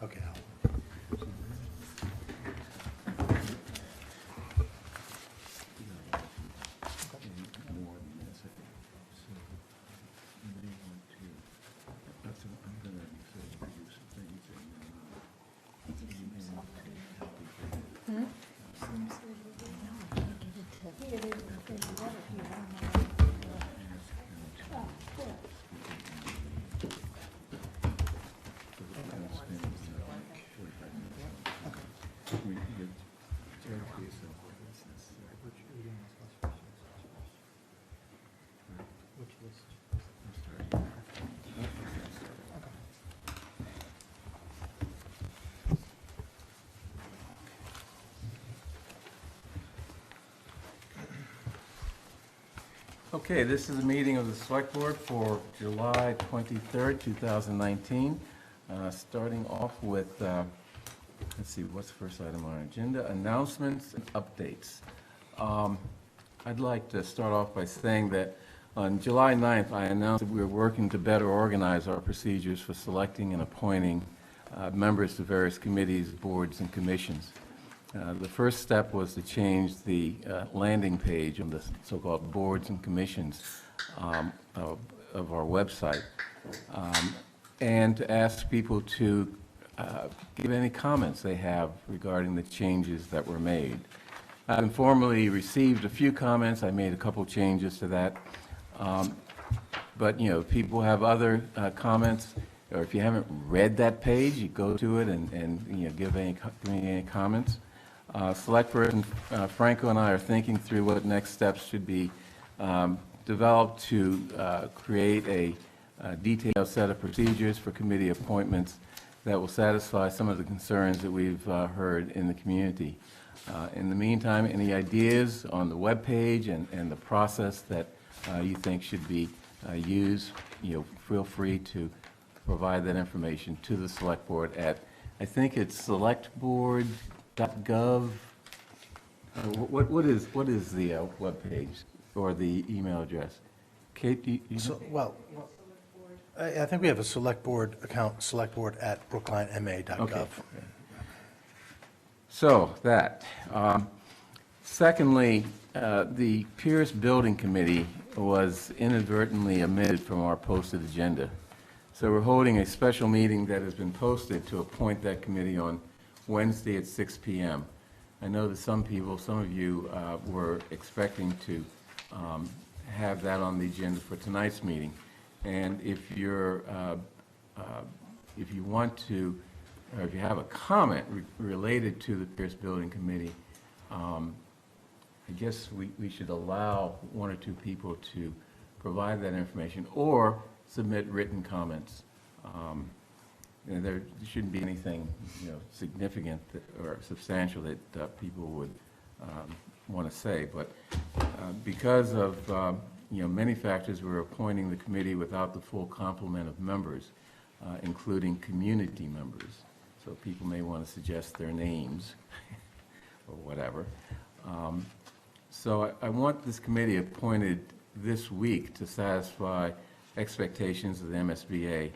Okay. Okay, this is a meeting of the Select Board for July 23rd, 2019. Starting off with, let's see, what's the first item on our agenda? Announcements and updates. I'd like to start off by saying that on July 9th, I announced that we were working to better organize our procedures for selecting and appointing members to various committees, boards, and commissions. The first step was to change the landing page on the so-called boards and commissions of our website, and to ask people to give any comments they have regarding the changes that were made. I've informally received a few comments. I made a couple changes to that. But, you know, if people have other comments, or if you haven't read that page, you go to it and you know, give me any comments. Select Person Franco and I are thinking through what next steps should be developed to create a detailed set of procedures for committee appointments that will satisfy some of the concerns that we've heard in the community. In the meantime, any ideas on the web page and the process that you think should be used, you know, feel free to provide that information to the Select Board at, I think it's selectboard.gov. What is the web page or the email address? Kate, do you So, well, I think we have a Select Board account, selectboard@brooklinema.gov. Okay. So, that. Secondly, the Pierce Building Committee was inadvertently omitted from our posted agenda. So we're holding a special meeting that has been posted to appoint that committee on Wednesday at 6 p.m. I know that some people, some of you were expecting to have that on the agenda for tonight's meeting. And if you're, if you want to, or if you have a comment related to the Pierce Building Committee, I guess we should allow one or two people to provide that information or submit written comments. You know, there shouldn't be anything, you know, significant or substantial that people would want to say, but because of you know, many factors, we're appointing the committee without the full complement of members, including community members. So people may want to suggest their names or whatever. So I want this committee appointed this week to satisfy expectations of the MSBA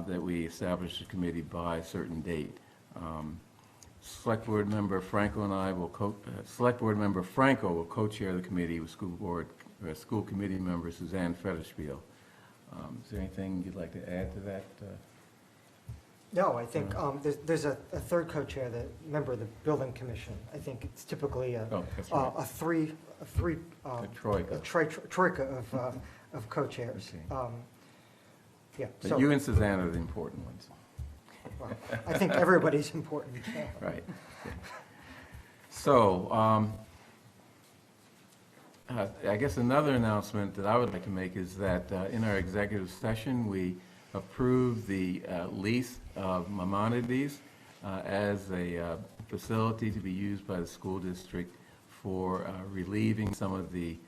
that we establish a committee by a certain date. Select Board Member Franco and I will Select Board Member Franco will co-chair the committee with School Committee Member Suzanne Federspiel. Is there anything you'd like to add to that? No, I think there's a third co-chair, the member of the Building Commission. I think it's typically a troika of co-chairs. Okay. Yeah. But So, you and Suzanne are the important ones. well, I think everybody's important. Right. So, I guess another announcement that I would like to make is that in our executive session, we approved the lease of Maimonides as a facility to be used by the school district for relieving some of the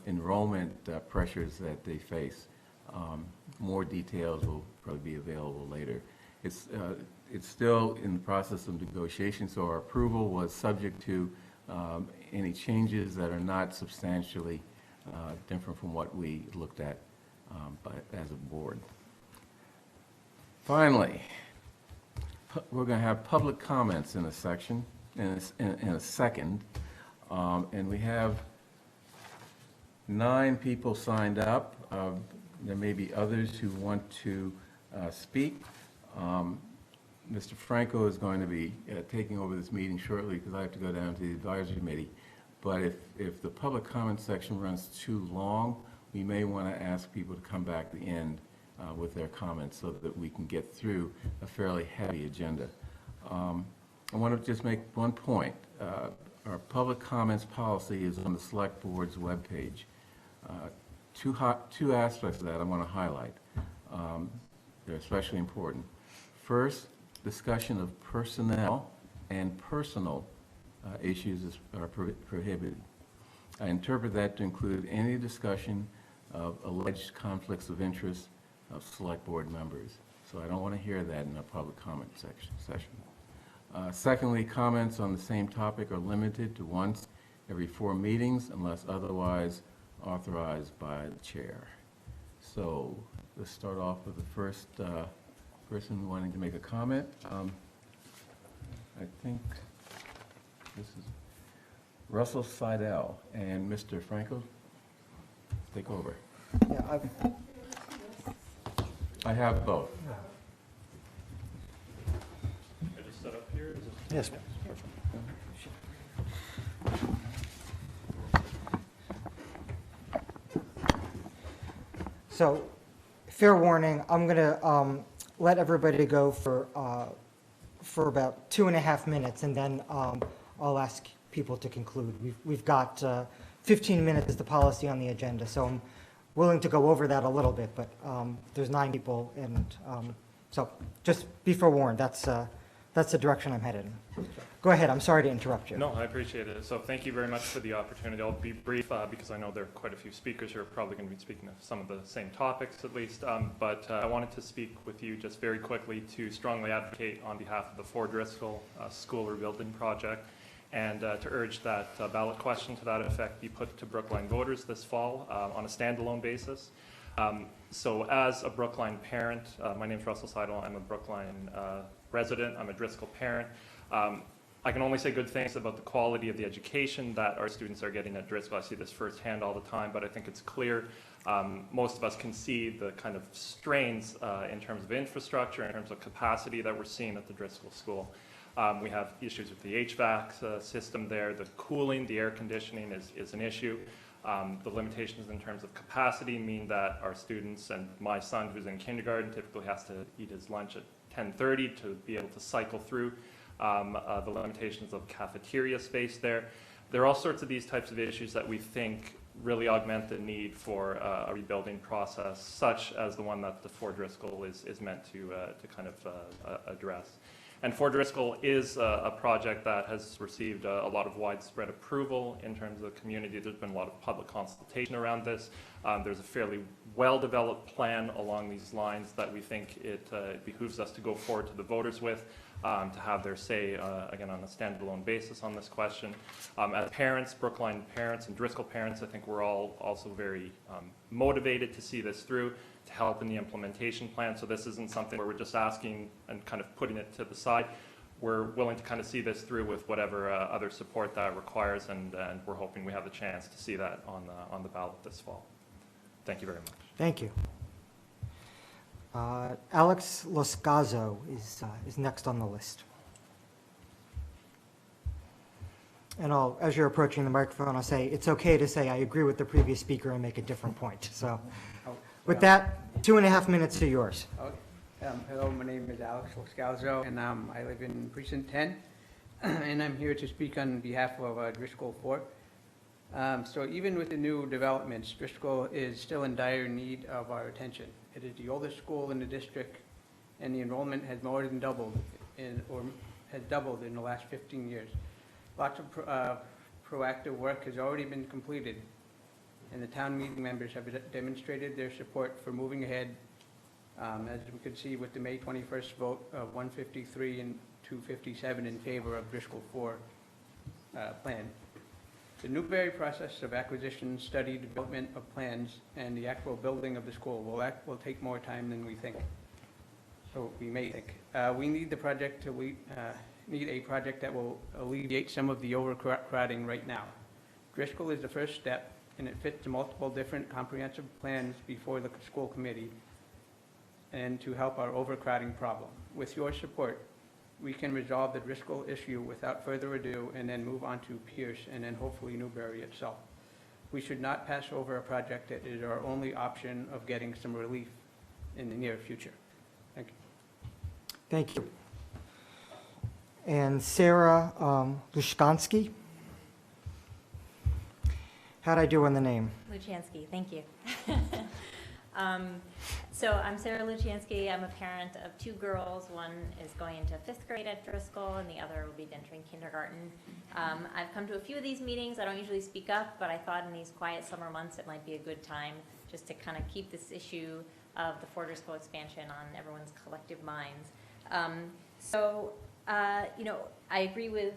enrollment pressures that they face. More details will probably be available later. It's still in the process of negotiation, so our approval was subject to any changes that are not substantially different from what we looked at as a board. Finally, we're going to have public comments in a section, in a second. And we have 9 people signed up. There may be others who want to speak. Mr. Franco is going to be taking over this meeting shortly because I have to go down to the advisory committee. But if the public comment section runs too long, we may want to ask people to come back at the end with their comments so that we can get through a fairly heavy agenda. I want to just make one point. Our public comments policy is on the Select Board's webpage. Two aspects of that I want to highlight. They're especially important. First, discussion of personnel and personal issues are prohibited. I interpret that to include any discussion of alleged conflicts of interest of Select Board members. So I don't want to hear that in a public comment session. Secondly, comments on the same topic are limited to once every 4 meetings unless otherwise authorized by the chair. So let's start off with the first person wanting to make a comment. I think this is Russell Seidel and Mr. Franco. Take over. Yeah, I have both. I just set up here? Is it- Yes. So, fair warning, I'm going to let everybody go for about 2.5 minutes, and then I'll ask people to conclude. We've got 15 minutes as the policy on the agenda, so I'm willing to go over that a little bit, but there's 9 people, and so just be forewarned, that's the direction I'm headed in. Go ahead, I'm sorry to interrupt you. No, I appreciate it. So thank you very much for the opportunity. I'll be brief because I know there are quite a few speakers who are probably going to be speaking of some of the same topics at least. But I wanted to speak with you just very quickly to strongly advocate on behalf of the Fort Driscoll School Rebuilding Project and to urge that ballot question to that effect be put to Brookline voters this fall on a standalone basis. So as a Brookline parent, my name is Russell Seidel, I'm a Brookline resident, I'm a Driscoll parent. I can only say good things about the quality of the education that our students are getting at Driscoll. I see this firsthand all the time, but I think it's clear most of us can see the kind of strains in terms of infrastructure, in terms of capacity that we're seeing at the Driscoll School. We have issues with the HVAC system there, the cooling, the air conditioning is an issue. The limitations in terms of capacity mean that our students, and my son who's in kindergarten typically has to eat his lunch at 10:30 to be able to cycle through the limitations of cafeteria space there. There are all sorts of these types of issues that we think really augment the need for a rebuilding process, such as the one that the Fort Driscoll is meant to kind of address. And Fort Driscoll is a project that has received a lot of widespread approval in terms of the community. There's been a lot of public consultation around this. There's a fairly well-developed plan along these lines that we think it behooves us to go forward to the voters with, to have their say, again, on a standalone basis on this question. As parents, Brookline parents and Driscoll parents, I think we're all also very motivated to see this through, to help in the implementation plan. So this isn't something where we're just asking and kind of putting it to the side. We're willing to kind of see this through with whatever other support that requires, and we're hoping we have the chance to see that on the ballot this fall. Thank you very much. Thank you. Alex Loscazo is next on the list. And as you're approaching the microphone, I'll say, it's okay to say I agree with the previous speaker and make a different point. So with that, 2.5 minutes are yours. Okay. Hello, my name is Alex Loscalzo, and I live in Precinct 10, and I'm here to speak on behalf of Driscoll Fort. So even with the new developments, Driscoll is still in dire need of our attention. It is the oldest school in the district, and the enrollment has more than doubled, has doubled in the last 15 years. Lots of proactive work has already been completed, and the town meeting members have demonstrated their support for moving ahead, as we could see with the May 21st vote of 153 and 257 in favor of Driscoll 4 plan. The Newberry process of acquisition, study, development of plans, and the actual building of the school will take more time than we think. so we may think. We need the project to, need a project that will alleviate some of the overcrowding right now. Driscoll is the first step, and it fits multiple different comprehensive plans before the school committee and to help our overcrowding problem. With your support, we can resolve the Driscoll issue without further ado and then move on to Pierce and then hopefully Newbury itself. We should not pass over a project that is our only option of getting some relief in the near future. Thank you. Thank you. And Sarah Lushkansky. How'd I do on the name? Luchansky, thank you. So I'm Sarah Luchansky. I'm a parent of two girls. One is going into 5th grade at Driscoll, and the other will be entering kindergarten. I've come to a few of these meetings. I don't usually speak up, but I thought in these quiet summer months it might be a good time just to kind of keep this issue of the Fort Driscoll expansion on everyone's collective minds. You know, I agree with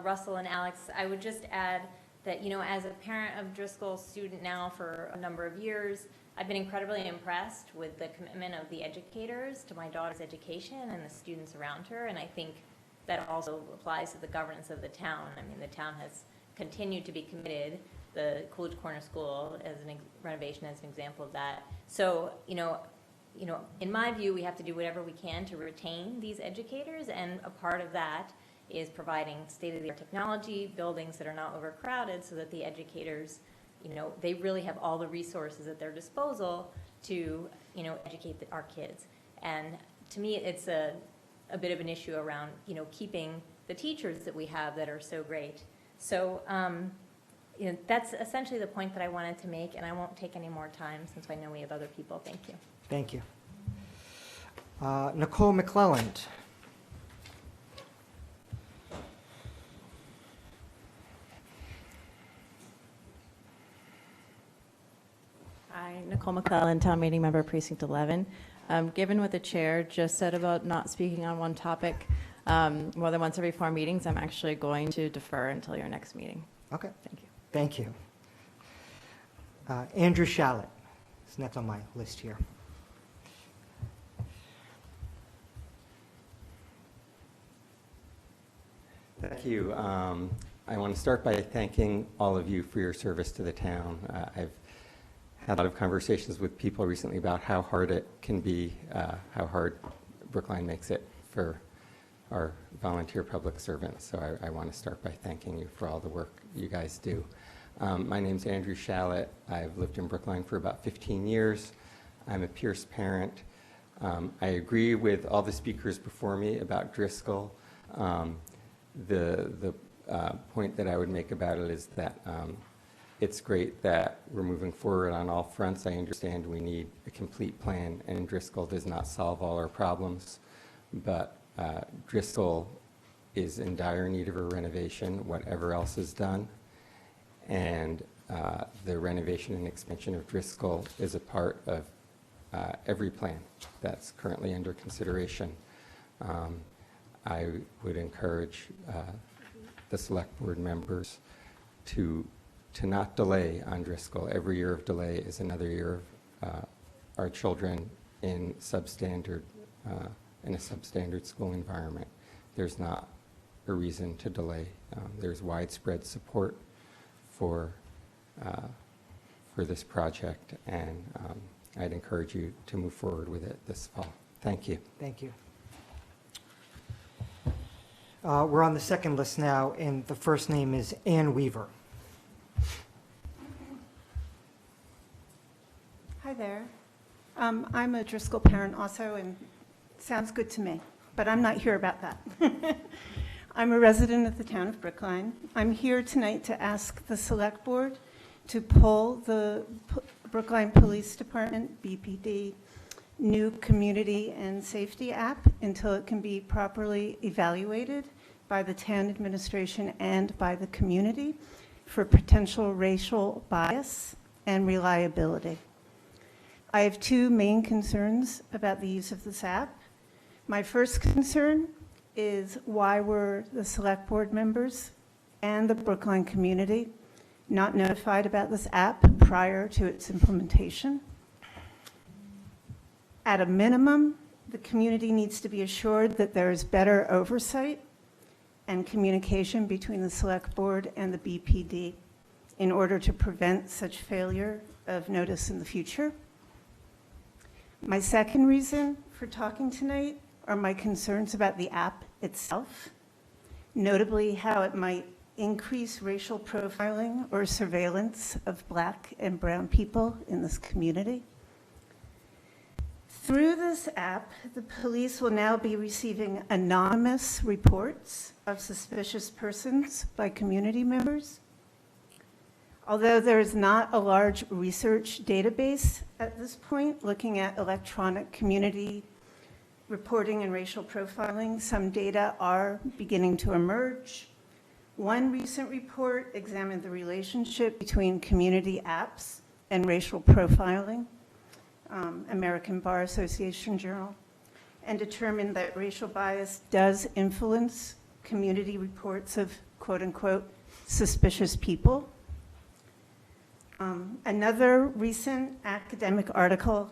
Russell and Alex. I would just add that, you know, as a parent of Driscoll student now for a number of years, I've been incredibly impressed with the commitment of the educators to my daughter's education and the students around her, and I think that also applies to the governance of the town. I mean, the town has continued to be committed. The Coolidge Corner School as renovation as an example of that. So, you know, in my view, we have to do whatever we can to retain these educators, and a part of that is providing state-of-the-art technology, buildings that are not overcrowded, so that the educators, you know, they really have all the resources at their disposal to, you know, educate our kids. And to me, it's a bit of an issue around, you know, keeping the teachers that we have that are so great. So, you know, that's essentially the point that I wanted to make, and I won't take any more time since I know we have other people. Thank you. Thank you. Nicole McClelland. Hi, Nicole McClellan, Town Meeting Member, Precinct 11. Given what the chair just said about not speaking on one topic more than once every 4 meetings, I'm actually going to defer until your next meeting. Okay, Thank you. thank you. Andrew Shallett is next on my list here. Thank you. I want to start by thanking all of you for your service to the town. I've had a lot of conversations with people recently about how hard it can be, how hard Brookline makes it for our volunteer public servants. So I want to start by thanking you for all the work you guys do. My name's Andrew Shallett. I've lived in Brookline for about 15 years. I'm a Pierce parent. I agree with all the speakers before me about Driscoll. The point that I would make about it is that it's great that we're moving forward on all fronts. I understand we need a complete plan, and Driscoll does not solve all our problems, but Driscoll is in dire need of a renovation, whatever else is done, and the renovation and expansion of Driscoll is a part of every plan that's currently under consideration. I would encourage the select board members to not delay on Driscoll. Every year of delay is another year of our children in a substandard school environment. There's not a reason to delay. There's widespread support for this project, and I'd encourage you to move forward with it this fall. Thank you. Thank you. We're on the second list now, and the first name is Ann Weaver. Hi there. I'm a Driscoll parent also, and sounds good to me, but I'm not here about that. I'm a resident of the town of Brookline. I'm here tonight to ask the select board to pull the Brookline Police Department, BPD, new community and safety app until it can be properly evaluated by the town administration and by the community for potential racial bias and reliability. I have two main concerns about the use of this app. My first concern is why were the select board members and the Brookline community not notified about this app prior to its implementation? At a minimum, the community needs to be assured that there is better oversight and communication between the Select Board and the BPD in order to prevent such failure of notice in the future. My second reason for talking tonight are my concerns about the app itself, notably how it might increase racial profiling or surveillance of Black and brown people in this community. Through this app, the police will now be receiving anonymous reports of suspicious persons by community members. Although there is not a large research database at this point looking at electronic community reporting and racial profiling, some data are beginning to emerge. One recent report examined the relationship between community apps and racial profiling, American Bar Association Journal, and determined that racial bias does influence community reports of quote-unquote suspicious people. Another recent academic article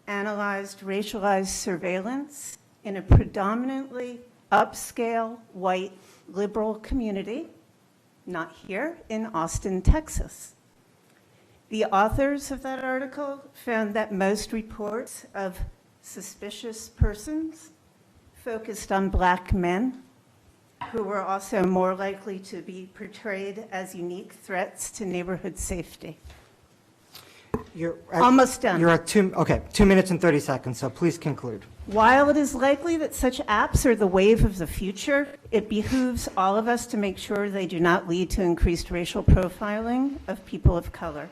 analyzed racialized surveillance in a predominantly upscale white liberal community, not here, in Austin, Texas. The authors of that article found that most reports of suspicious persons focused on Black men, who were also more likely to be portrayed as unique threats to neighborhood safety. You're Almost done. You're at 2 minutes and 30 seconds, so please conclude. While it is likely that such apps are the wave of the future, it behooves all of us to make sure they do not lead to increased racial profiling of people of color.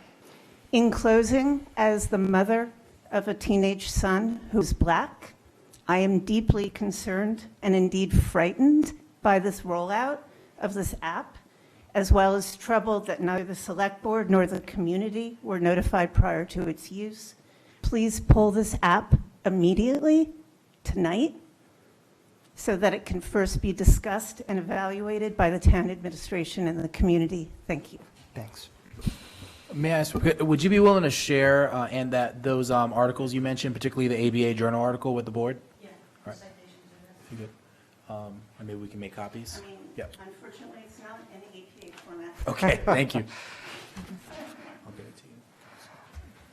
In closing, as the mother of a teenage son who's Black, I am deeply concerned and indeed frightened by this rollout of this app, as well as troubled that neither the Select Board nor the community were notified prior to its use. Please pull this app immediately, tonight, so that it can first be discussed and evaluated by the town administration and the community. Thank you. Thanks. May I ask, would you be willing to share and that those articles you mentioned, particularly the ABA Journal article with the board? Yeah, All right. citations You good? And maybe we can make copies? I mean, Yep. unfortunately, it's not in APA format. Okay, thank you. I'll get it to you.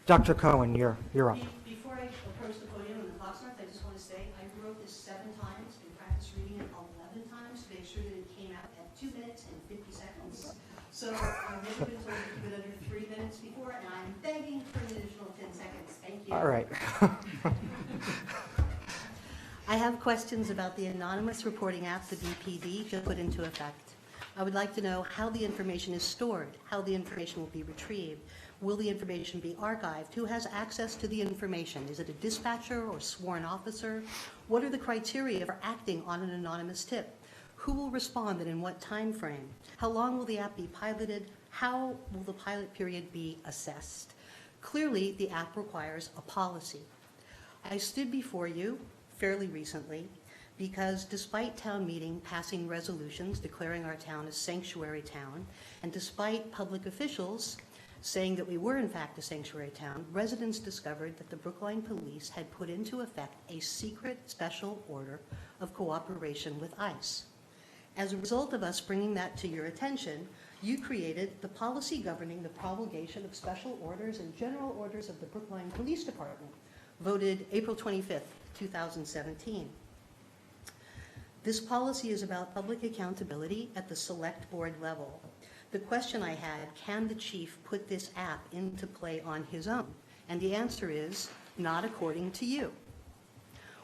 Dr. Cohen, you're up. Before I approach the podium and the clocksmith, I just want to say, I wrote this 7 times and practiced reading it 11 times to make sure that it came out at 2 minutes and 50 seconds. So I've never been told to put under 3 minutes before, and I'm begging for an additional 10 seconds. Thank you. All right. I have questions about the anonymous reporting app the BPD just put into effect. I would like to know how the information is stored, how the information will be retrieved. Will the information be archived? Who has access to the information? Is it a dispatcher or sworn officer? What are the criteria for acting on an anonymous tip? Who will respond and in what time frame? How long will the app be piloted? How will the pilot period be assessed? Clearly, the app requires a policy. I stood before you fairly recently because despite town meeting passing resolutions declaring our town a sanctuary town, and despite public officials saying that we were in fact a sanctuary town, residents discovered that the Brookline police had put into effect a secret special order of cooperation with ICE. As a result of us bringing that to your attention, you created the policy governing the promulgation of special orders and general orders of the Brookline Police Department, voted April 25th, 2017. This policy is about public accountability at the Select Board level. The question I had, can the chief put this app into play on his own? And the answer is, not according to you.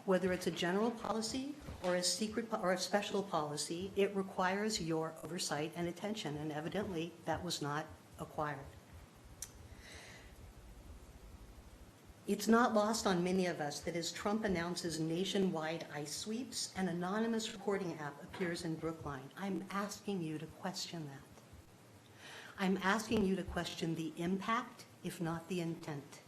Whether it's a general policy or a secret or a special policy, it requires your oversight and attention, and evidently that was not acquired. It's not lost on many of us that as Trump announces nationwide ICE sweeps, an anonymous reporting app appears in Brookline. I'm asking you to question that. I'm asking you to question the impact, if not the intent.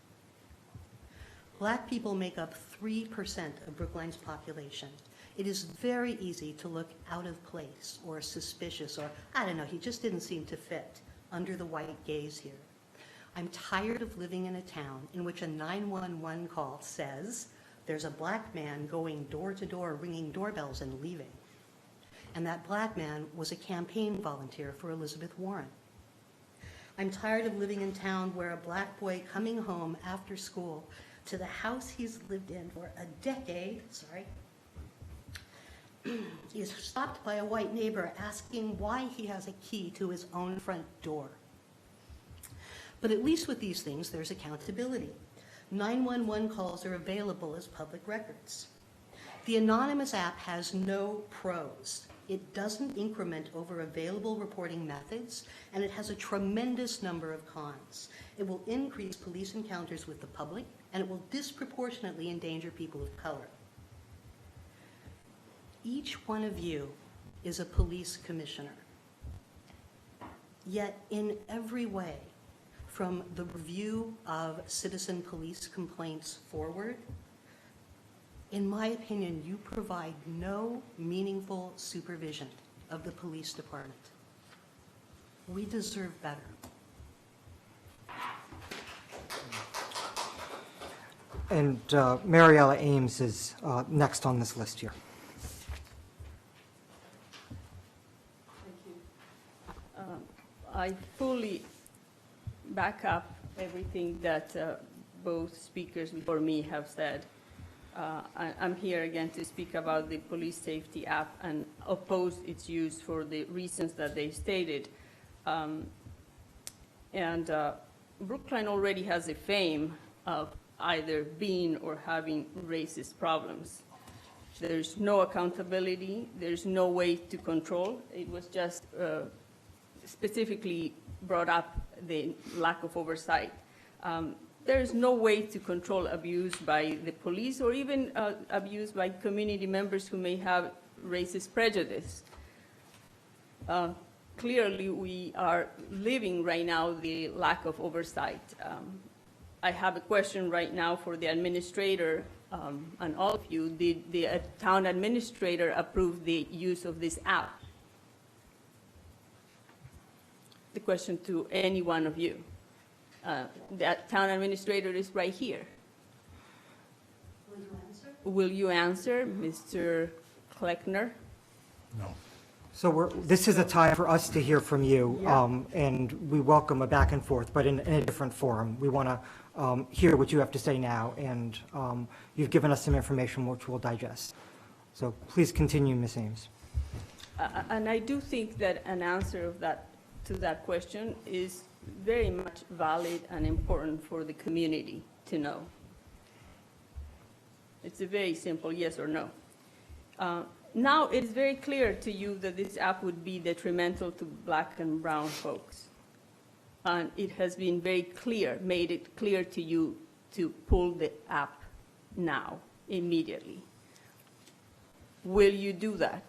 Black people make up 3% of Brookline's population. It is very easy to look out of place or suspicious or, I don't know, he just didn't seem to fit under the white gaze here. I'm tired of living in a town in which a 911 call says, there's a black man going door to door, ringing doorbells and leaving. And that black man was a campaign volunteer for Elizabeth Warren. I'm tired of living in town where a black boy coming home after school to the house he's lived in for a decade, is stopped by a white neighbor asking why he has a key to his own front door. But at least with these things, there's accountability. 911 calls are available as public records. The anonymous app has no pros. It doesn't increment over available reporting methods, and it has a tremendous number of cons. It will increase police encounters with the public, and it will disproportionately endanger people of color. Each one of you is a police commissioner. Yet in every way, from the review of citizen police complaints forward, in my opinion, you provide no meaningful supervision of the police department. We deserve better. And Mariella Ames is next on this list here. I fully back up everything that both speakers before me have said. I'm here again to speak about the police safety app and oppose its use for the reasons that they stated. Brookline already has a fame of either being or having racist problems. There's no accountability. There's no way to control. It was just specifically brought up the lack of oversight. There is no way to control abuse by the police or even abuse by community members who may have racist prejudice. Clearly, we are living right now the lack of oversight. I have a question right now for the administrator and all of you. Did the town administrator approve the use of this app? The question to any one of you. The town administrator is right here. Will you answer? Will you answer, Mr. Kleckner? No. So this is a time for us to hear from you, and we welcome a back and forth, but in a different forum. We want to hear what you have to say now, and you've given us some information which we'll digest. So please continue, Ms. Ames. And I do think that an answer of to that question is very much valid and important for the community to know. It's a very simple yes or no. Now it's very clear to you that this app would be detrimental to black and brown folks. And it has been very clear, made it clear to you to pull the app now, immediately. Will you do that?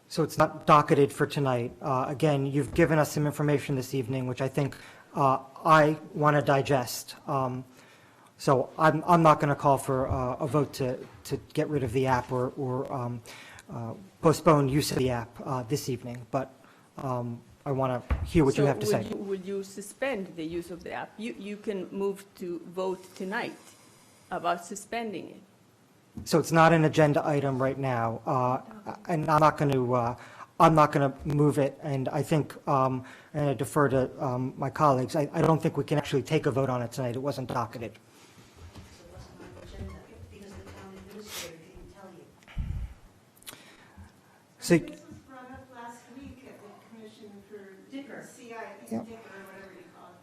So it's not docketed for tonight. Again, you've given us some information this evening, which I think I want to digest. So I'm not going to call for a vote to get rid of the app or postpone use of the app this evening, but I want to hear what you have to say. Would you suspend the use of the app? You can move to vote tonight about suspending it. So it's not an agenda item right now, and I'm not going to move it, and I think, and I defer to my colleagues, I don't think we can actually take a vote on it tonight. It wasn't docketed. It wasn't on the agenda because the town administrator didn't tell you. So, This was brought up last week at the Commission for Dicker. CI, Yep. Dicker, or whatever you call it.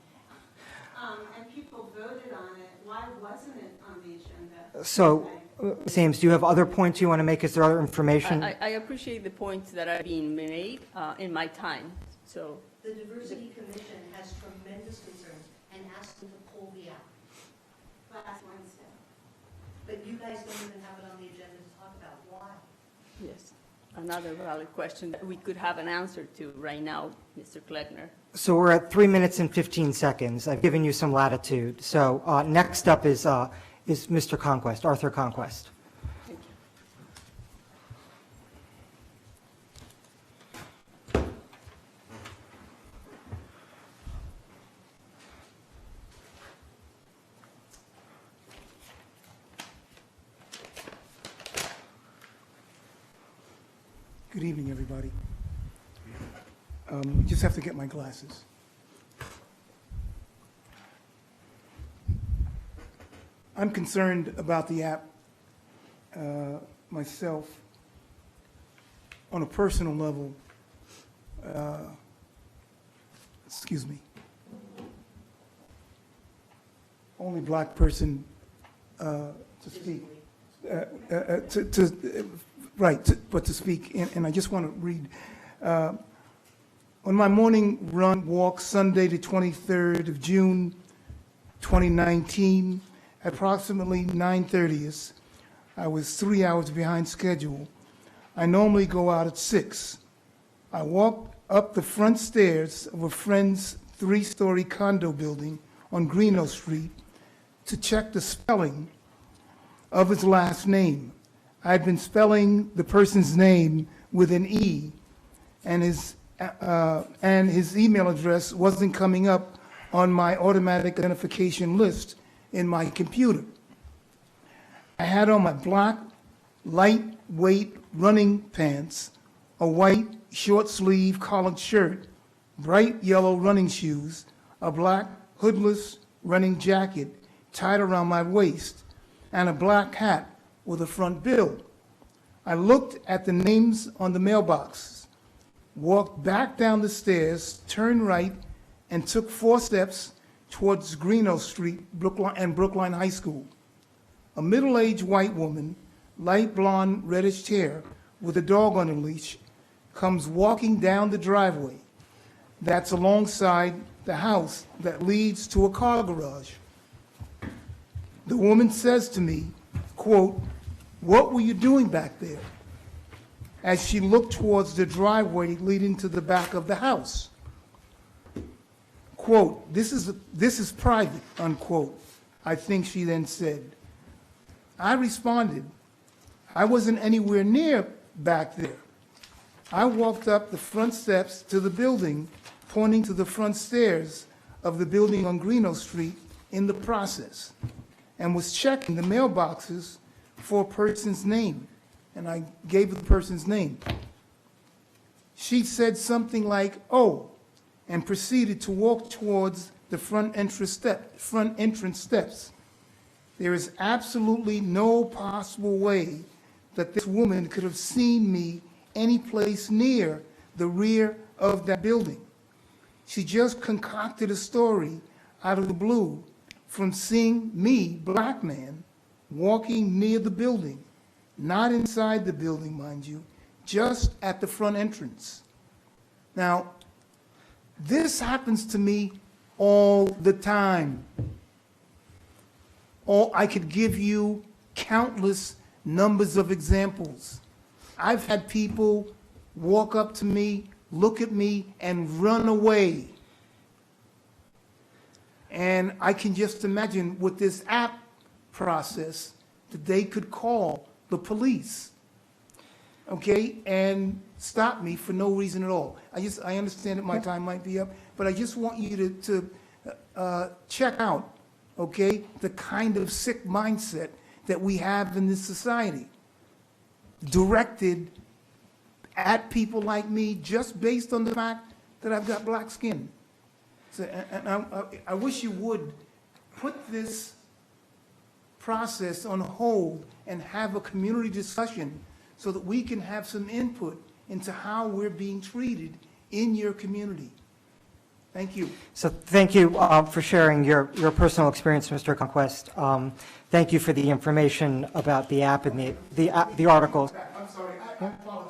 And people voted on it. Why wasn't it on the agenda? so, Ms. Ames, do you have other points you want to make? Is there other information? I appreciate the points that are being made in my time, so. The Diversity Commission has tremendous concerns and asked them to pull the app. Last Wednesday. But you guys don't even have it on the agenda to talk about. Why? Yes, another valid question that we could have an answer to right now, Mr. Kleckner. So we're at 3 minutes and 15 seconds. I've given you some latitude. So next up is Mr. Conquest, Arthur Conquest. Thank you. Good evening, everybody. Just have to get my glasses. I'm concerned about the app myself on a personal level. Excuse me. Only black person to speak. But to speak, and I just want to read. On my morning run walk Sunday the 23rd of June 2019, at approximately 9:30, I was 3 hours behind schedule. I normally go out at 6. I walked up the front stairs of a friend's 3-story condo building on Greeno Street to check the spelling of his last name. I had been spelling the person's name with an E, and his email address wasn't coming up on my automatic identification list in my computer. I had on my black, lightweight running pants, a white short-sleeve collared shirt, bright yellow running shoes, a black hoodless running jacket tied around my waist, and a black hat with a front bill. I looked at the names on the mailbox, walked back down the stairs, turned right, and took 4 steps towards Greeno Street and Brookline High School. A middle-aged white woman, light blonde, reddish hair, with a dog on a leash, comes walking down the driveway that's alongside the house that leads to a car garage. The woman says to me, quote, "What were you doing back there?" as she looked towards the driveway leading to the back of the house. Quote, this is private, unquote, I think she then said. I responded, I wasn't anywhere near back there. I walked up the front steps to the building, pointing to the front stairs of the building on Greeno Street in the process, and was checking the mailboxes for a person's name, and I gave her the person's name. She said something like, "Oh," and proceeded to walk towards the front entrance steps. There is absolutely no possible way that this woman could have seen me any place near the rear of that building. She just concocted a story out of the blue from seeing me, black man, walking near the building, not inside the building, mind you, just at the front entrance. Now, this happens to me all the time. I could give you countless numbers of examples. I've had people walk up to me, look at me, and run away. And I can just imagine with this app process that they could call the police, okay, and stop me for no reason at all. I understand that my time might be up, but I just want you to check out, okay, the kind of sick mindset that we have in this society, directed at people like me just based on the fact that I've got black skin. So, and I wish you would put this process on hold and have a community discussion so that we can have some input into how we're being treated in your community. Thank you. So thank you for sharing your personal experience, Mr. Conquest. Thank you for the information about the app and the articles. I'm sorry, I apologize.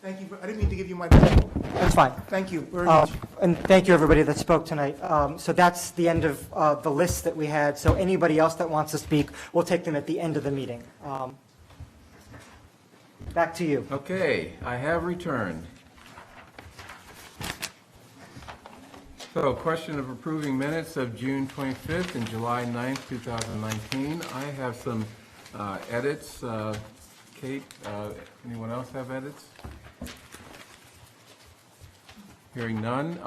Thank you. I didn't mean to give you my bad. That's fine. Thank you very much. And thank you, everybody that spoke tonight. So that's the end of the list that we had. So anybody else that wants to speak, we'll take them at the end of the meeting. Back to you. Okay, I have returned. So, question of approving minutes of June 25th and July 9th, 2019. I have some edits. Kate, anyone else have edits? Hearing none.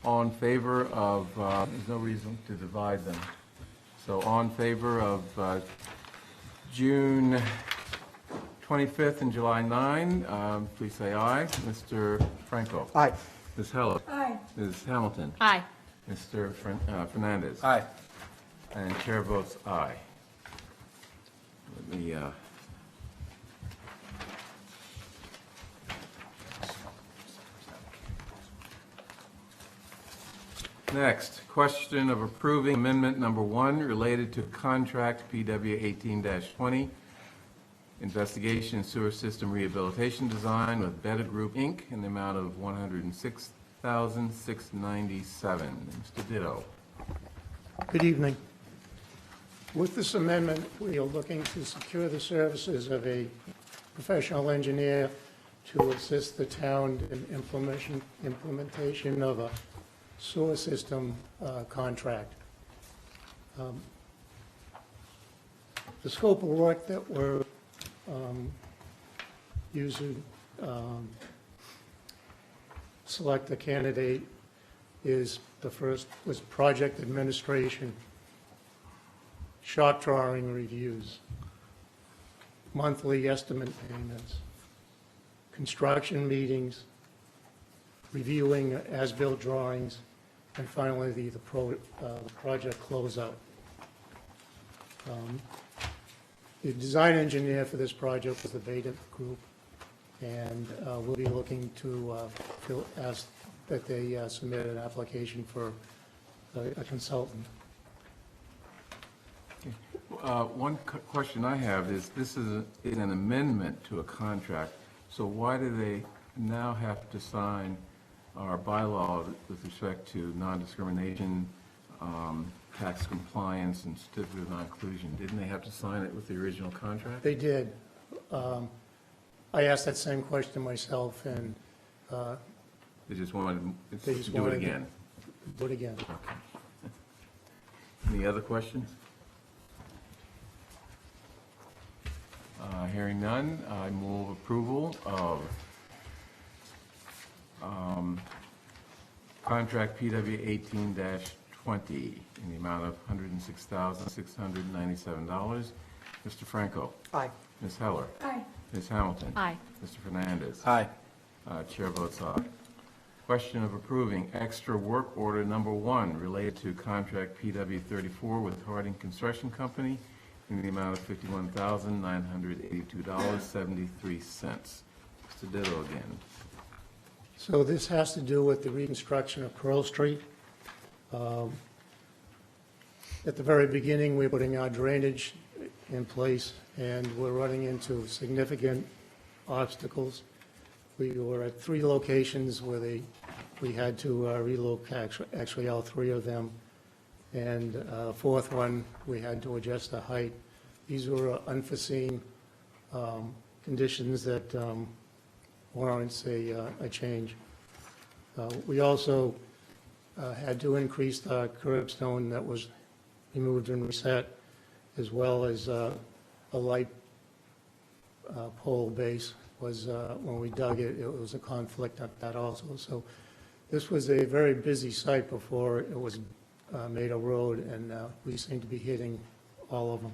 All in favor of, there's no reason to divide them. So, all in favor of June 25th and July 9, please say aye. Mr. Franco? Aye. Ms. Heller? Aye. Ms. Hamilton? Aye. Mr. Fernandez? Aye. And chair votes aye. Let me, next, question of approving amendment number 1 related to contract PW 18-20, investigation sewer system rehabilitation design with Beta Group, Inc., in the amount of $106,697. Mr. Ditto. Good evening. With this amendment, we are looking to secure the services of a professional engineer to assist the town in implementation of a sewer system contract. The scope of work that we're using, select a candidate is the first was project administration, shop drawing reviews, monthly estimate payments, construction meetings, reviewing as-built drawings, and finally the project closeout. The design engineer for this project was the Beta Group, and we'll be looking to ask that they submit an application for a consultant. One question I have is, this is an amendment to a contract, so why do they now have to sign our bylaw with respect to non-discrimination, tax compliance, and certificate of non-inclusion? Didn't they have to sign it with the original contract? They did. I asked that same question myself, and They just wanted They to just do it wanted again? do it again. Any other questions? Hearing none, I move approval of contract PW 18-20 in the amount of $106,697. Mr. Franco? Aye. Ms. Heller? Aye. Ms. Hamilton? Aye. Mr. Fernandez? Aye. Chair votes aye. Question of approving extra work order number 1 related to contract PW 34 with Harding Construction Company in the amount of $51,982.73. Mr. Ditto again. So this has to do with the reconstruction of Pearl Street. At the very beginning, we're putting our drainage in place, and we're running into significant obstacles. We were at 3 locations where we had to relocate, actually all 3 of them, and fourth one, we had to adjust the height. These were unforeseen conditions that warrants a change. We also had to increase the curbstone that was removed and reset, as well as a light pole base was, when we dug it, it was a conflict at that also. So this was a very busy site before it was made a road, and we seem to be hitting all of them.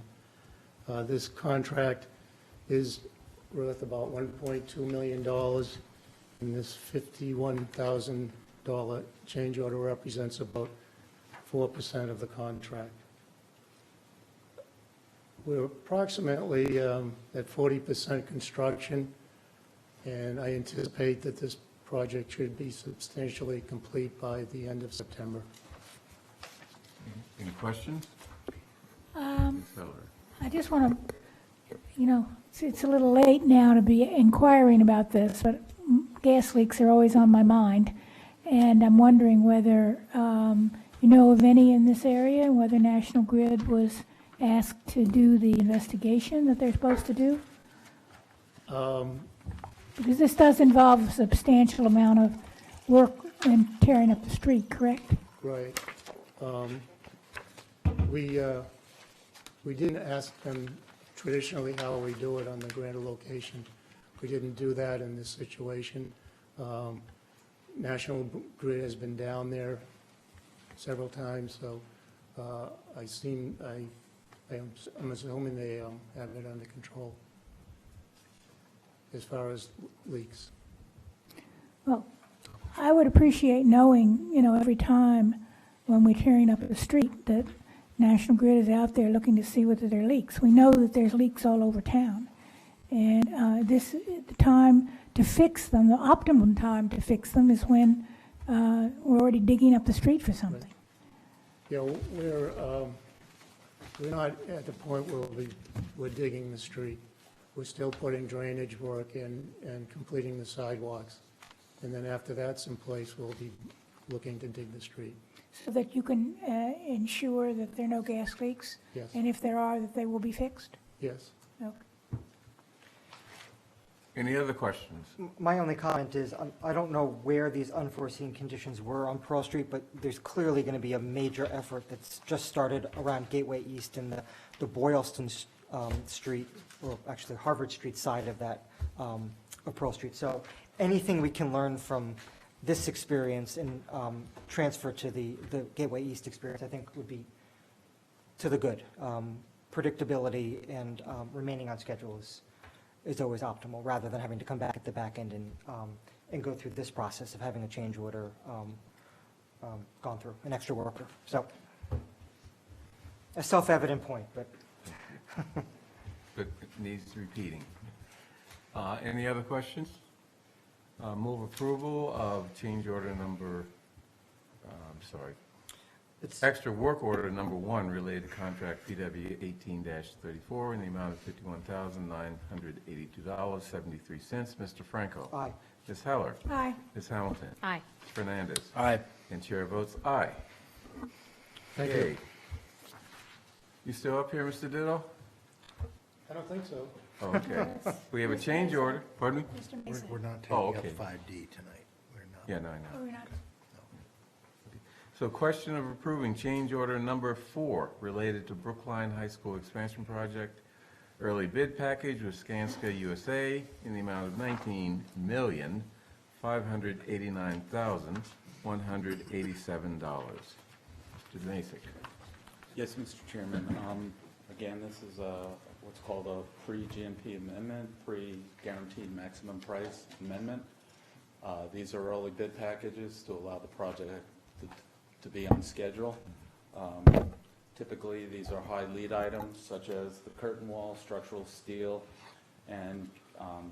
This contract is worth about $1.2 million, and this $51,000 change order represents about 4% of the contract. We're approximately at 40% construction, and I anticipate that this project should be substantially complete by the end of September. Any questions? Ms. Heller? I just want to, it's a little late now to be inquiring about this, but gas leaks are always on my mind. And I'm wondering whether you know of any in this area, and whether National Grid was asked to do the investigation that they're supposed to do? Because this does involve a substantial amount of work in tearing up the street, correct? Right. We didn't ask them traditionally how we do it on the granted location. We didn't do that in this situation. National Grid has been down there several times, so I'm assuming they have it under control. as far as leaks. Well, I would appreciate knowing, every time when we're tearing up the street, that National Grid is out there looking to see whether there are leaks. We know that there's leaks all over town. And the time to fix them, the optimum time to fix them is when we're already digging up the street for something. Yeah, we're not at the point where we're digging the street. We're still putting drainage work in and completing the sidewalks. And then after that's in place, we'll be looking to dig the street. So that you can ensure that there are no gas leaks? Yes. And if there are, that they will be fixed? Yes. Okay. Any other questions? My only comment is, I don't know where these unforeseen conditions were on Pearl Street, but there's clearly going to be a major effort that's just started around Gateway East and the Boylston Street, or actually Harvard Street side of that, of Pearl Street. So anything we can learn from this experience and transfer to the Gateway East experience, I think would be to the good. Predictability and remaining on schedule is always optimal, rather than having to come back at the back end and go through this process of having a change order gone through, an extra worker. So, a self-evident point, but. But it needs repeating. Any other questions? Move approval of change order number, extra work order number 1 related to contract PW 18-34 in the amount of $51,982.73. Mr. Franco? Aye. Ms. Heller? Aye. Ms. Hamilton? Aye. Ms. Fernandez? Aye. And chair votes aye. Thank Okay. you. You still up here, Mr. Ditto? I don't think so. Oh, okay. We have a change order. Pardon me? Mr. We're Mason? we're not Oh, taking up okay. 5D tonight. We're not. Yeah, no, I know. Oh, we're not. So question of approving change order number 4 related to Brookline High School expansion project, early bid package with Skanska USA in the amount of $19,589,187. Mr. Masek. Yes, Mr. Chairman. Again, this is what's called a pre-GMP amendment, pre-guaranteed maximum price amendment. These are early bid packages to allow the project to be on schedule. Typically, these are high lead items such as the curtain wall, structural steel, and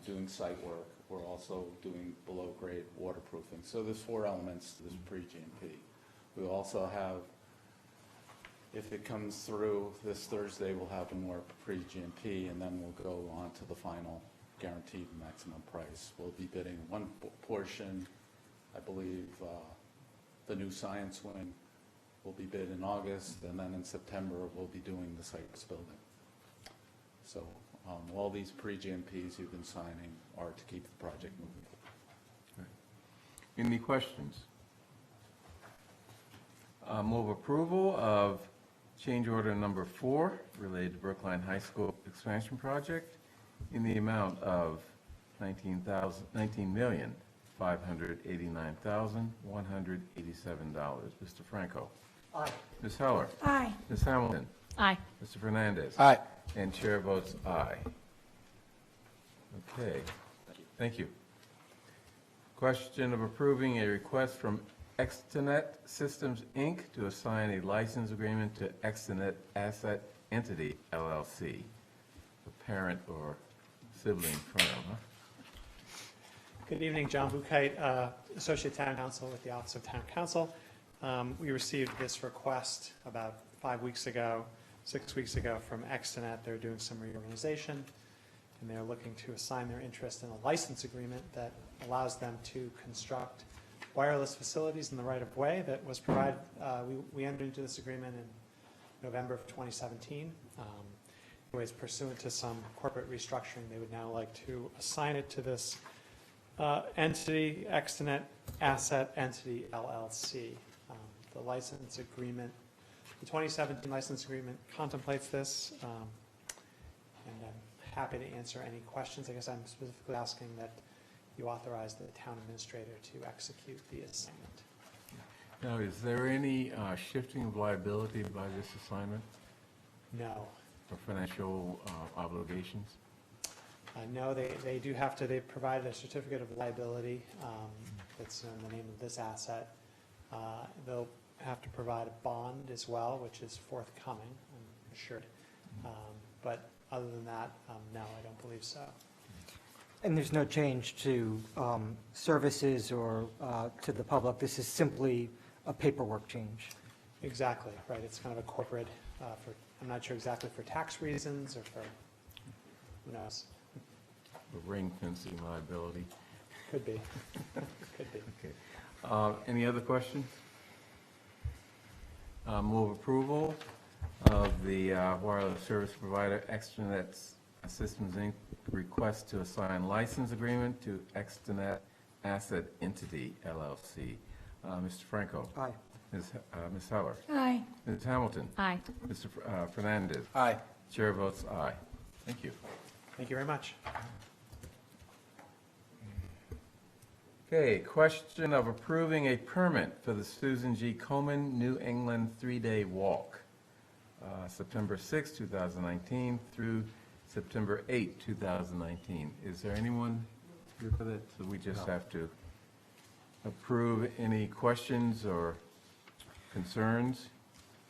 doing site work. We're also doing below-grade waterproofing. So there's 4 elements to this pre-GMP. We also have, if it comes through this Thursday, we'll have more pre-GMP, and then we'll go on to the final guaranteed maximum price. We'll be bidding one portion, I believe, the new science wing will be bid in August, and then in September, we'll be doing the site's building. So all these pre-GMPs you've been signing are to keep the project moving. Any questions? Move approval of change order number 4 related to Brookline High School expansion project in the amount of $19,589,187. Mr. Franco? Aye. Ms. Heller? Aye. Ms. Hamilton? Aye. Mr. Fernandez? Aye. And chair votes aye. Okay. Thank you. Question of approving a request from Extenet Systems, Inc. to assign a license agreement to Extenet Asset Entity, LLC, the parent or sibling firm, huh? Good evening, John Buchheit, Associate Town Council with the Office of Town Council. We received this request about 6 weeks ago, from Extenet. They're doing some reorganization, and they're looking to assign their interest in a license agreement that allows them to construct wireless facilities in the right-of-way that was provided. We entered into this agreement in November of 2017. Anyways, pursuant to some corporate restructuring, they would now like to assign it to this entity, Extenet Asset Entity, LLC. The license agreement, the 2017 license agreement contemplates this, and I'm happy to answer any questions. I guess I'm specifically asking that you authorize the town administrator to execute the assignment. Now, is there any shifting of liability by this assignment No. or financial obligations? No, they do have to, they provided a certificate of liability that's in the name of this asset. They'll have to provide a bond as well, which is forthcoming, I'm assured. But other than that, no, I don't believe so. And there's no change to services or to the public. This is simply a paperwork change. Exactly, right. It's kind of a corporate, I'm not sure exactly for tax reasons or for, who knows? Ring fencing liability. Could be. Could be. Okay. Any other questions? Move approval of the wireless service provider Extranet Systems Inc. request to assign license agreement to Extranet Asset Entity LLC. Mr. Franco. Aye. Ms. Heller. Aye. Ms. Hamilton. Aye. Mr. Fernandez. Aye. Chair votes aye. Thank you. Thank you very much. Okay, question of approving a permit for the Susan G. Komen New England 3-day walk, September 6, 2019 through September 8, 2019. Is there anyone here for that? So we just have to approve. Any questions or concerns?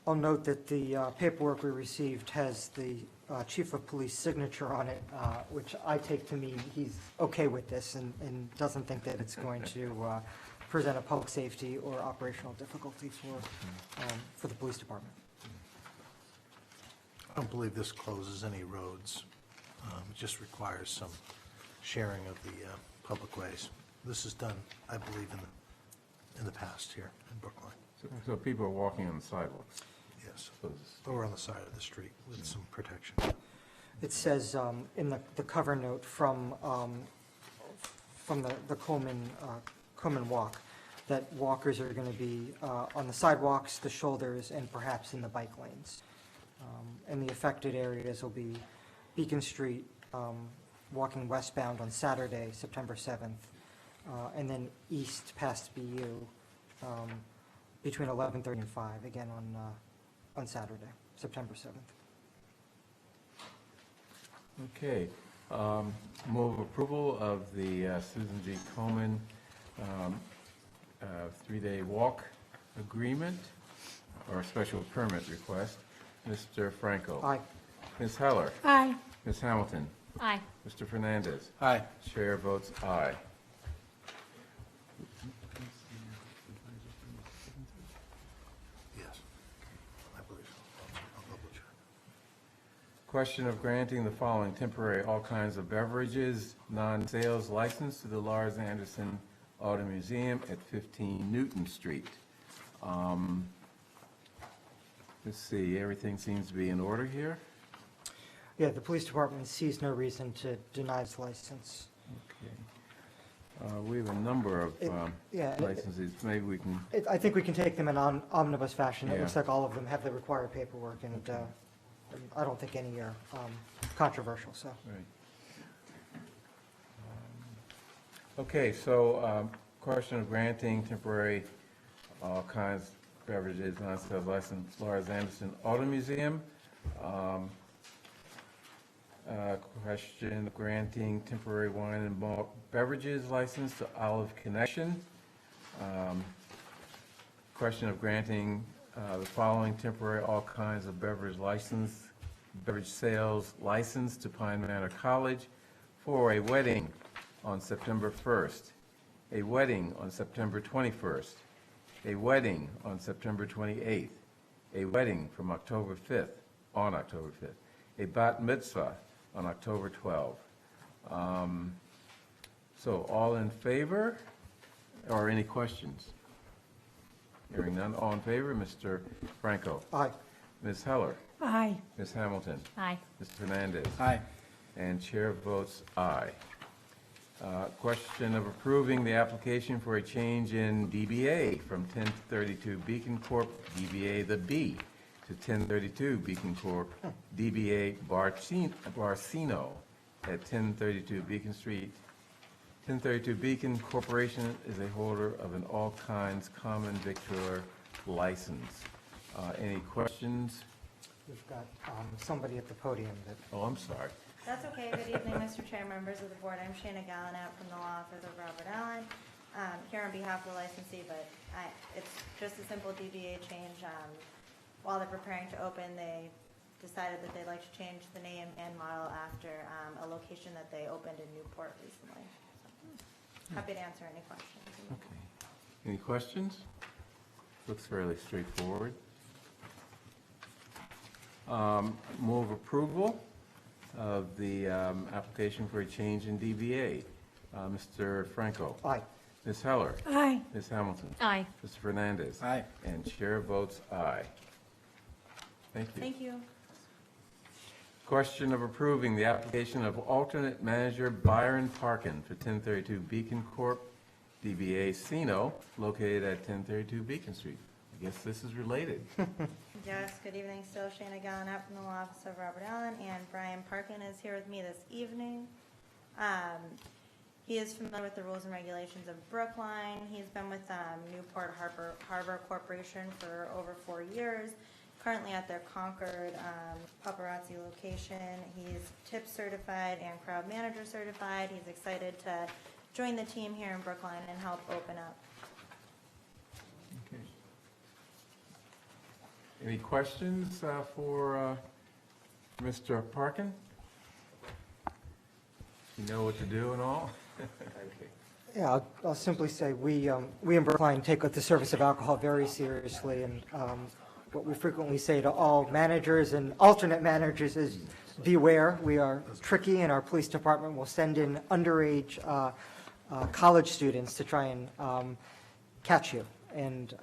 I'll note that the paperwork we received has the chief of police signature on it, which I take to mean he's okay with this and doesn't think that it's going to present a public safety or operational difficulty for the police department. I don't believe this closes any roads. It just requires some sharing of the public ways. This is done, I believe, in the past here in Brookline. So people are walking on the sidewalks? Yes, or on the side of the street with some protection. It says in the cover note from the Coleman Walk that walkers are going to be on the sidewalks, the shoulders, and perhaps in the bike lanes. And the affected areas will be Beacon Street, walking westbound on Saturday, September 7th, and then east past BU between 11:30 and 5, again on Saturday, September 7th. Okay. Move approval of the Susan G. Komen 3-day walk agreement or special permit request. Mr. Franco. Aye. Ms. Heller. Aye. Ms. Hamilton. Aye. Mr. Fernandez. Aye. Chair votes aye. Yes, I believe so. I'll double check. Question of granting the following temporary all kinds of beverages, non-sales license to the Lars Anderson Auto Museum at 15 Newton Street. Let's see, everything seems to be in order here. Yeah, the police department sees no reason to deny this license. Okay. We have a number of yeah, licenses. Maybe we can, I think we can take them in omnibus fashion. It Yeah. looks like all of them have the required paperwork, and I don't think any are controversial, so. right. Okay, so question of granting temporary all kinds beverages, non-sales license, Lars Anderson Auto Museum. Question of granting temporary wine and malt beverages license to Olive Connection. Question of granting the following temporary all kinds of beverage sales license to Pine Manor College for a wedding on September 1st, a wedding on September 21st, a wedding on September 28th, a wedding from October 5th, on October 5th, a bat mitzvah on October 12th. So all in favor, or any questions? Hearing none, all in favor, Mr. Franco. Aye. Ms. Heller. Aye. Ms. Hamilton. Aye. Mr. Fernandez. Aye. And chair votes aye. Question of approving the application for a change in DBA from 1032 Beacon Corp. DBA The B to 1032 Beacon Corp. DBA Barcino at 1032 Beacon Street. 1032 Beacon Corporation is a holder of an all-kinds common victualler license. Any questions? We've got somebody at the podium that, Oh, I'm sorry. That's okay. Good evening, Mr. Chair, members of the board. I'm Shana Gallinet from the law office of Robert Allen, here on behalf of the licensee, but it's just a simple DBA change. While they're preparing to open, they decided that they'd like to change the name and model after a location that they opened in Newport recently. So, happy to answer any questions. Okay. Any questions? Looks fairly straightforward. Move approval of the application for a change in DBA. Mr. Franco? Aye. Ms. Heller? Aye. Ms. Hamilton? Aye. Mr. Fernandez? Aye. And chair votes aye. Thank you. Thank you. Question of approving the application of alternate manager Byron Parkin for 1032 Beacon Corp., DBA Sino, located at 1032 Beacon Street. I guess this is related. Yes, good evening. Still Shana Gallinet from the law office of Robert Allen, and Brian Parkin is here with me this evening. He is familiar with the rules and regulations of Brookline. He's been with Newport Harbor Corporation for over 4 years, currently at their Concord paparazzi location. He's tip certified and crowd manager certified. He's excited to join the team here in Brookline and help open up. Okay. Any questions for Mr. Parkin? You know what to do and all? Okay. Yeah, I'll simply say, we in Brookline take the service of alcohol very seriously, and what we frequently say to all managers and alternate managers is, beware, we are tricky, and our police department will send in underage college students to try and catch you. And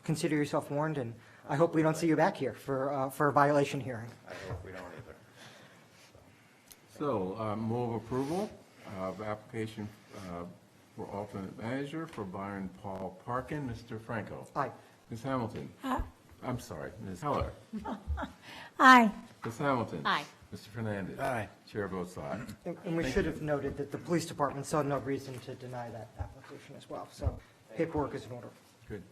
consider yourself warned, and I hope we don't see you back here for a violation hearing. I hope we don't either. So, move approval of application for alternate manager for Byron Paul Parkin. Mr. Franco? Aye. Ms. Hamilton? I'm sorry, Ms. Heller? Aye. Ms. Hamilton? Aye. Mr. Fernandez? Aye. Chair votes aye. And we should have noted that the police department saw no reason to deny that application as well, so paperwork is in order. Good.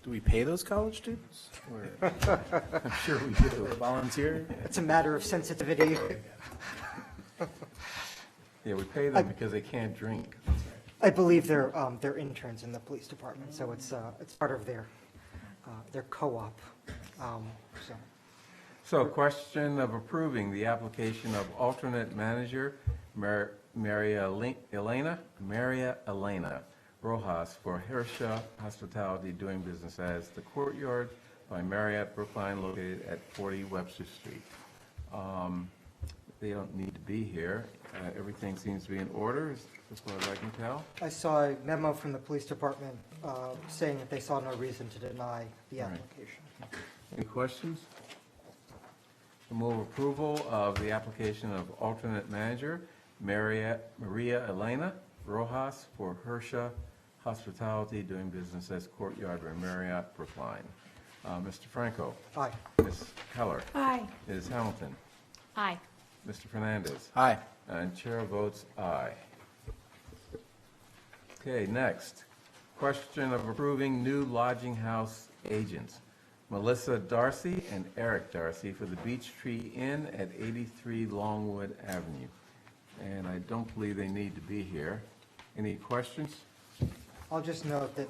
Do we pay those college students? Or- I'm sure we do. Volunteer? It's a matter of sensitivity. Yeah, we pay them because they can't drink. I believe they're interns in the police department, so it's part of their co-op. So So, question of approving the application of alternate manager Maria Elena Rojas for Hersha Hospitality, doing business as The Courtyard by Marriott Brookline, located at 40 Webster Street. They don't need to be here. Everything seems to be in order, as far as I can tell. I saw a memo from the police department saying that they saw no reason to deny the All right. application. Any questions? Move approval of the application of alternate manager Maria Elena Rojas for Hersha Hospitality, doing business as Courtyard by Marriott Brookline. Mr. Franco? Aye. Ms. Heller? Aye. Ms. Hamilton? Aye. Mr. Fernandez? Aye. And chair votes aye. Okay, next. Question of approving new lodging house agents. Melissa Darcy and Eric Darcy for the Beech Tree Inn at 83 Longwood Avenue. And I don't believe they need to be here. Any questions? I'll just note that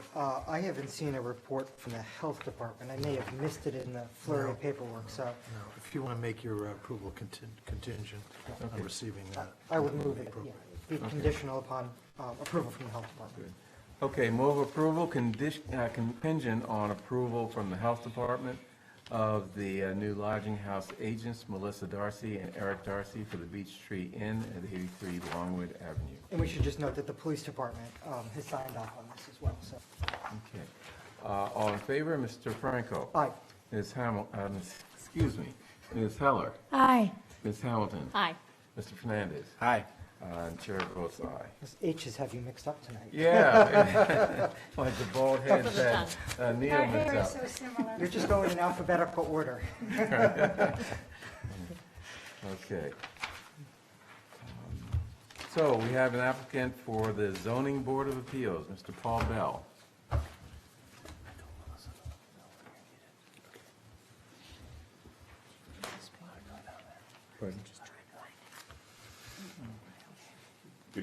I haven't seen a report from the health department. I may have missed it in the flurry of paperwork, so No, if you want to make your approval contingent on receiving that. I would move it, appropriate. yeah, be conditional upon approval from the health department. Okay, move approval contingent on approval from the health department of the new lodging house agents, Melissa Darcy and Eric Darcy for the Beech Tree Inn at 83 Longwood Avenue. And we should just note that the police department has signed off on this as well, so. Okay. All in favor, Mr. Franco? Aye. Ms. Excuse me, Ms. Heller? Aye. Ms. Hamilton? Aye. Mr. Fernandez? Aye. And chair votes aye. Those H's have you mixed up tonight. Yeah. Like the bald head that Neil Our mixed hair is up. so similar. You're just going in alphabetical order. Okay. So we have an applicant for the Zoning Board of Appeals, Mr. Paul Bell. Good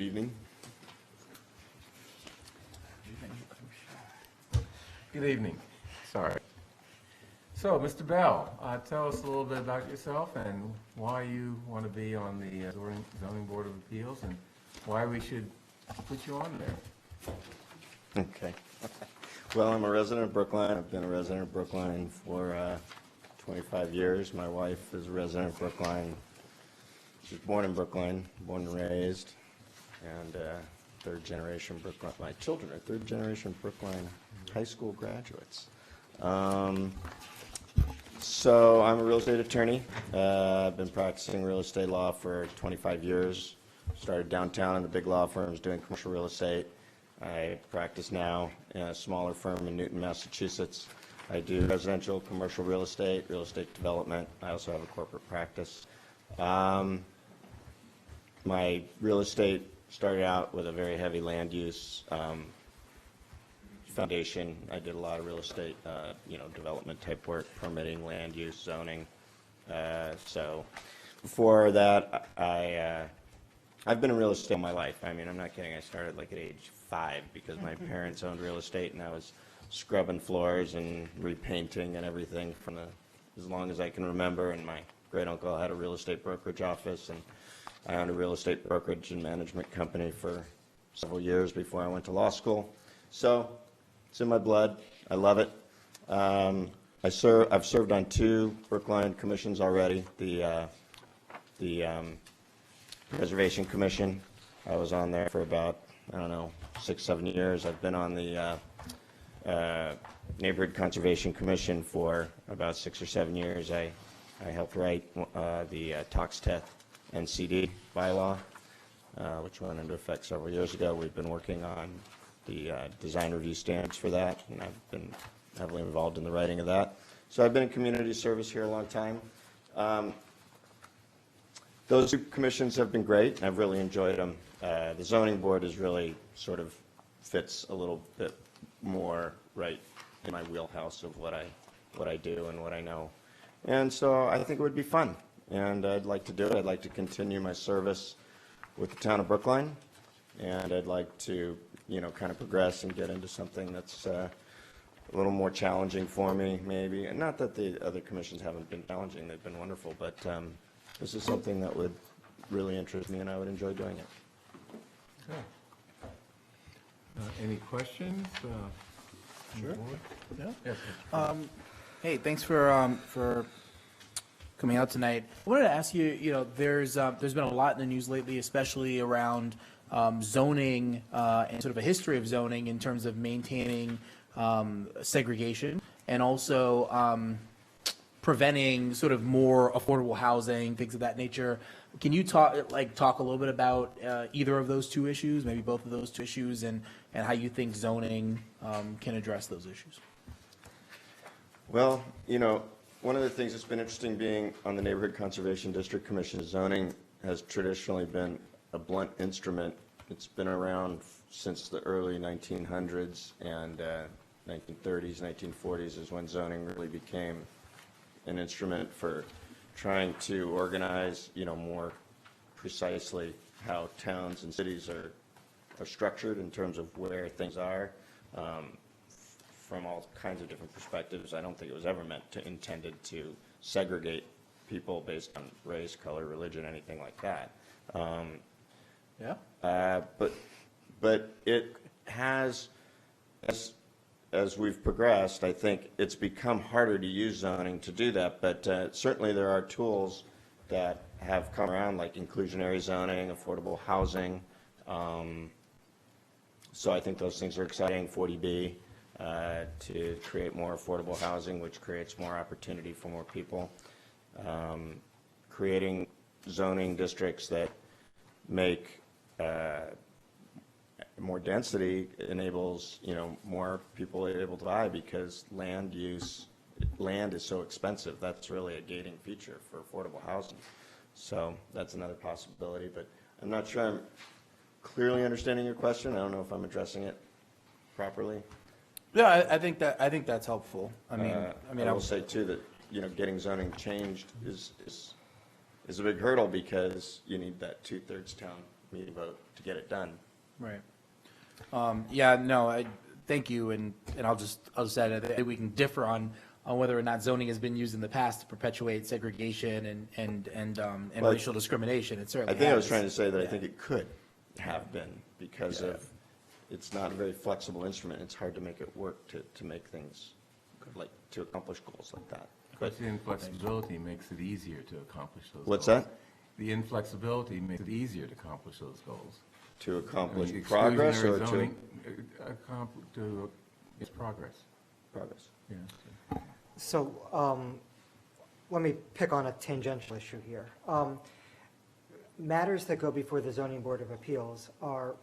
evening. Good evening. Sorry. So, Mr. Bell, tell us a little bit about yourself and why you want to be on the Zoning Board of Appeals and why we should put you on there. Okay. Well, I'm a resident of Brookline. I've been a resident of Brookline for 25 years. My wife is a resident of Brookline. She was born in Brookline, born and raised, and third generation Brookline. My children are third generation Brookline high school graduates. So I'm a real estate attorney. I've been practicing real estate law for 25 years. Started downtown in the big law firms doing commercial real estate. I practice now in a smaller firm in Newton, Massachusetts. I do residential, commercial real estate development. I also have a corporate practice. My real estate started out with a very heavy land use foundation. I did a lot of real estate, development type work, permitting, land use, zoning. So before that, I've been in real estate all my life. I mean, I'm not kidding. I started like at age 5 because my parents owned real estate, and I was scrubbing floors and repainting and everything from as long as I can remember. And my great uncle had a real estate brokerage office, and I owned a real estate brokerage and management company for several years before I went to law school. So it's in my blood. I love it. I've served on 2 Brookline commissions already. The Preservation Commission. I was on there for about, 6-7 years. I've been on the Neighborhood Conservation Commission for about 6 or 7 years. I helped write the Toxteth NCD bylaw, which went into effect several years ago. We've been working on the design review standards for that, and I've been heavily involved in the writing of that. So I've been in community service here a long time. Those 2 commissions have been great, and I've really enjoyed them. The zoning board is really sort of fits a little bit more right in my wheelhouse of what I do and what I know. And so I think it would be fun, and I'd like to do it. I'd like to continue my service with the town of Brookline, and I'd like to, kind of progress and get into something that's a little more challenging for me, maybe. And not that the other commissions haven't been challenging. They've been wonderful, but this is something that would really interest me, and I would enjoy doing it. Okay. Any questions? Sure. Yeah. Yes. Hey, thanks for coming out tonight. I wanted to ask you, there's been a lot in the news lately, especially around zoning and sort of a history of zoning in terms of maintaining segregation and also preventing sort of more affordable housing, things of that nature. Can you talk a little bit about either of those 2 issues, maybe both of those 2 issues, and how you think zoning can address those issues? Well, one of the things that's been interesting being on the Neighborhood Conservation District Commission is zoning has traditionally been a blunt instrument. It's been around since the early 1900s, and 1930s, 1940s is when zoning really became an instrument for trying to organize, more precisely how towns and cities are structured in terms of where things are, from all kinds of different perspectives. I don't think it was ever intended to segregate people based on race, color, religion, anything like that. But it has, as we've progressed, I think it's become harder to use zoning to do that, but certainly there are tools that have come around, like inclusionary zoning, affordable housing. So I think those things are exciting. 40B to create more affordable housing, which creates more opportunity for more people. Creating zoning districts that make more density enables, more people able to buy, because land is so expensive. That's really a gating feature for affordable housing. So that's another possibility, but I'm not sure I'm clearly understanding your question. I don't know if I'm addressing it properly. Yeah, I think that's helpful. I will say too that, getting zoning changed is is a big hurdle because you need that 2/3 town meeting vote to get it done. Right. Yeah, no, thank you, and I'll just add that we can differ on whether or not zoning has been used in the past to perpetuate segregation and Well, racial discrimination. It certainly I think I was has. trying to say that I Yeah. think it could have been because of, it's not a very flexible instrument. It's hard to make it work to make things, like, to accomplish goals like that. But the inflexibility makes it easier to accomplish those goals. What's that? The inflexibility makes it easier to accomplish those goals. To accomplish I mean, progress or exclusionary to? zoning, it's progress. Progress. Yeah. So let me pick on a tangential issue here. Matters that go before the Zoning Board of Appeals are,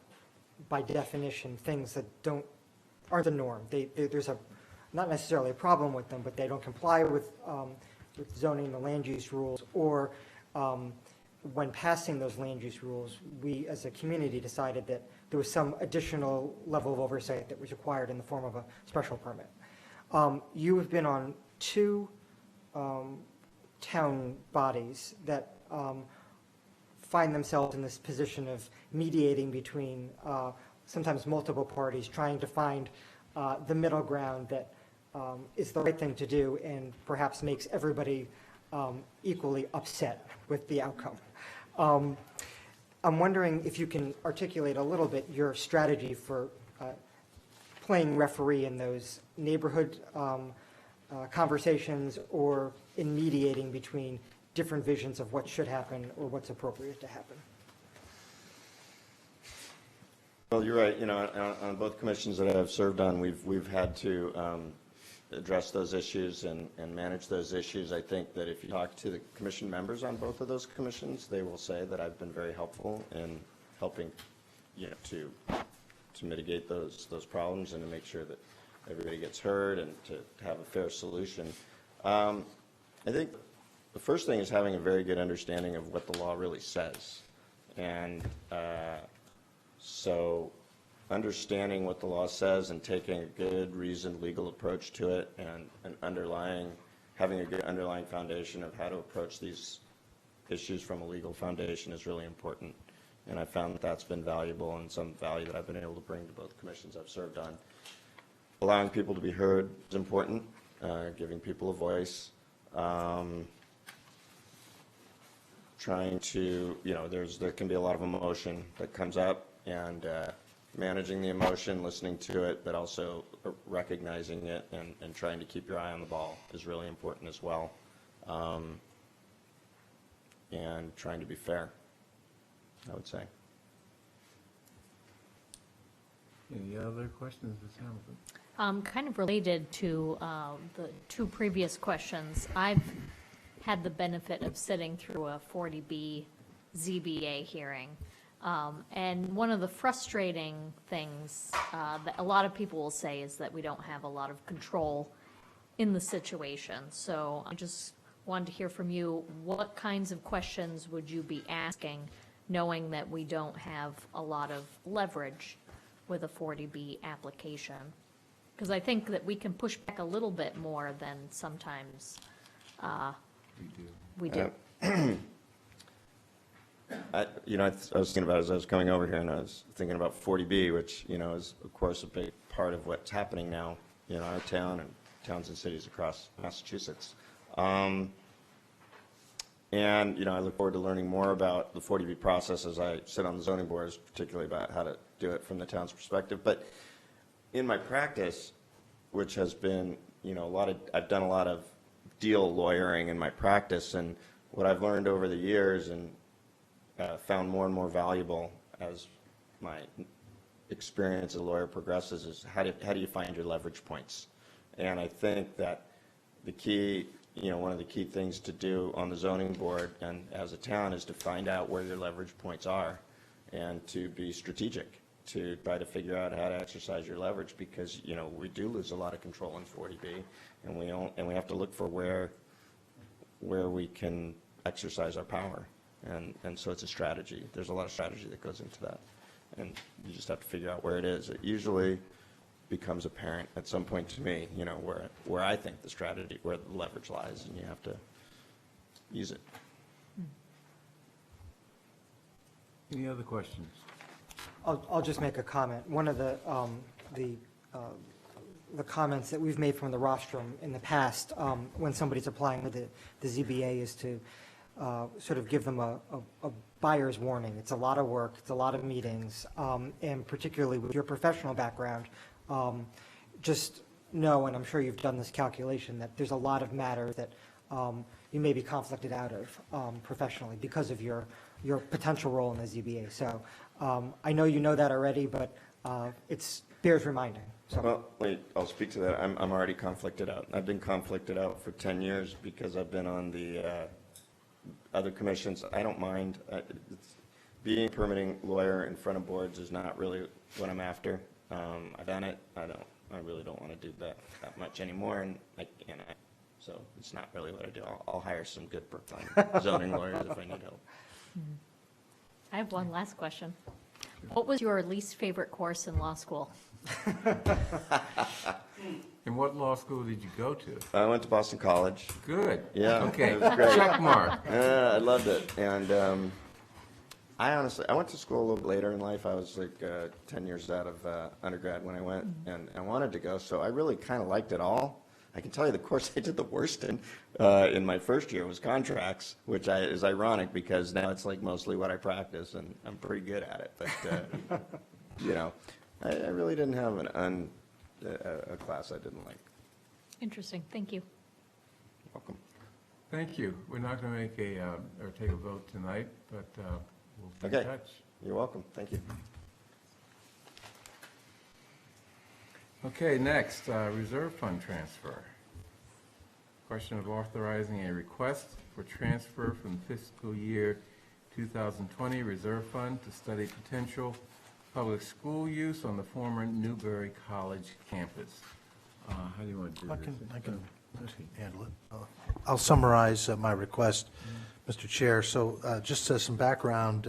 by definition, things that aren't the norm. There's not necessarily a problem with them, but they don't comply with zoning, the land use rules, or when passing those land use rules, we as a community decided that there was some additional level of oversight that was required in the form of a special permit. You have been on 2 town bodies that find themselves in this position of mediating between sometimes multiple parties, trying to find the middle ground that is the right thing to do and perhaps makes everybody equally upset with the outcome. I'm wondering if you can articulate a little bit your strategy for playing referee in those neighborhood conversations or in mediating between different visions of what should happen or what's appropriate to happen. Well, you're right. On both commissions that I've served on, we've had to address those issues and manage those issues. I think that if you talk to the commission members on both of those commissions, they will say that I've been very helpful in helping, to mitigate those problems and to make sure that everybody gets heard and to have a fair solution. I think the first thing is having a very good understanding of what the law really says. And so understanding what the law says and taking a good, reasoned legal approach to it and having a good underlying foundation of how to approach these issues from a legal foundation is really important. And I found that that's been valuable and some value that I've been able to bring to both commissions I've served on. Allowing people to be heard is important, giving people a voice. Trying to, there can be a lot of emotion that comes up, and managing the emotion, listening to it, but also recognizing it and trying to keep your eye on the ball is really important as well. And trying to be fair, I would say. Any other questions, Ms. Hamilton? Kind of related to the 2 previous questions, I've had the benefit of sitting through a 40B ZBA hearing. And one of the frustrating things that a lot of people will say is that we don't have a lot of control in the situation. So I just wanted to hear from you, what kinds of questions would you be asking, knowing that we don't have a lot of leverage with a 40B application? Because I think that we can push back a little bit more than sometimes we do. I was thinking about it as I was coming over here, and I was thinking about 40B, which, is, of course, a big part of what's happening now in our town and towns and cities across Massachusetts. And, I look forward to learning more about the 40B process as I sit on the zoning boards, particularly about how to do it from the town's perspective. But in my practice, which has been, I've done a lot of deal lawyering in my practice, and what I've learned over the years and found more and more valuable as my experience as a lawyer progresses is how do you find your leverage points? And I think that the key, one of the key things to do on the zoning board and as a town is to find out where your leverage points are and to be strategic, to try to figure out how to exercise your leverage, because we do lose a lot of control in 40B, and we have to look for where we can exercise our power, and so it's a strategy. There's a lot of strategy that goes into that, and you just have to figure out where it is. It usually becomes apparent at some point to me, where I think the strategy, where the leverage lies, and you have to use it. Any other questions? I'll just make a comment. One of the comments that we've made from the rostrum in the past, when somebody's applying with the ZBA, is to sort of give them a buyer's warning. It's a lot of work, it's a lot of meetings, and particularly with your professional background, just know, and I'm sure you've done this calculation, that there's a lot of matters that you may be conflicted out of professionally because of your potential role in the ZBA. So I know you know that already, but it bears reminding. So. Well, wait, I'll speak to that. I'm already conflicted out. I've been conflicted out for 10 years because I've been on the other commissions. I don't mind. Being a permitting lawyer in front of boards is not really what I'm after. I've done it. I really don't want to do that much anymore, and so it's not really what I do. I'll hire some good Brookline zoning lawyers if I need help. I have one last question. What was your least favorite course in law school? And what law school did you go to? I went to Boston College. Good. Yeah. Okay. It was great. Check mark. Yeah, I loved it. And I went to school a little bit later in life. I was like 10 years out of undergrad when I went, and I wanted to go. So I really kind of liked it all. I can tell you the course I did the worst in my first year was contracts, which is ironic because now it's like mostly what I practice, and I'm pretty good at it. But, I really didn't have a class I didn't like. Interesting. Thank you. Welcome. Thank you. We're not going to make or take a vote tonight, but we'll be in touch. You're welcome. Thank you. Okay, next, reserve fund transfer. Question of authorizing a request for transfer from fiscal year 2020 reserve fund to study potential public school use on the former Newberry College campus. How do you want to do this? I can handle it. I'll summarize my request, Mr. Chair. So just as some background,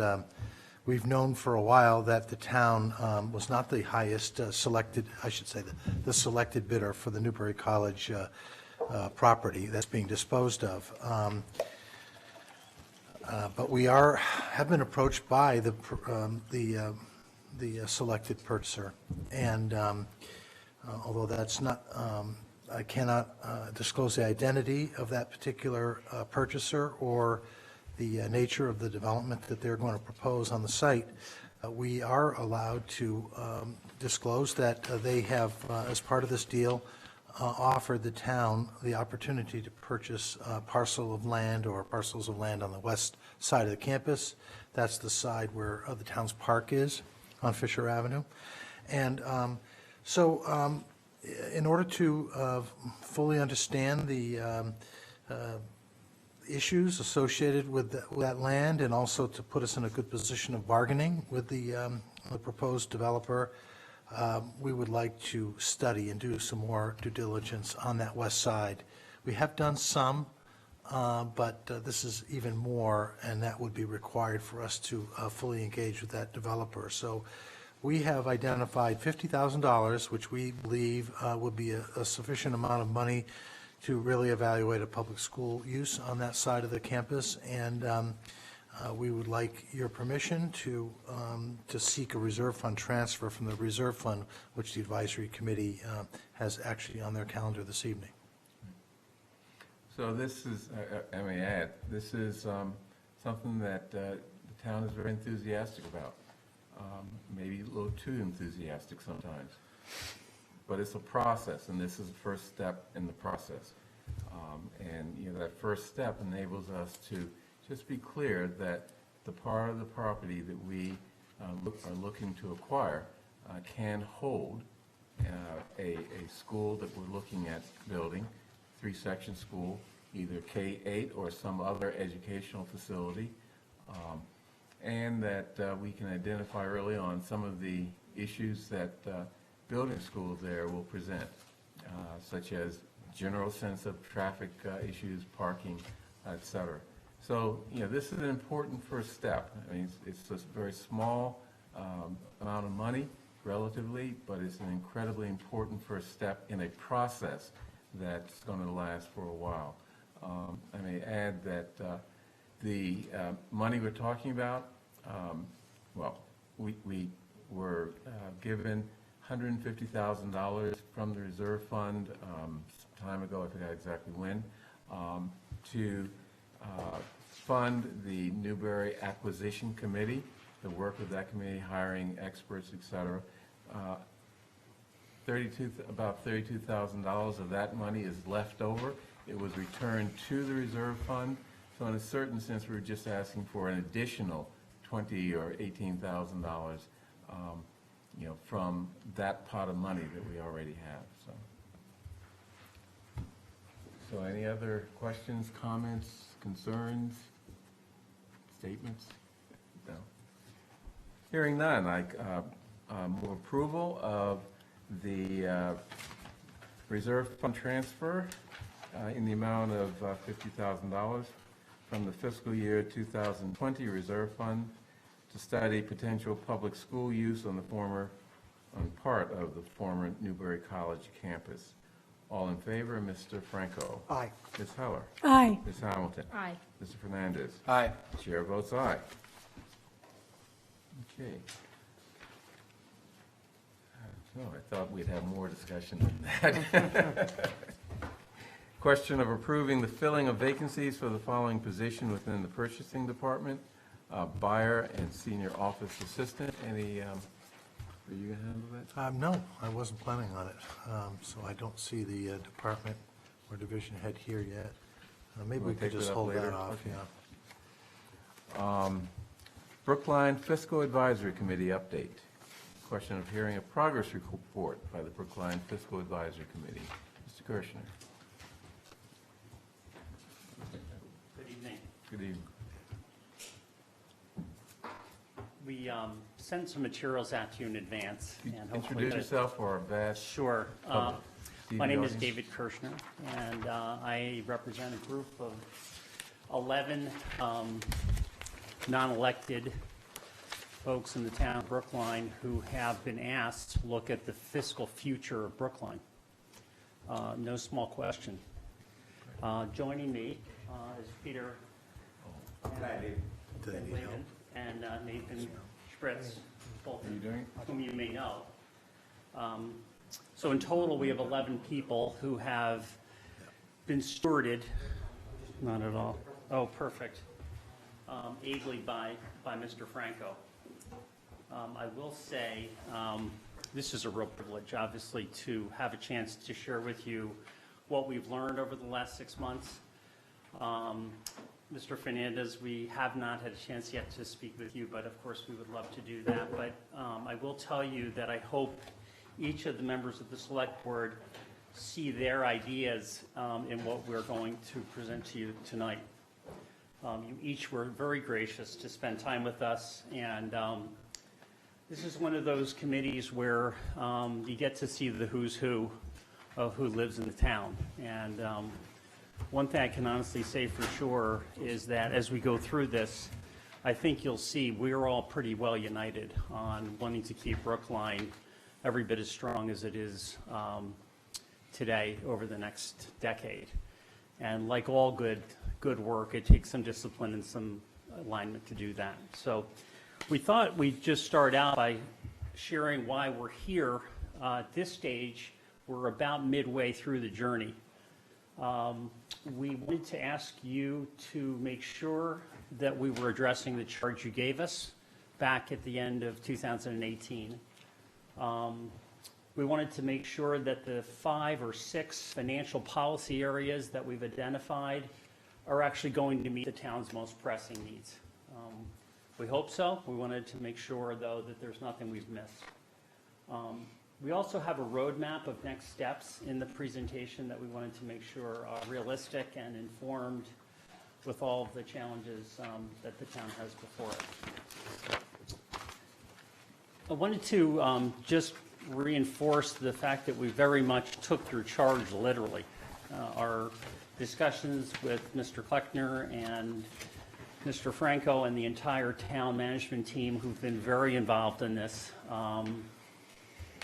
we've known for a while that the town was not the highest selected, I should say, the selected bidder for the Newberry College property that's being disposed of. But we have been approached by the selected purchaser, and although that's not, I cannot disclose the identity of that particular purchaser or the nature of the development that they're going to propose on the site. We are allowed to disclose that they have, as part of this deal, offered the town the opportunity to purchase a parcel of land or parcels of land on the west side of the campus. That's the side where the town's park is on Fisher Avenue. And so in order to fully understand the issues associated with that land, and also to put us in a good position of bargaining with the proposed developer, we would like to study and do some more due diligence on that west side. We have done some, but this is even more, and that would be required for us to fully engage with that developer. So we have identified $50,000, which we believe would be a sufficient amount of money to really evaluate a public school use on that side of the campus, and we would like your permission to seek a reserve fund transfer from the reserve fund, which the advisory committee has actually on their calendar this evening. So this is, I may add, this is something that the town is very enthusiastic about, maybe a little too enthusiastic sometimes. But it's a process, and this is the first step in the process. And that first step enables us to just be clear that the part of the property that we are looking to acquire can hold a school that we're looking at building, 3-section school, either K-8 or some other educational facility, and that we can identify early on some of the issues that building schools there will present, such as general sense of traffic issues, parking, et cetera. So, this is an important first step. I mean, it's a very small amount of money, relatively, but it's an incredibly important first step in a process that's going to last for a while. I may add that the money we're talking about well, we were given $150,000 from the reserve fund some time ago, I forgot exactly when, to fund the Newbury Acquisition Committee, the work of that committee, hiring experts, et cetera. About $32,000 of that money is left over. It was returned to the reserve fund. So in a certain sense, we were just asking for an additional $20,000 or $18,000, from that pot of money that we already have. So any other questions, comments, concerns, statements? No. Hearing none, I move approval of the reserve fund transfer in the amount of $50,000 from the fiscal year 2020 reserve fund to study potential public school use on part of the former Newbury College campus. All in favor, Mr. Franco? Aye. Ms. Heller? Aye. Ms. Hamilton? Aye. Mr. Fernandez? Aye. Chair votes aye. Okay. No, I thought we'd have more discussion than that. Question of approving the filling of vacancies for the following position within the purchasing department, buyer and senior office assistant. Any, are you going to handle that? No, I wasn't planning on it, so I don't see the department or division head here yet. Maybe we We'll could take just that up hold that later? off, Okay. yeah. Brookline Fiscal Advisory Committee update. Question of hearing a progress report by the Brookline Fiscal Advisory Committee. Mr. Kirshner. Good evening. Good evening. We sent some materials out to you in advance. And hopefully Introduce yourself for our vast Sure. public My name is audience. David Kirshner, and I represent a group of 11 non-elected folks in the town of Brookline who have been asked to look at the fiscal future of Brookline. No small question. Joining me is Peter Lincoln and Nathan Spritz, both of whom you may know. So in total, we have 11 people who have been stewarded, not at all, oh, perfect, ably by Mr. Franco. I will say, this is a real privilege, obviously, to have a chance to share with you what we've learned over the last 6 months. Mr. Fernandez, we have not had a chance yet to speak with you, but of course we would love to do that. But I will tell you that I hope each of the members of the Select Board see their ideas in what we're going to present to you tonight. You each were very gracious to spend time with us, and this is one of those committees where you get to see the who's who of who lives in the town. And one thing I can honestly say for sure is that as we go through this, I think you'll see we're all pretty well united on wanting to keep Brookline every bit as strong as it is today over the next decade. And like all good work, it takes some discipline and some alignment to do that. So we thought we'd just start out by sharing why we're here. At this stage, we're about midway through the journey. We wanted to ask you to make sure that we were addressing the charge you gave us back at the end of 2018. We wanted to make sure that the 5 or 6 financial policy areas that we've identified are actually going to meet the town's most pressing needs. We hope so. We wanted to make sure, though, that there's nothing we've missed. We also have a roadmap of next steps in the presentation that we wanted to make sure are realistic and informed with all of the challenges that the town has before it. I wanted to just reinforce the fact that we very much took your charge literally. Our discussions with Mr. Kleckner and Mr. Franco and the entire town management team who've been very involved in this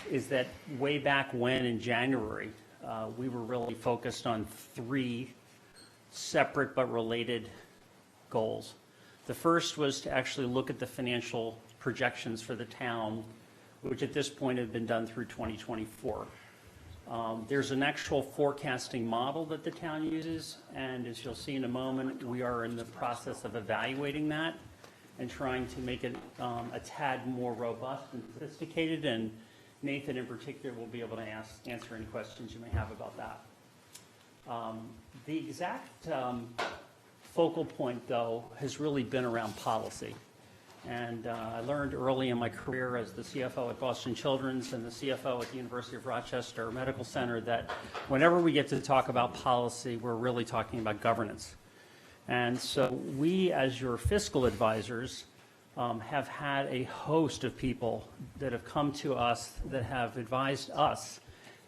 is that way back when in January, we were really focused on 3 separate but related goals. The first was to actually look at the financial projections for the town, which at this point have been done through 2024. There's an actual forecasting model that the town uses, and as you'll see in a moment, we are in the process of evaluating that and trying to make it a tad more robust and sophisticated, and Nathan in particular will be able to answer any questions you may have about that. The exact focal point, though, has really been around policy. And I learned early in my career as the CFO at Boston Children's and the CFO at the University of Rochester Medical Center that whenever we get to talk about policy, we're really talking about governance. And so we, as your fiscal advisors, have had a host of people that have come to us that have advised us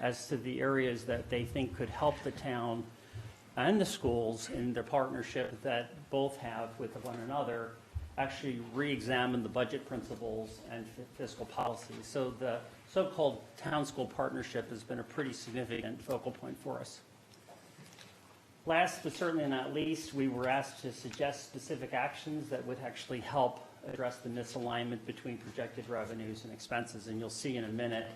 as to the areas that they think could help the town and the schools in their partnership that both have with one another actually re-examine the budget principles and fiscal policy. So the so-called town-school partnership has been a pretty significant focal point for us. Last but certainly not least, we were asked to suggest specific actions that would actually help address the misalignment between projected revenues and expenses. And you'll see in a minute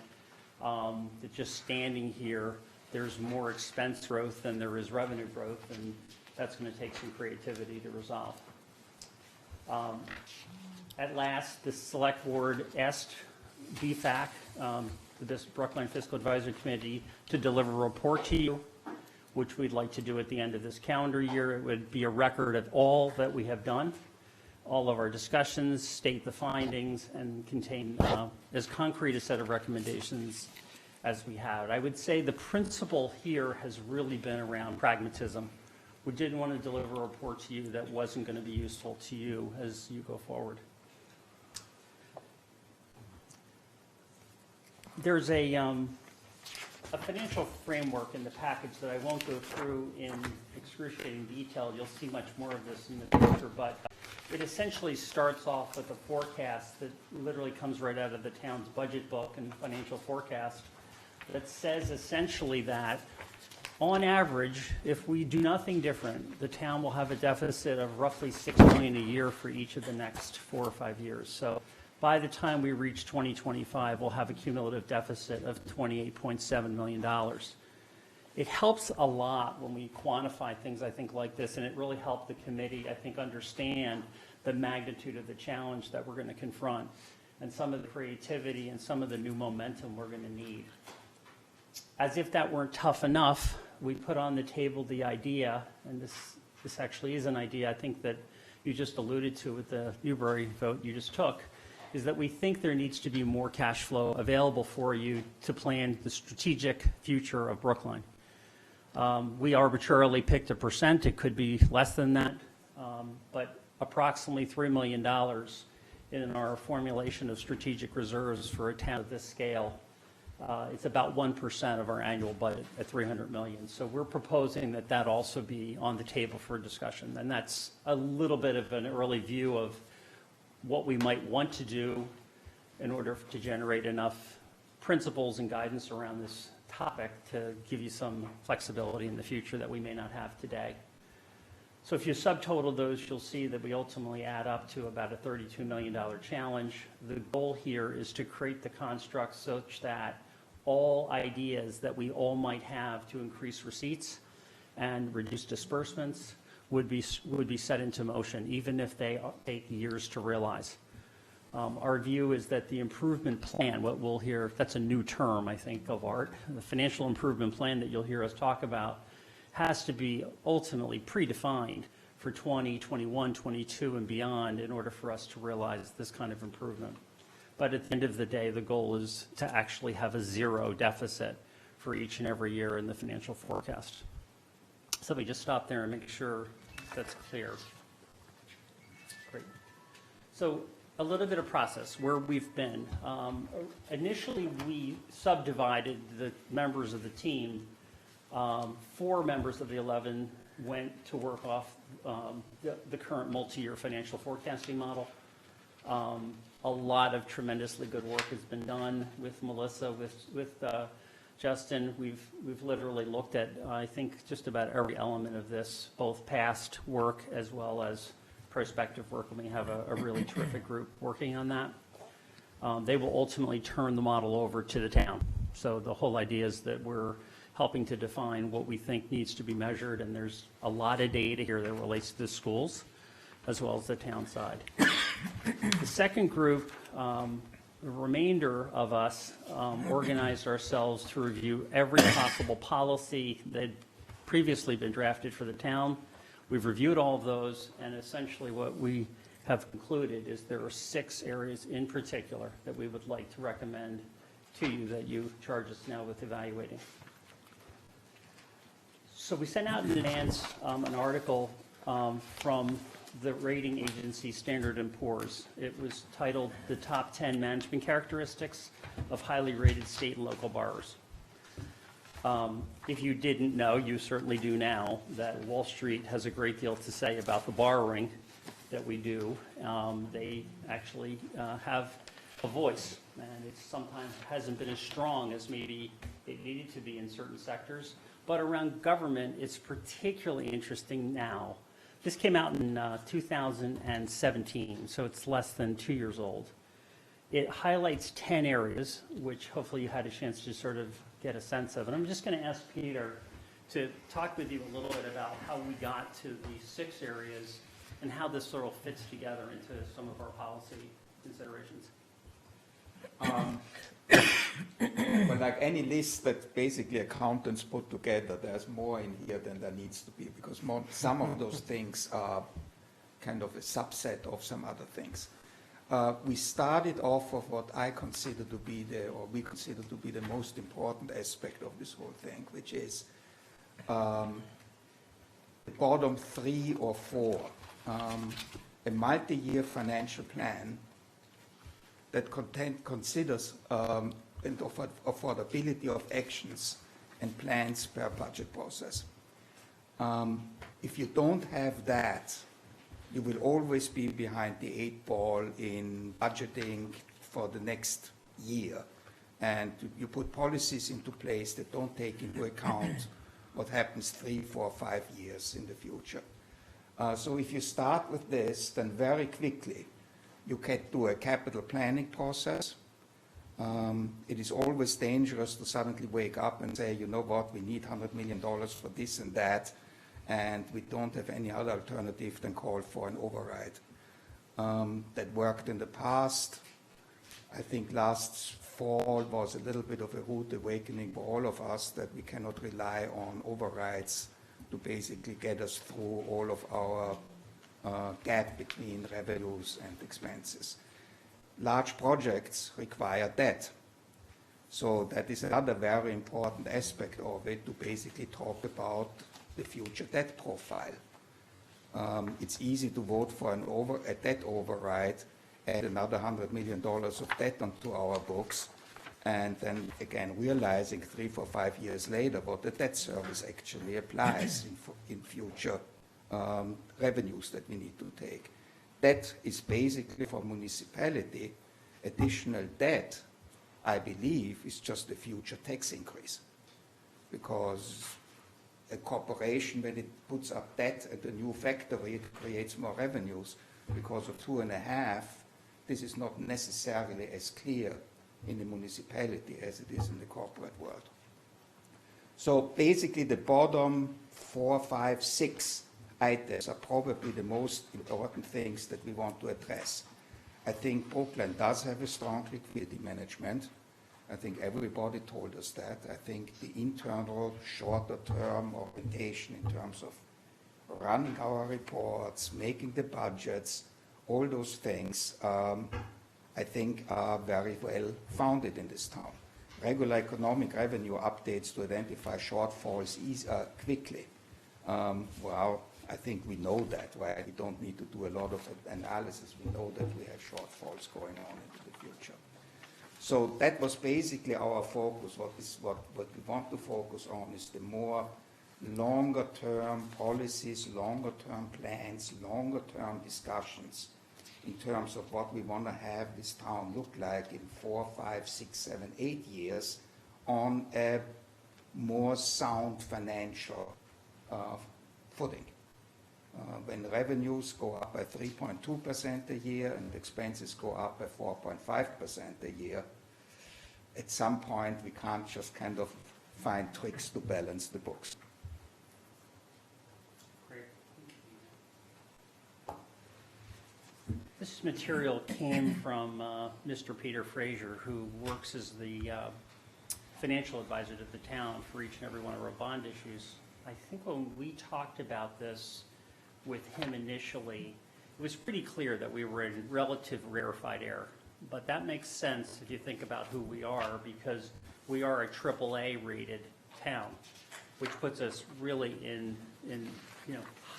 that just standing here, there's more expense growth than there is revenue growth, and that's going to take some creativity to resolve. At last, the select board asked BFAC, this Brookline Fiscal Advisory Committee, to deliver a report to you, which we'd like to do at the end of this calendar year. It would be a record of all that we have done, all of our discussions, state the findings, and contain as concrete a set of recommendations as we have. I would say the principle here has really been around pragmatism. We didn't want to deliver a report to you that wasn't going to be useful to you as you go forward. There's a financial framework in the package that I won't go through in excruciating detail. You'll see much more of this in the future, but it essentially starts off with a forecast that literally comes right out of the town's budget book and financial forecast that says essentially that on average, if we do nothing different, the town will have a deficit of roughly $6 million a year for each of the next 4 or 5 years. So by the time we reach 2025, we'll have a cumulative deficit of $28.7 million. It helps a lot when we quantify things, I think, like this, and it really helped the committee, I think, understand the magnitude of the challenge that we're going to confront and some of the creativity and some of the new momentum we're going to need. As if that weren't tough enough, we put on the table the idea, and this actually is an idea I think that you just alluded to with the Newbury vote you just took, is that we think there needs to be more cash flow available for you to plan the strategic future of Brookline. We arbitrarily picked a percent. It could be less than that, but approximately $3 million in our formulation of strategic reserves for a town of this scale. It's about 1% of our annual budget at $300 million. So we're proposing that that also be on the table for discussion. And that's a little bit of an early view of what we might want to do in order to generate enough principles and guidance around this topic to give you some flexibility in the future that we may not have today. So if you subtotal those, you'll see that we ultimately add up to about a $32 million challenge. The goal here is to create the construct such that all ideas that we all might have to increase receipts and reduce disbursements would be set into motion, even if they take years to realize. Our view is that the improvement plan, what we'll hear, that's a new term, I think, of art, the financial improvement plan that you'll hear us talk about has to be ultimately predefined for 20, 21, 22, and beyond in order for us to realize this kind of improvement. But at the end of the day, the goal is to actually have a zero deficit for each and every year in the financial forecast. So let me just stop there and make sure that's clear. Great. So a little bit of process, where we've been. Initially, we subdivided the members of the team. 4 members of the 11 went to work off the current multi-year financial forecasting model. A lot of tremendously good work has been done with Melissa, with Justin. We've literally looked at, I think, just about every element of this, both past work as well as prospective work, and we have a really terrific group working on that. They will ultimately turn the model over to the town. So the whole idea is that we're helping to define what we think needs to be measured, and there's a lot of data here that relates to the schools as well as the town side. The second group, the remainder of us organized ourselves to review every possible policy that had previously been drafted for the town. We've reviewed all of those, and essentially what we have concluded is there are 6 areas in particular that we would like to recommend to you that you charge us now with evaluating. So we sent out in advance an article from the rating agency Standard & Poor's. It was titled "The Top 10 Management Characteristics of Highly Rated State and Local Borrowers." If you didn't know, you certainly do now, that Wall Street has a great deal to say about the borrowing that we do. They actually have a voice, and it sometimes hasn't been as strong as maybe it needed to be in certain sectors. But around government, it's particularly interesting now. This came out in 2017, so it's less than 2 years old. It highlights 10 areas, which hopefully you had a chance to sort of get a sense of. And I'm just going to ask Peter to talk with you a little bit about how we got to these 6 areas and how this sort of fits together into some of our policy considerations. Well, like any list that basically accountants put together, there's more in here than there needs to be, because some of those things are kind of a subset of some other things. We started off of what I consider to be we consider to be the most important aspect of this whole thing, which is the bottom 3 or 4, a multi-year financial plan that considers and affordability of actions and plans per budget process. If you don't have that, you will always be behind the 8 ball in budgeting for the next year. And you put policies into place that don't take into account what happens 3, 4, 5 years in the future. So if you start with this, then very quickly you get to a capital planning process. It is always dangerous to suddenly wake up and say, you know what, we need $100 million for this and that, and we don't have any other alternative than call for an override. That worked in the past. I think last fall was a little bit of a rude awakening for all of us that we cannot rely on overrides to basically get us through all of our gap between revenues and expenses. Large projects require debt. So that is another very important aspect of it, to basically talk about the future debt profile. It's easy to vote for a debt override, add another $100 million of debt onto our books, and then again realizing 3, 4, 5 years later what the debt service actually applies in future revenues that we need to take. That is basically for municipality. Additional debt, I believe, is just a future tax increase, because a corporation, when it puts up debt at a new factory, it creates more revenues. Because of 2.5, this is not necessarily as clear in the municipality as it is in the corporate world. So basically the bottom 4, 5, 6 items are probably the most important things that we want to address. I think Brookline does have a strong liquidity management. I think everybody told us that. I think the internal shorter-term orientation in terms of running our reports, making the budgets, all those things, I think are very well founded in this town. Regular economic revenue updates to identify shortfalls quickly. Well, I think we know that, right? We don't need to do a lot of analysis. We know that we have shortfalls going on into the future. So that was basically our focus. What we want to focus on is the more longer-term policies, longer-term plans, longer-term discussions in terms of what we want to have this town look like in 4, 5, 6, 7, 8 years on a more sound financial footing. when revenues go up by 3.2% a year and expenses go up by 4.5% a year, at some point we can't just kind of find tricks to balance the books. This material came from Mr. Peter Frazier, who works as the financial advisor to the town for each and every one of our bond issues. I think when we talked about this with him initially, it was pretty clear that we were in relative rarefied air. But that makes sense if you think about who we are, because we are a AAA rated town, which puts us really in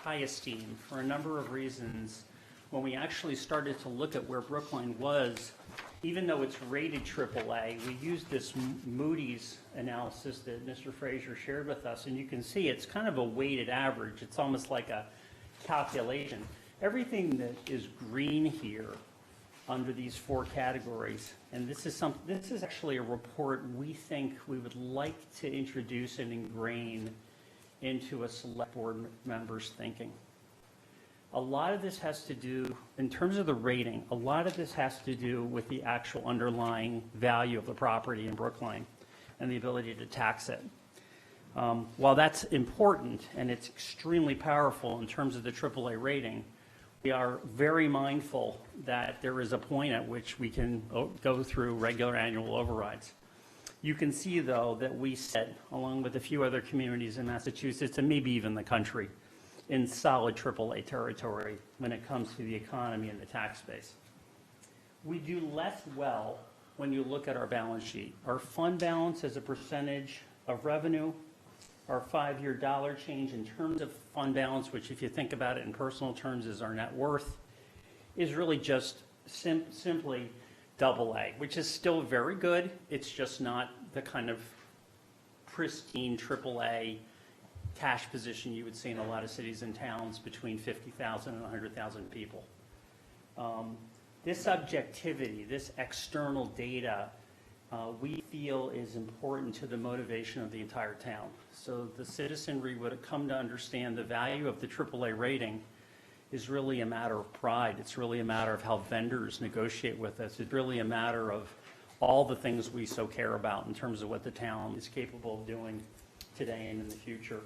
high esteem for a number of reasons. When we actually started to look at where Brookline was, even though it's rated AAA, we used this Moody's analysis that Mr. Frazier shared with us, and you can see it's kind of a weighted average. It's almost like a calculation. Everything that is green here under these four categories, and this is actually a report we think we would like to introduce and ingrain into a select board member's thinking. A lot of this has to do, in terms of the rating, a lot of this has to do with the actual underlying value of the property in Brookline and the ability to tax it. While that's important and it's extremely powerful in terms of the AAA rating, we are very mindful that there is a point at which we can go through regular annual overrides. You can see, though, that we sit, along with a few other communities in Massachusetts and maybe even the country, in solid AAA territory when it comes to the economy and the tax base. We do less well when you look at our balance sheet. Our fund balance as a percentage of revenue, our 5-year dollar change in terms of fund balance, which if you think about it in personal terms is our net worth, is really just simply AA, which is still very good. It's just not the kind of pristine AAA cash position you would see in a lot of cities and towns between 50,000 and 100,000 people. This objectivity, this external data, we feel is important to the motivation of the entire town. So the citizenry would come to understand the value of the AAA rating is really a matter of pride. It's really a matter of how vendors negotiate with us. It's really a matter of all the things we so care about in terms of what the town is capable of doing today and in the future.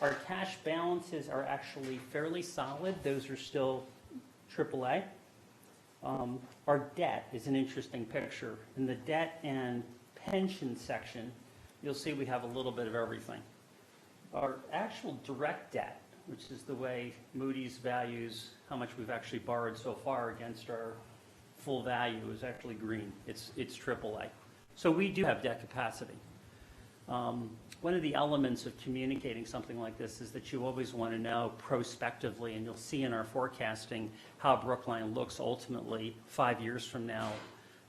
Our cash balances are actually fairly solid. Those are still AAA. Our debt is an interesting picture. In the debt and pension section, you'll see we have a little bit of everything. Our actual direct debt, which is the way Moody's values how much we've actually borrowed so far against our full value, is actually green. It's AAA. So we do have debt capacity. One of the elements of communicating something like this is that you always want to know prospectively, and you'll see in our forecasting how Brookline looks ultimately 5 years from now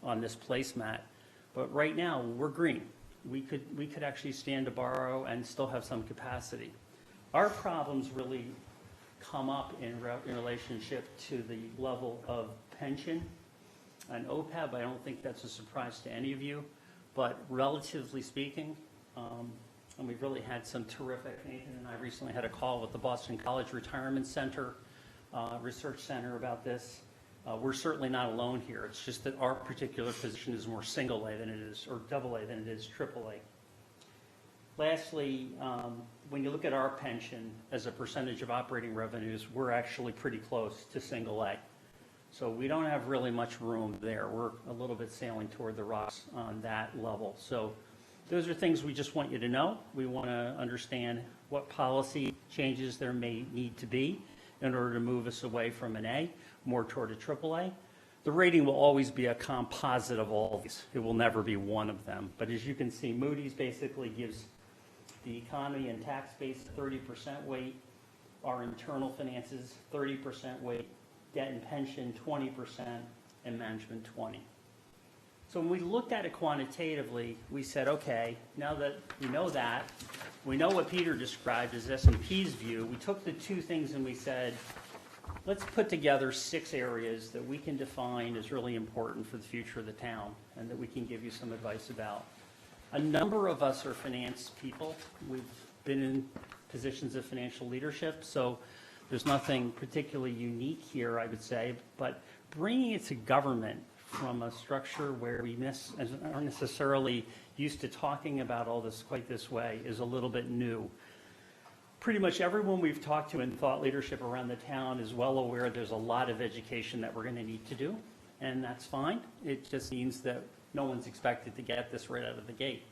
on this placemat. But right now, we're green. We could actually stand to borrow and still have some capacity. Our problems really come up in relationship to the level of pension and OPEB. I don't think that's a surprise to any of you, but relatively speaking, and we've really had some terrific, Nathan and I recently had a call with the Boston College Retirement Center, Research Center about this. We're certainly not alone here. It's just that our particular position is more single A than it is, or double A than it is AAA. Lastly, when you look at our pension as a percentage of operating revenues, we're actually pretty close to single A. So we don't have really much room there. We're a little bit sailing toward the rocks on that level. So those are things we just want you to know. We want to understand what policy changes there may need to be in order to move us away from an A, more toward a AAA. The rating will always be a composite of all of these. It will never be one of them. But as you can see, Moody's basically gives the economy and tax base 30% weight, our internal finances 30% weight, debt and pension 20%, and management 20%. So when we looked at it quantitatively, we said, okay, now that we know that, we know what Peter described as S&P's view, we took the two things and we said, let's put together 6 areas that we can define as really important for the future of the town and that we can give you some advice about. A number of us are finance people. We've been in positions of financial leadership, so There's nothing particularly unique here, I would say, but bringing it to government from a structure where we aren't necessarily used to talking about all this quite this way is a little bit new. Pretty much everyone we've talked to in thought leadership around the town is well aware there's a lot of education that we're going to need to do, and that's fine. It just means that no one's expected to get this right out of the gate.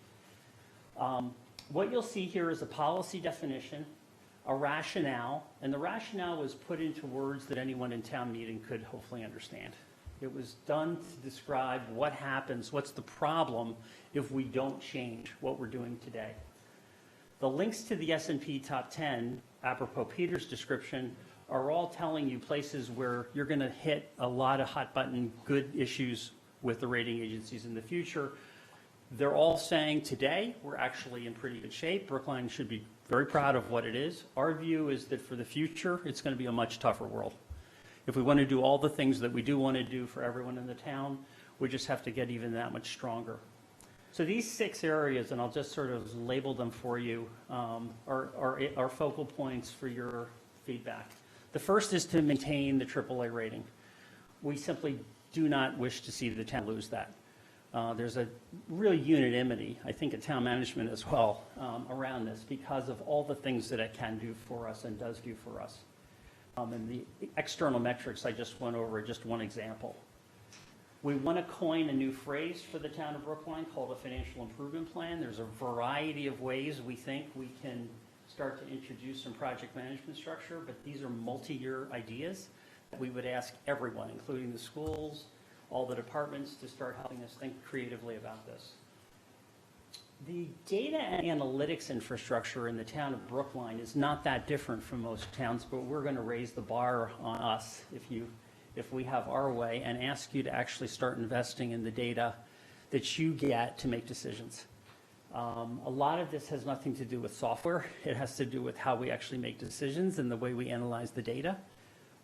What you'll see here is a policy definition, a rationale, and the rationale was put into words that anyone in town meeting could hopefully understand. It was done to describe what happens, what's the problem if we don't change what we're doing today. The links to the S&P Top 10, apropos Peter's description, are all telling you places where you're going to hit a lot of hot button good issues with the rating agencies in the future. They're all saying today we're actually in pretty good shape. Brookline should be very proud of what it is. Our view is that for the future, it's going to be a much tougher world. If we want to do all the things that we do want to do for everyone in the town, we just have to get even that much stronger. So these 6 areas, and I'll just sort of label them for you, are focal points for your feedback. The first is to maintain the AAA rating. We simply do not wish to see the town lose that. There's a real unanimity, I think, at town management as well, around this because of all the things that it can do for us and does do for us. And the external metrics I just went over are just one example. We want to coin a new phrase for the town of Brookline called a financial improvement plan. There's a variety of ways we think we can start to introduce some project management structure, but these are multi-year ideas that we would ask everyone, including the schools, all the departments, to start helping us think creatively about this. The data and analytics infrastructure in the town of Brookline is not that different from most towns, but we're going to raise the bar on us if we have our way and ask you to actually start investing in the data that you get to make decisions. A lot of this has nothing to do with software. It has to do with how we actually make decisions and the way we analyze the data.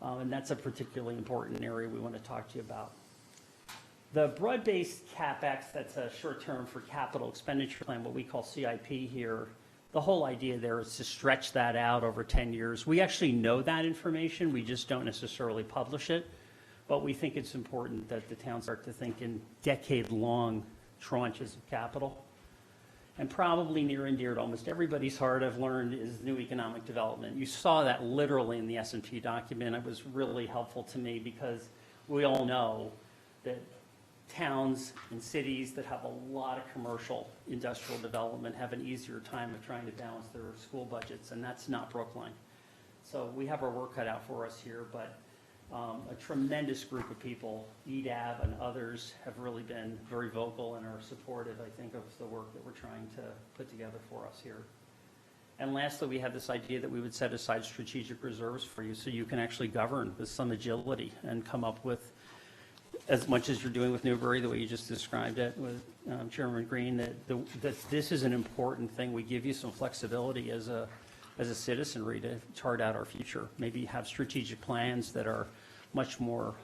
And that's a particularly important area we want to talk to you about. The broad-based CapEx, that's a short term for capital expenditure plan, what we call CIP here. The whole idea there is to stretch that out over 10 years. We actually know that information. We just don't necessarily publish it. But we think it's important that the town start to think in decade-long tranches of capital. And probably near and dear to almost everybody's heart, I've learned, is new economic development. You saw that literally in the S&P document. It was really helpful to me because we all know that towns and cities that have a lot of commercial industrial development have an easier time of trying to balance their school budgets, and that's not Brookline. So we have our work cut out for us here, but a tremendous group of people, EDAB and others, have really been very vocal and are supportive, I think, of the work that we're trying to put together for us here. And lastly, we have this idea that we would set aside strategic reserves for you so you can actually govern with some agility and come up with, as much as you're doing with Newbury, the way you just described it with Chairman Green, that this is an important thing. We give you some flexibility as a citizenry to chart out our future. Maybe have strategic plans that are much more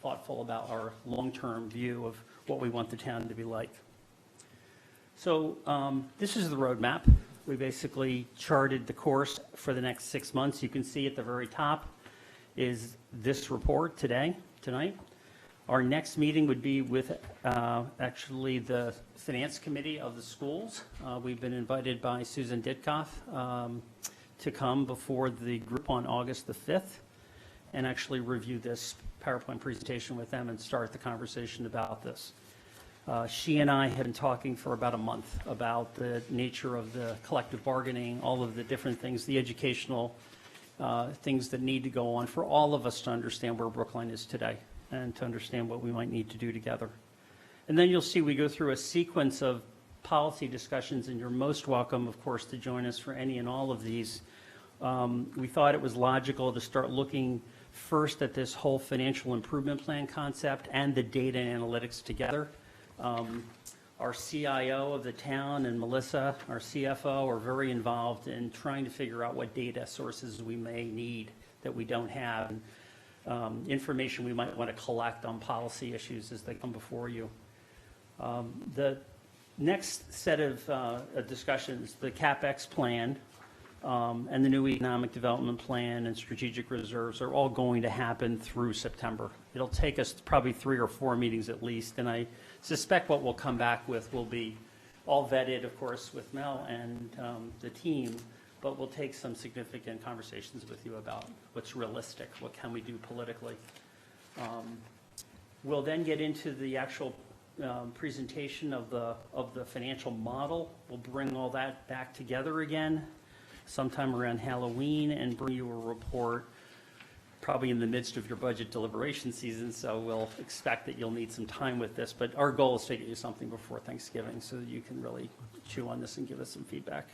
thoughtful about our long-term view of what we want the town to be like. So this is the roadmap. We basically charted the course for the next 6 months. You can see at the very top is this report tonight. Our next meeting would be with actually the Finance Committee of the schools. We've been invited by Susan Ditkoff to come before the group on August the 5th and actually review this PowerPoint presentation with them and start the conversation about this. She and I have been talking for about a month about the nature of the collective bargaining, all of the different things, the educational things that need to go on for all of us to understand where Brookline is today and to understand what we might need to do together. And then you'll see we go through a sequence of policy discussions, and you're most welcome, of course, to join us for any and all of these. We thought it was logical to start looking first at this whole financial improvement plan concept and the data and analytics together. Our CIO of the town and Melissa, our CFO, are very involved in trying to figure out what data sources we may need that we don't have, and information we might want to collect on policy issues as they come before you. The next set of discussions, the CapEx plan, and the new economic development plan and strategic reserves are all going to happen through September. It'll take us probably 3 or 4 meetings at least, and I suspect what we'll come back with will be all vetted, of course, with Mel and the team, but we'll take some significant conversations with you about what's realistic, what can we do politically. We'll then get into the actual presentation of the financial model. We'll bring all that back together again sometime around Halloween and bring you a report probably in the midst of your budget deliberation season, so we'll expect that you'll need some time with this, but our goal is to get you something before Thanksgiving so that you can really chew on this and give us some feedback.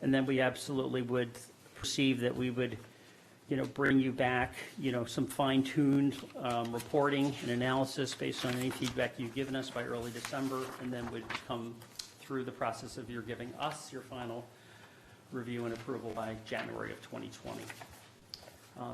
And then we absolutely would perceive that we would, bring you back, some fine-tuned reporting and analysis based on any feedback you've given us by early December, and then would come through the process of your giving us your final review and approval by January of 2020.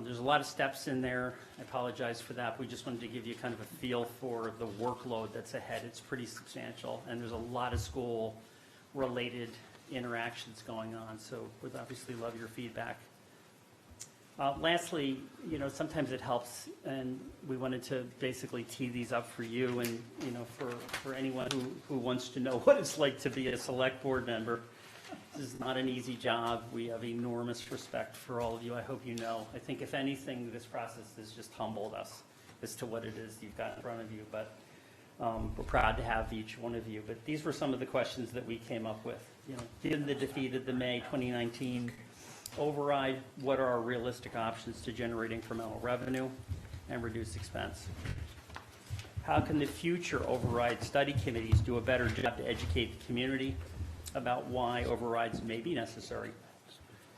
There's a lot of steps in there. I apologize for that. We just wanted to give you kind of a feel for the workload that's ahead. It's pretty substantial, and there's a lot of school-related interactions going on, so we'd obviously love your feedback. Lastly, sometimes it helps, and we wanted to basically tee these up for you and, for anyone who wants to know what it's like to be a select board member. This is not an easy job. We have enormous respect for all of you. I hope you know. I think if anything, this process has just humbled us as to what it is you've got in front of you, but we're proud to have each one of you. But these were some of the questions that we came up with. Given the defeat of the May 2019 override, what are our realistic options to generate incremental revenue and reduce expense? How can the future override study committees do a better job to educate the community about why overrides may be necessary?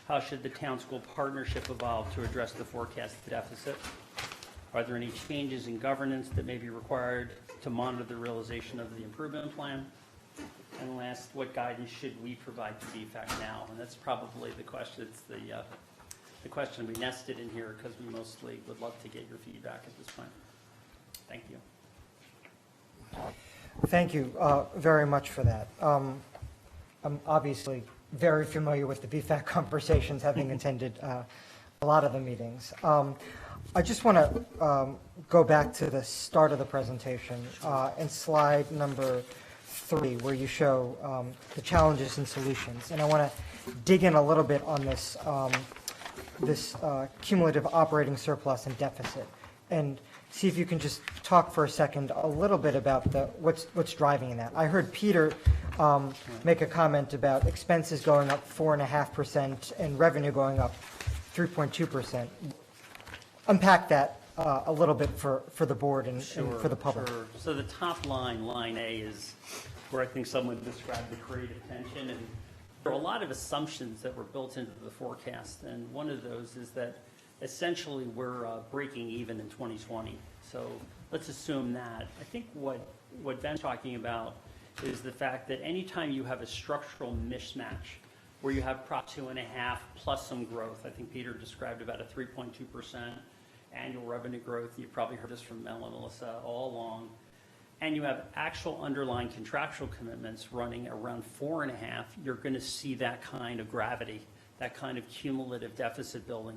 How should the town-school partnership evolve to address the forecasted deficit? Are there any changes in governance that may be required to monitor the realization of the improvement plan? And last, what guidance should we provide to BFAC now? And that's probably the question. It's the question we nested in here because we mostly would love to get your feedback at this point. Thank you. Thank you very much for that. I'm obviously very familiar with the BFAC conversations, having attended a lot of the meetings. I just want to go back to the start of the presentation and slide number 3, where you show the challenges and solutions. And I want to dig in a little bit on this, this cumulative operating surplus and deficit, and see if you can just talk for a second a little bit about what's driving that. I heard Peter make a comment about expenses going up 4.5% and revenue going up 3.2%. Unpack that a little bit for the board and for the public. Sure. So the top line, line A, is where I think someone described the creative tension, and there are a lot of assumptions that were built into the forecast, and one of those is that essentially we're breaking even in 2020. So let's assume that. I think what Ben's talking about is the fact that anytime you have a structural mismatch where you have Prop 2.5 plus some growth, I think Peter described about a 3.2% annual revenue growth. You've probably heard this from Mel and Melissa all along. And you have actual underlying contractual commitments running around 4.5, you're going to see that kind of gravity, that kind of cumulative deficit building.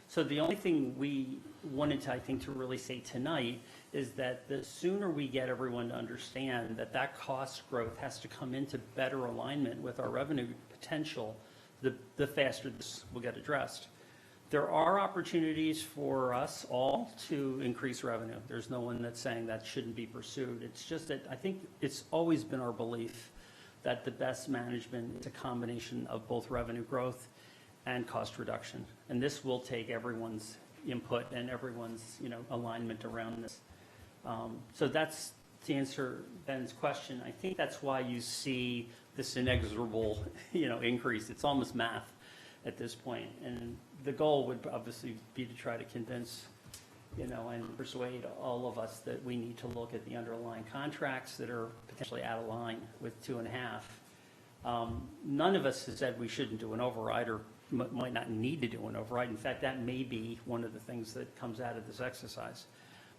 So the only thing we wanted to, I think, to really say tonight is that the sooner we get everyone to understand that that cost growth has to come into better alignment with our revenue potential, the faster this will get addressed. There are opportunities for us all to increase revenue. There's no one that's saying that shouldn't be pursued. It's just that I think it's always been our belief that the best management is a combination of both revenue growth and cost reduction. And this will take everyone's input and everyone's alignment around this. So that's to answer Ben's question. I think that's why you see this inexorable increase. It's almost math at this point. And the goal would obviously be to try to convince and persuade all of us that we need to look at the underlying contracts that are potentially out of line with 2.5. None of us has said we shouldn't do an override or might not need to do an override. In fact, that may be one of the things that comes out of this exercise.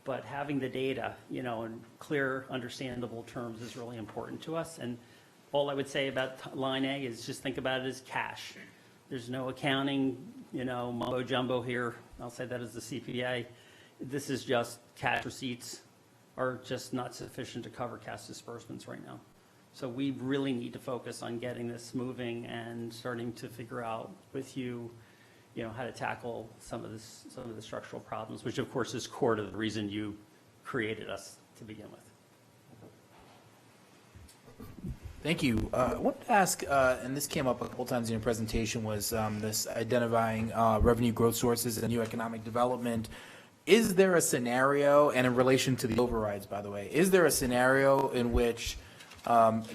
But having the data, in clear, understandable terms is really important to us. And all I would say about line A is just think about it as cash. There's no accounting, mumbo jumbo here. I'll say that as the CPA. This is just cash receipts are just not sufficient to cover cash disbursements right now. So we really need to focus on getting this moving and starting to figure out with you, how to tackle some of the structural problems, which of course is core to the reason you created us to begin with. Thank you. I wanted to ask, and this came up a couple times in your presentation, was this identifying revenue growth sources and new economic development. Is there a scenario, and in relation to the overrides, by the way, is there a scenario in which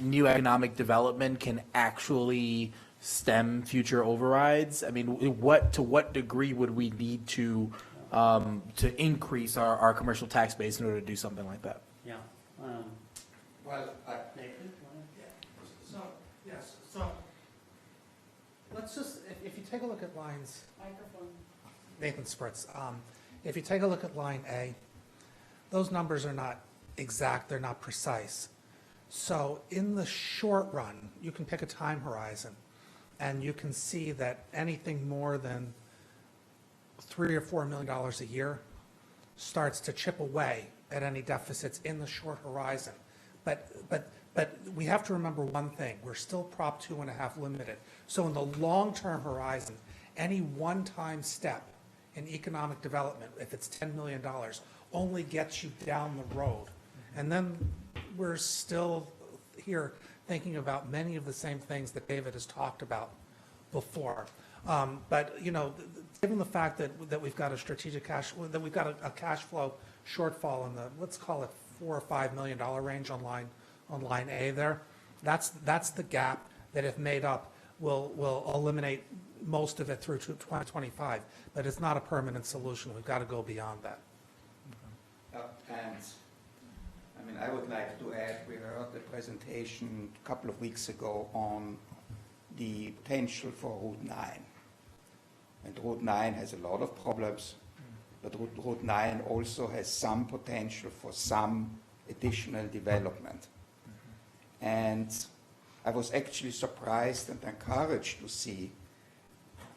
new economic development can actually stem future overrides? I mean, to what degree would we need to increase our commercial tax base in order to do something like that? Yeah. Well, Nathan? so let's just, if you take a look at lines. Microphone. Nathan Spritz. If you take a look at line A, those numbers are not exact, they're not precise. So in the short run, you can pick a time horizon, and you can see that anything more than $3 or $4 million a year starts to chip away at any deficits in the short horizon. But we have to remember one thing, we're still Prop 2.5 limited. So in the long-term horizon, any one-time step in economic development, if it's $10 million, only gets you down the road. And then we're still here thinking about many of the same things that David has talked about before. But, given the fact that we've got a strategic cash, that we've got a cash flow shortfall in the, let's call it $4 or $5 million range on line A there, that's the gap that, if made up, will eliminate most of it through to 2025. But it's not a permanent solution. We've got to go beyond that. And I would like to add, we heard the presentation a couple of weeks ago on the potential for Route 9. And Route 9 has a lot of problems, but Route 9 also has some potential for some additional development. And I was actually surprised and encouraged to see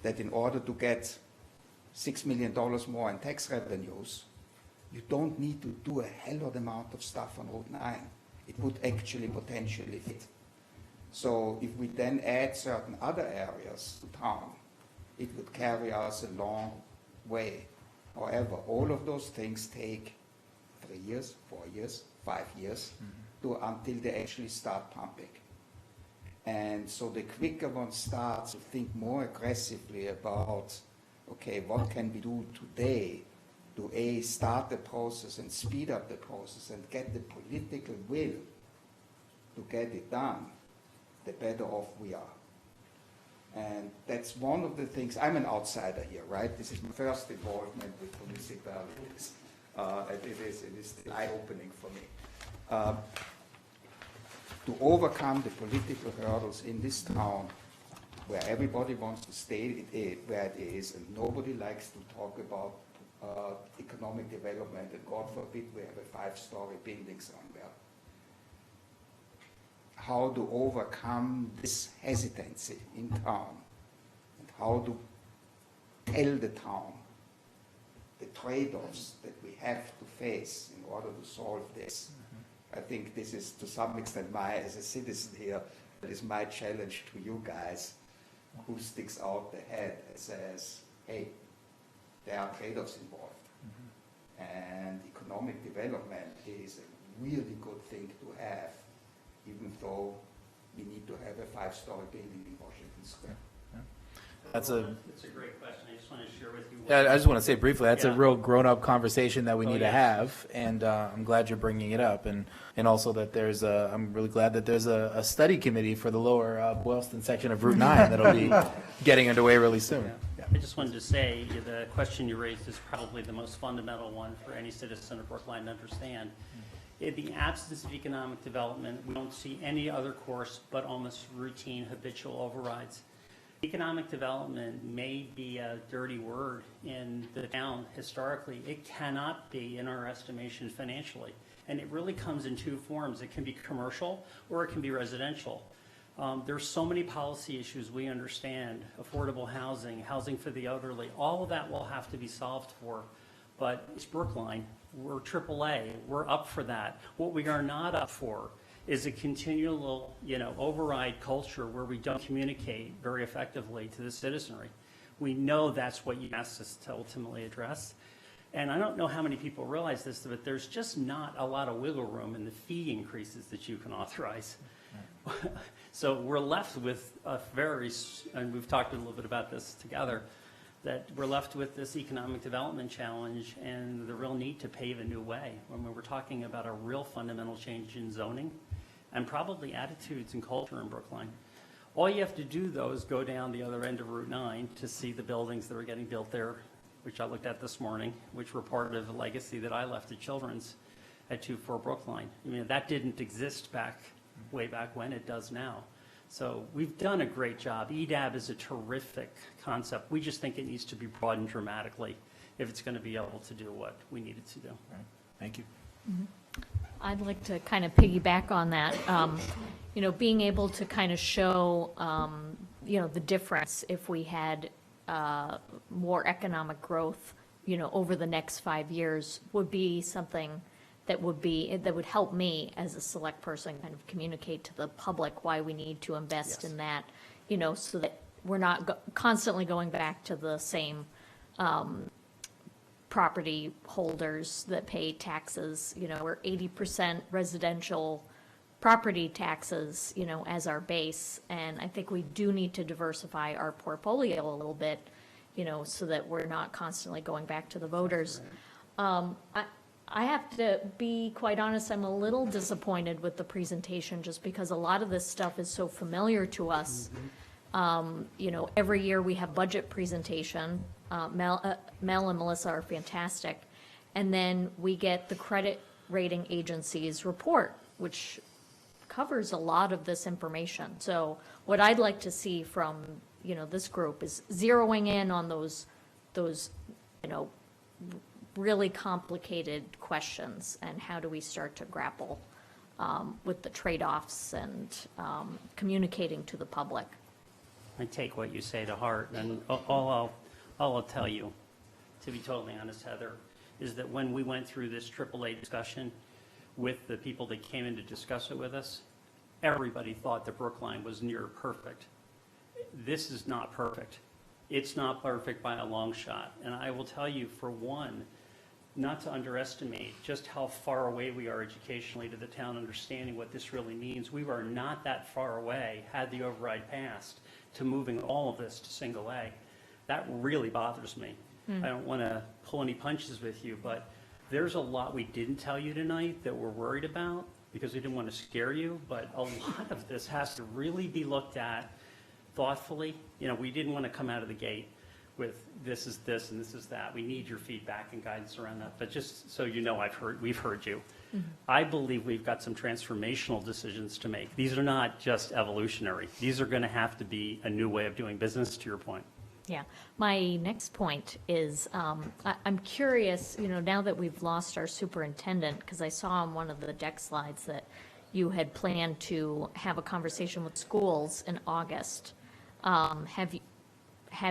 that in order to get $6 million more in tax revenues, you don't need to do a hell of an amount of stuff on Route 9. It would actually potentially fit. So if we then add certain other areas to town, it would carry us a long way. However, all of those things take 3 years, 4 years, 5 years until they actually start pumping. And so the quicker one starts to think more aggressively about, okay, what can we do today to A, start the process and speed up the process and get the political will to get it done, the better off we are. And that's one of the things, I'm an outsider here, right? This is my first involvement with municipalities. It is still eye-opening for me. To overcome the political hurdles in this town where everybody wants to stay where it is and nobody likes to talk about economic development, and God forbid we have a 5-story building somewhere. How to overcome this hesitancy in town, and how to tell the town the trade-offs that we have to face in order to solve this. I think this is, to some extent, as a citizen here, that is my challenge to you guys. Who sticks out the head and says, hey, there are trade-offs involved. And economic development is a really good thing to have, even though we need to have a 5-story building in Washington Square. That's a great question. I just want to share with you. Yeah, I just want to say briefly, that's a real grown-up conversation that we need to have, and I'm glad you're bringing it up, and also that I'm really glad that there's a study committee for the lower Boylston section of Route 9 that'll be getting underway really soon. Yeah. I just wanted to say the question you raised is probably the most fundamental one for any citizen of Brookline to understand. In the absence of economic development, we don't see any other course but almost routine habitual overrides. Economic development may be a dirty word in the town historically. It cannot be, in our estimation, financially. And it really comes in two forms. It can be commercial or it can be residential. There's so many policy issues we understand, affordable housing, housing for the elderly, all of that will have to be solved for. But it's Brookline, we're AAA, we're up for that. What we are not up for is a continual, override culture where we don't communicate very effectively to the citizenry. We know that's what you asked us to ultimately address. And I don't know how many people realize this, but there's just not a lot of wiggle room in the fee increases that you can authorize. So we're left with a and we've talked a little bit about this together, that we're left with this economic development challenge and the real need to pave a new way when we're talking about a real fundamental change in zoning and probably attitudes and culture in Brookline. All you have to do, though, is go down the other end of Route 9 to see the buildings that are getting built there, which I looked at this morning, which were part of a legacy that I left at Children's at 24 Brookline. I mean, that didn't exist way back when. It does now. So we've done a great job. EDAB is a terrific concept. We just think it needs to be broadened dramatically if it's going to be able to do what we need it to do. Right. Thank you. I'd like to kind of piggyback on that. Being able to kind of show, the difference if we had more economic growth, over the next 5 years would be something that would help me as a select person kind of communicate to the public why we need to invest in that, so that we're not constantly going back to the same property holders that pay taxes. We're 80% residential property taxes, as our base. And I think we do need to diversify our portfolio a little bit, so that we're not constantly going back to the voters. I have to be quite honest, I'm a little disappointed with the presentation just because a lot of this stuff is so familiar to us. Every year we have budget presentation. Mel and Melissa are fantastic. And then we get the credit rating agency's report, which covers a lot of this information. So what I'd like to see from, this group is zeroing in on those, really complicated questions and how do we start to grapple with the trade-offs and communicating to the public. I take what you say to heart, and all I'll tell you, to be totally honest, Heather, is that when we went through this AAA discussion with the people that came in to discuss it with us, everybody thought that Brookline was near perfect. This is not perfect. It's not perfect by a long shot. And I will tell you, for one, not to underestimate just how far away we are educationally to the town understanding what this really means. We were not that far away, had the override passed, to moving all of this to single A. That really bothers me. I don't want to pull any punches with you, but there's a lot we didn't tell you tonight that we're worried about because we didn't want to scare you, but a lot of this has to really be looked at thoughtfully. We didn't want to come out of the gate with this is this and this is that. We need your feedback and guidance around that. But just so you know, we've heard you. I believe we've got some transformational decisions to make. These are not just evolutionary. These are going to have to be a new way of doing business, to your point. Yeah. My next point is, I'm curious, now that we've lost our superintendent, because I saw on one of the deck slides that you had planned to have a conversation with schools in August. Have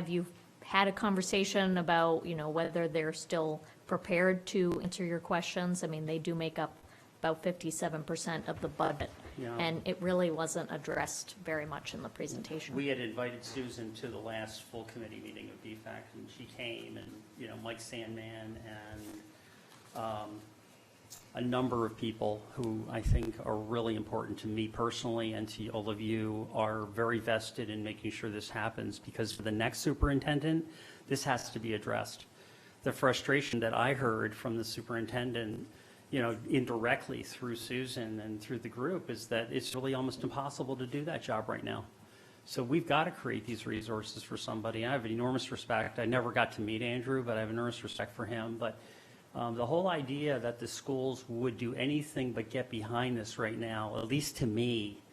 you had a conversation about, whether they're still prepared to answer your questions? I mean, they do make up about 57% of the budget. Yeah. And it really wasn't addressed very much in the presentation. We had invited Susan to the last full committee meeting of DFAC, and she came, and, Mike Sandman and a number of people who I think are really important to me personally and to all of you are very vested in making sure this happens, because for the next superintendent, this has to be addressed. The frustration that I heard from the superintendent, indirectly through Susan and through the group, is that it's really almost impossible to do that job right now. So we've got to create these resources for somebody. I have enormous respect. I never got to meet Andrew, but I have enormous respect for him. But the whole idea that the schools would do anything but get behind this right now, at least to me,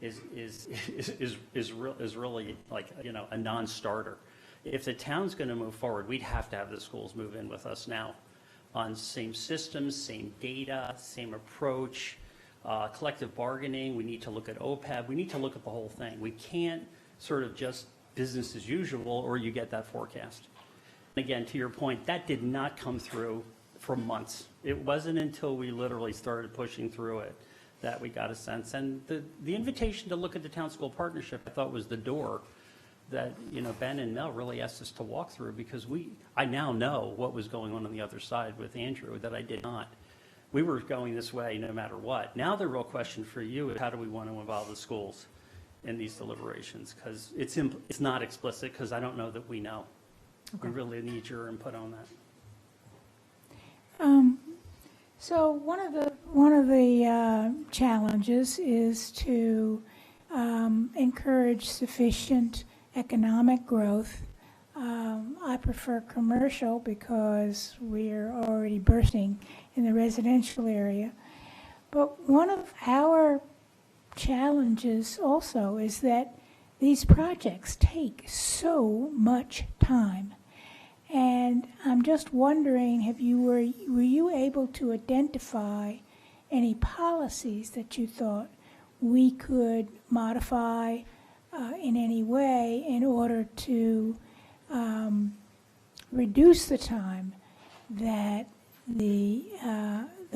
is really like, a non-starter. If the town's going to move forward, we'd have to have the schools move in with us now on same systems, same data, same approach. collective bargaining, we need to look at OPEB, we need to look at the whole thing. We can't sort of just business as usual, or you get that forecast. Again, to your point, that did not come through for months. It wasn't until we literally started pushing through it that we got a sense. And the invitation to look at the town-school partnership, I thought, was the door that, you know, Ben and Mel really asked us to walk through, because I now know what was going on the other side with Andrew that I did not. We were going this way no matter what. Now the real question for you is, how do we want to involve the schools in these deliberations? Because it's not explicit, because I don't know that we know. Okay. We really need your input on that. So one of the challenges is to encourage sufficient economic growth. I prefer commercial because we're already bursting in the residential area. But one of our challenges also is that these projects take so much time. And I'm just wondering, were you able to identify any policies that you thought we could modify in any way in order to reduce the time that the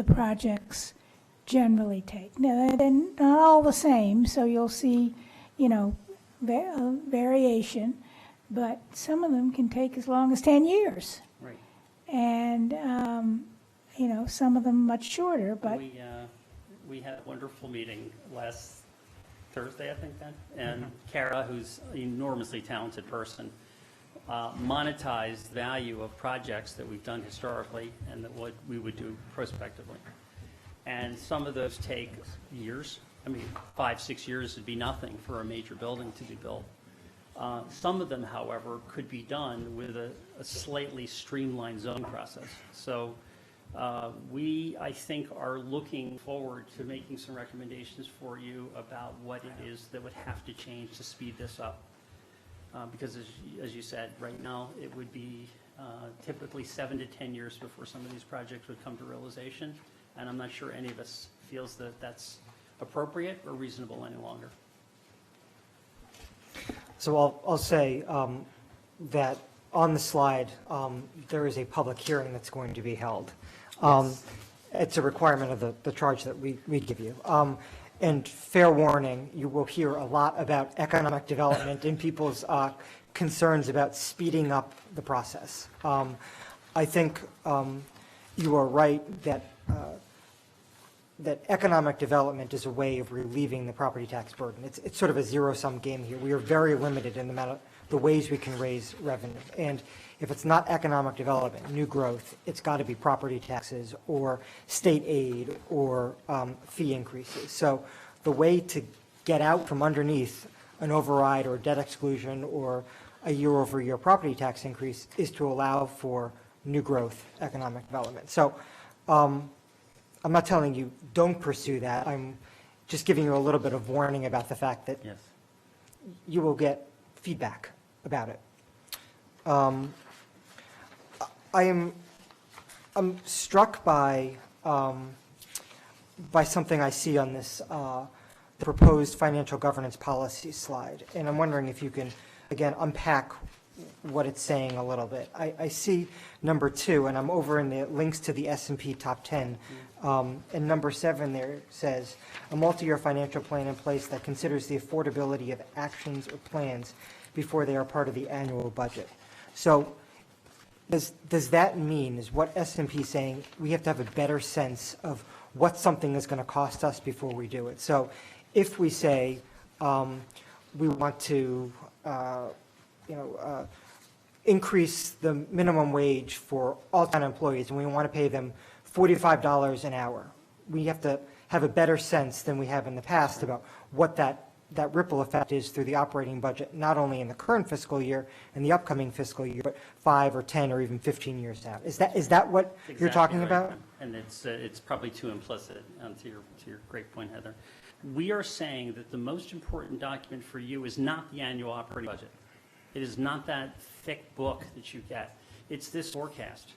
projects generally take? Now, they're not all the same, so you'll see, you know, variation. But some of them can take as long as 10 years. Right. And, you know, some of them much shorter, but. We had a wonderful meeting last Thursday, I think, then. And Kara, who's an enormously talented person, monetized value of projects that we've done historically and that what we would do prospectively. And some of those take years. I mean, 5-6 years would be nothing for a major building to be built. Some of them, however, could be done with a slightly streamlined zoning process. So we, I think, are looking forward to making some recommendations for you about what it is that would have to change to speed this up. Because as you said, right now, it would be typically 7 to 10 years before some of these projects would come to realization. And I'm not sure any of us feels that that's appropriate or reasonable any longer. So I'll say that on the slide, there is a public hearing that's going to be held. It's a requirement of the charge that we give you. And fair warning, you will hear a lot about economic development and people's concerns about speeding up the process. I think you are right that economic development is a way of relieving the property tax burden. It's sort of a zero-sum game here. We are very limited in the amount of the ways we can raise revenue. And if it's not economic development, new growth, it's got to be property taxes or state aid or fee increases. So the way to get out from underneath an override or debt exclusion or a year-over-year property tax increase is to allow for new growth economic development. So I'm not telling you don't pursue that. I'm just giving you a little bit of warning about the fact that Yes. you will get feedback about it. I'm struck by something I see on this the proposed financial governance policy slide, and I'm wondering if you can again unpack what it's saying a little bit. I see number 2, and I'm over in the links to the S&P top 10, and number 7 there says, a multi-year financial plan in place that considers the affordability of actions or plans before they are part of the annual budget. So does that mean, is what S&P saying, we have to have a better sense of what something is going to cost us before we do it? So if we say we want to increase the minimum wage for all town employees, and we want to pay them $45 an hour. We have to have a better sense than we have in the past about what that ripple effect is through the operating budget, not only in the current fiscal year and the upcoming fiscal year, but 5 or 10 or even 15 years out. Is that what you're talking about? And it's probably too implicit, to your great point, Heather. We are saying that the most important document for you is not the annual operating budget. It is not that thick book that you get. It's this forecast.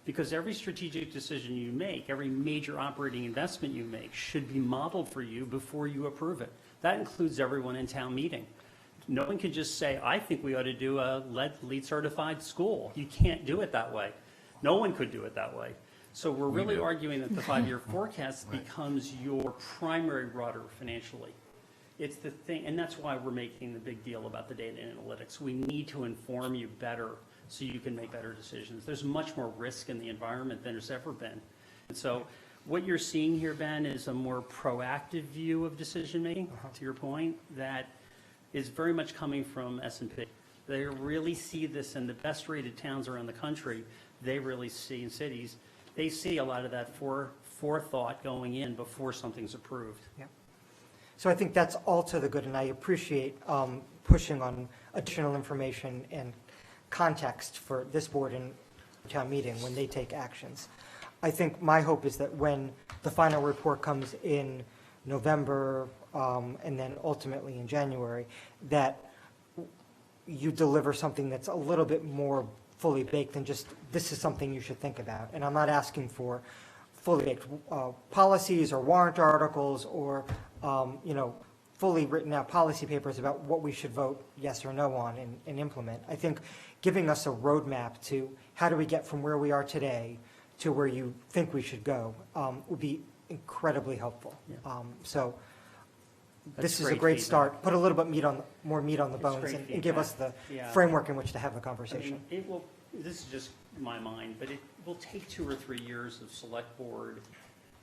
Because every strategic decision you make, every major operating investment you make should be modeled for you before you approve it. That includes everyone in town meeting. No one can just say, I think we ought to do a LEED certified school. You can't do it that way. No one could do it that way. So we're really arguing that the 5-year forecast becomes your primary rudder financially. It's the thing, and that's why we're making the big deal about the data and analytics. We need to inform you better so you can make better decisions. There's much more risk in the environment than there's ever been. And so what you're seeing here, Ben, is a more proactive view of decision-making, to your point, that is very much coming from S&P. They really see this, and the best-rated towns around the country, they really see in cities, they see a lot of that forethought going in before something's approved. Yeah. So I think that's all to the good, and I appreciate pushing on additional information and context for this board and town meeting when they take actions. I think my hope is that when the final report comes in November and then ultimately in January, that you deliver something that's a little bit more fully baked than just, this is something you should think about. And I'm not asking for fully baked policies or warrant articles or, fully written out policy papers about what we should vote yes or no on and implement. I think giving us a roadmap to how do we get from where we are today to where you think we should go would be incredibly helpful. So this is a great start. Put a little bit more meat on the bones and give us the framework in which to have the conversation. I mean, this is just my mind, but it will take 2 or 3 years of select board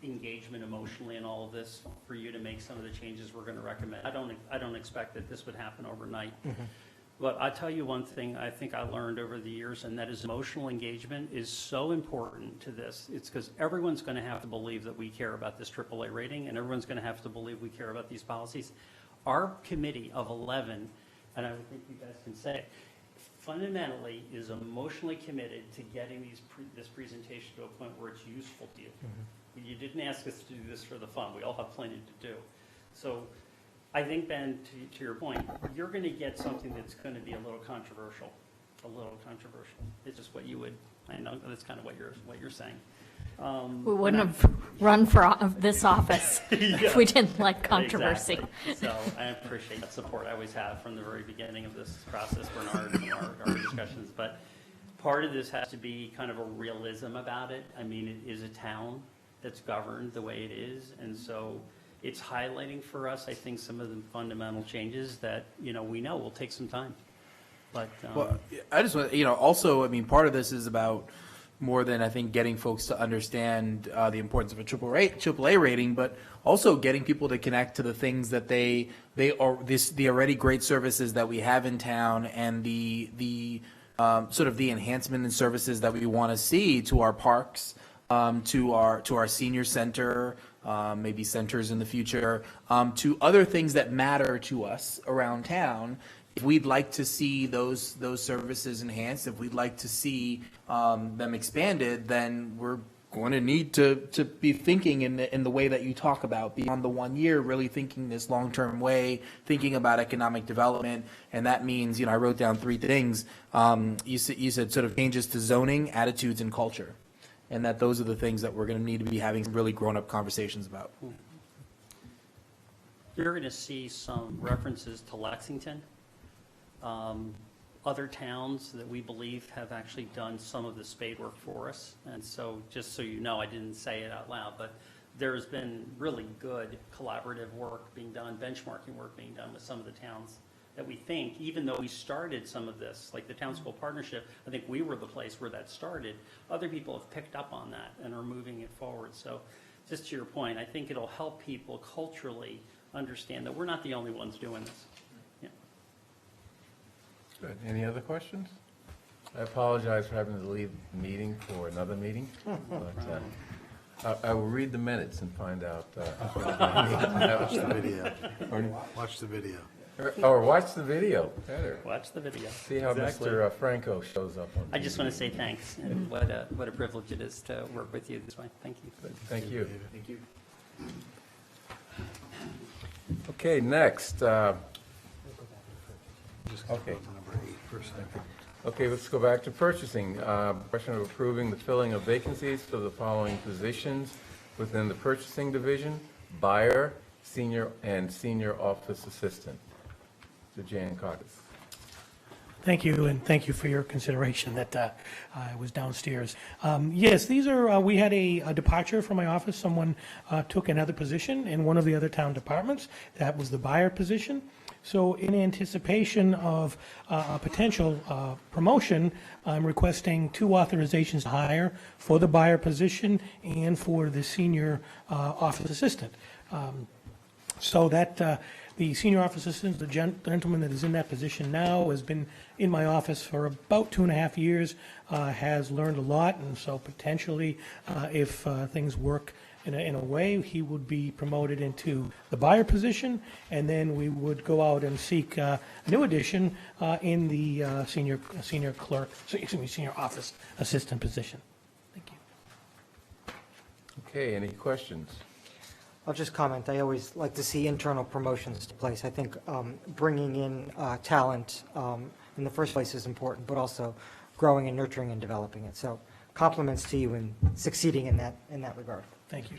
engagement emotionally and all of this for you to make some of the changes we're going to recommend. I don't expect that this would happen overnight. But I'll tell you one thing I think I learned over the years, and that is emotional engagement is so important to this. It's because everyone's going to have to believe that we care about this AAA rating, and everyone's going to have to believe we care about these policies. Our committee of 11, and I think you guys can say, fundamentally is emotionally committed to getting this presentation to a point where it's useful to you. You didn't ask us to do this for the fun. We all have plenty to do. So I think, Ben, to your point, you're going to get something that's going to be a little controversial. It's just what you would, I know that's kind of what you're saying. We wouldn't have run for this office if we didn't like controversy. Exactly. So I appreciate that support I always have from the very beginning of this process, Bernard, and our discussions. But part of this has to be kind of a realism about it. I mean, it is a town that's governed the way it is, and so it's highlighting for us, I think, some of the fundamental changes that, we know will take some time. But well, I just want, also, I mean, part of this is about more than, I think, getting folks to understand the importance of a AAA rating, but also getting people to connect to the things that the already great services that we have in town and the sort of the enhancement in services that we want to see to our parks, to our senior center, maybe centers in the future, to other things that matter to us around town. If we'd like to see those services enhanced, if we'd like to see them expanded, then we're going to need to be thinking in the way that you talk about, beyond the 1 year, really thinking this long-term way, thinking about economic development. And that means, I wrote down 3 things. You said sort of changes to zoning, attitudes, and culture. And that those are the things that we're going to need to be having some really grown-up conversations about. You're going to see some references to Lexington. Other towns that we believe have actually done some of the spade work for us. And so just so you know, I didn't say it out loud, but there's been really good collaborative work being done, benchmarking work being done with some of the towns that we think, even though we started some of this, like the Town School Partnership, I think we were the place where that started. Other people have picked up on that and are moving it forward. So just to your point, I think it'll help people culturally understand that we're not the only ones doing this. Good. Any other questions? I apologize for having to leave the meeting for another meeting, but I will read the minutes and find out. Watch the video. Watch the video. Or watch the video, better. Watch the video. See how Mr. Franco shows up on TV. I just want to say thanks, and what a privilege it is to work with you this way. Thank you. Thank you. Thank you. Okay, next. Just Okay. go to number 8 first. Okay, let's go back to purchasing. Question of approving the filling of vacancies for the following positions within the purchasing division: buyer, senior office assistant. To Jan Caucus. Thank you, and thank you for your consideration that I was downstairs. Yes, these are, we had a departure from my office. Someone took another position in one of the other town departments. That was the buyer position. So in anticipation of a potential promotion, I'm requesting 2 authorizations to hire for the buyer position and for the senior office assistant. So that the senior office assistant, the gentleman that is in that position now, has been in my office for about 2.5 years, has learned a lot, and so potentially, if things work in a way, he would be promoted into the buyer position, and then we would go out and seek a new addition in the senior clerk, senior office assistant position. Thank you. Okay, any questions? I'll just comment, I always like to see internal promotions to place. I think bringing in talent in the first place is important, but also growing and nurturing and developing it. So compliments to you in succeeding in that regard. Thank you.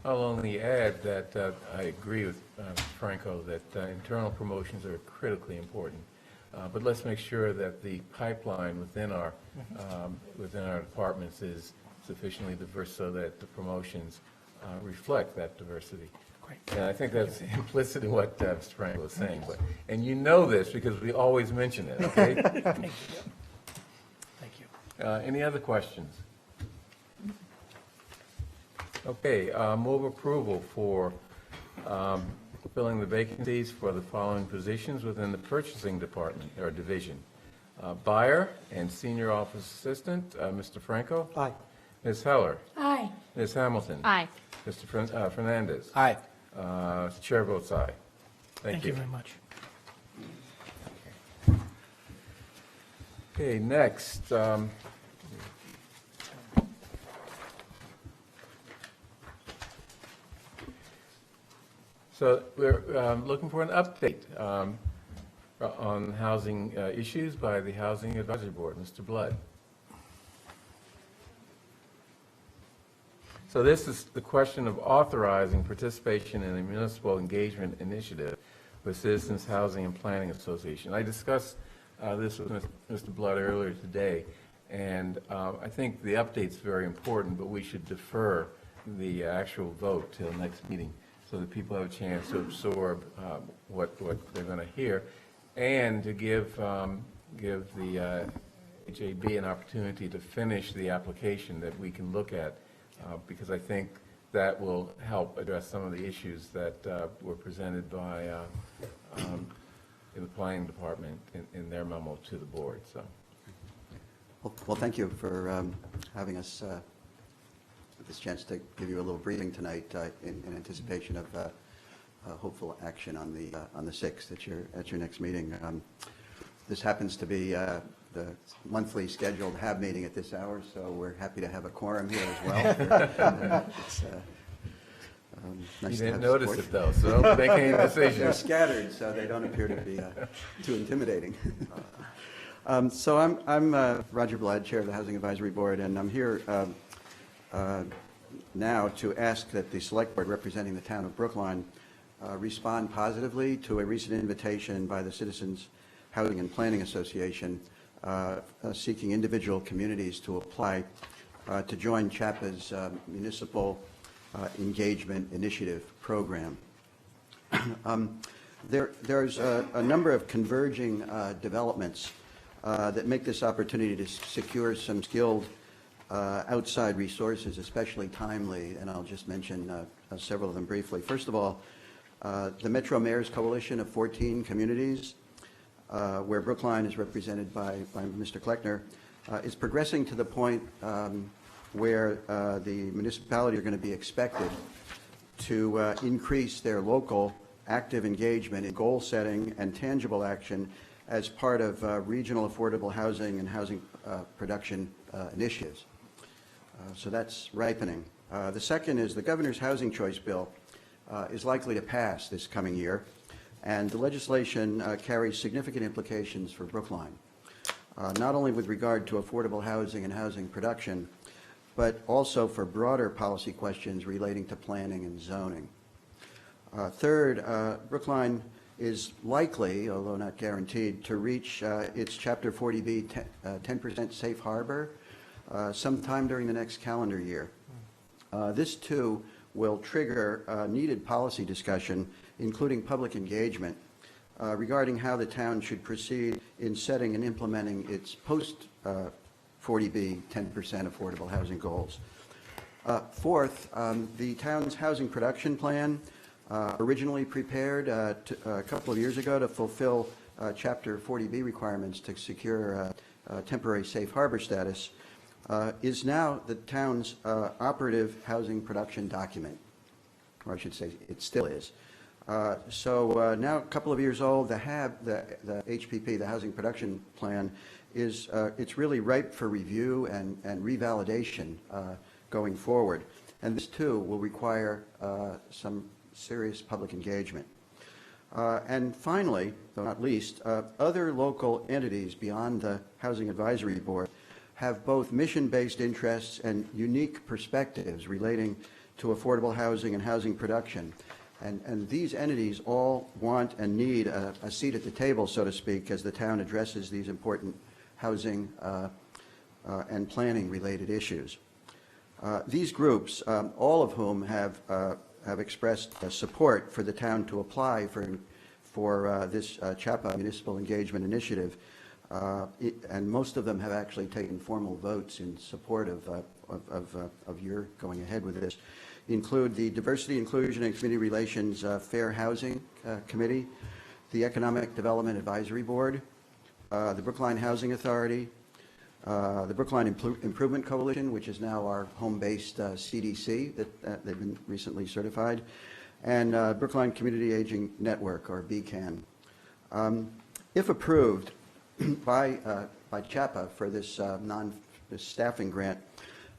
I'll only add that I agree with Franco that internal promotions are critically important. But let's make sure that the pipeline within our departments is sufficiently diverse so that the promotions reflect that diversity. Great. And I think that's implicit in what Mr. Franco was saying. And you know this because we always mention it, okay? Thank you. Thank you. Any other questions? Okay, move approval for filling the vacancies for the following positions within the purchasing department or division. Buyer and senior office assistant, Mr. Franco? Aye. Ms. Heller? Aye. Ms. Hamilton? Aye. Mr. Fernandez? Aye. Chair votes aye. Thank you very much. Okay, next. So we're looking for an update on housing issues by the Housing Advisory Board. Mr. Blood. So this is the question of authorizing participation in a municipal engagement initiative with Citizens Housing and Planning Association. I discussed this with Mr. Blood earlier today, and I think the update's very important, but we should defer the actual vote till next meeting so that people have a chance to absorb what they're going to hear, and to give the HAB an opportunity to finish the application that we can look at. Because I think that will help address some of the issues that were presented by in the planning department in their memo to the board. So, well, thank you for having us this chance to give you a little briefing tonight in anticipation of hopeful action on the 6th at your next meeting. This happens to be the monthly scheduled HAB meeting at this hour, so we're happy to have a quorum here as well. Nice you didn't to have notice support. it though, so don't make any decisions. They're scattered, so they don't appear to be too intimidating. So I'm Roger Blood, Chair of the Housing Advisory Board, and I'm here now to ask that the Select Board representing the town of Brookline respond positively to a recent invitation by the Citizens Housing and Planning Association seeking individual communities to apply to join CHAPA's Municipal Engagement Initiative program. There's a number of converging developments that make this opportunity to secure some skilled outside resources especially timely, and I'll just mention several of them briefly. First of all, the Metro Mayors Coalition of 14 communities, where Brookline is represented by Mr. Kleckner, is progressing to the point where the municipality are going to be expected to increase their local active engagement in goal setting and tangible action as part of regional affordable housing and housing production initiatives. So that's ripening. The second is the Governor's Housing Choice Bill is likely to pass this coming year, and the legislation carries significant implications for Brookline. not only with regard to affordable housing and housing production, but also for broader policy questions relating to planning and zoning. Third, Brookline is likely, although not guaranteed, to reach its Chapter 40B 10% safe harbor sometime during the next calendar year. This, too, will trigger needed policy discussion, including public engagement, regarding how the town should proceed in setting and implementing its post-40B 10% affordable housing goals. Fourth, the town's housing production plan, originally prepared a couple of years ago to fulfill Chapter 40B requirements to secure temporary safe harbor status, is now the town's operative housing production document, or I should say it still is. So now a couple of years old, the HPP, the Housing Production Plan, it's really ripe for review and revalidation going forward. And this, too, will require some serious public engagement. And finally, though not least, other local entities beyond the Housing Advisory Board have both mission-based interests and unique perspectives relating to affordable housing and housing production. And these entities all want and need a seat at the table, so to speak, as the town addresses these important housing and planning-related issues. These groups, all of whom have expressed support for the town to apply for this CHAPA Municipal Engagement Initiative, and most of them have actually taken formal votes in support of your going ahead with this, include the Diversity, Inclusion, and Community Relations Fair Housing Committee, the Economic Development Advisory Board, the Brookline Housing Authority, the Brookline Improvement Coalition, which is now our home-based CDC that they've been recently certified, and Brookline Community Aging Network, or BCAN. If approved by CHAPA for this this staffing grant,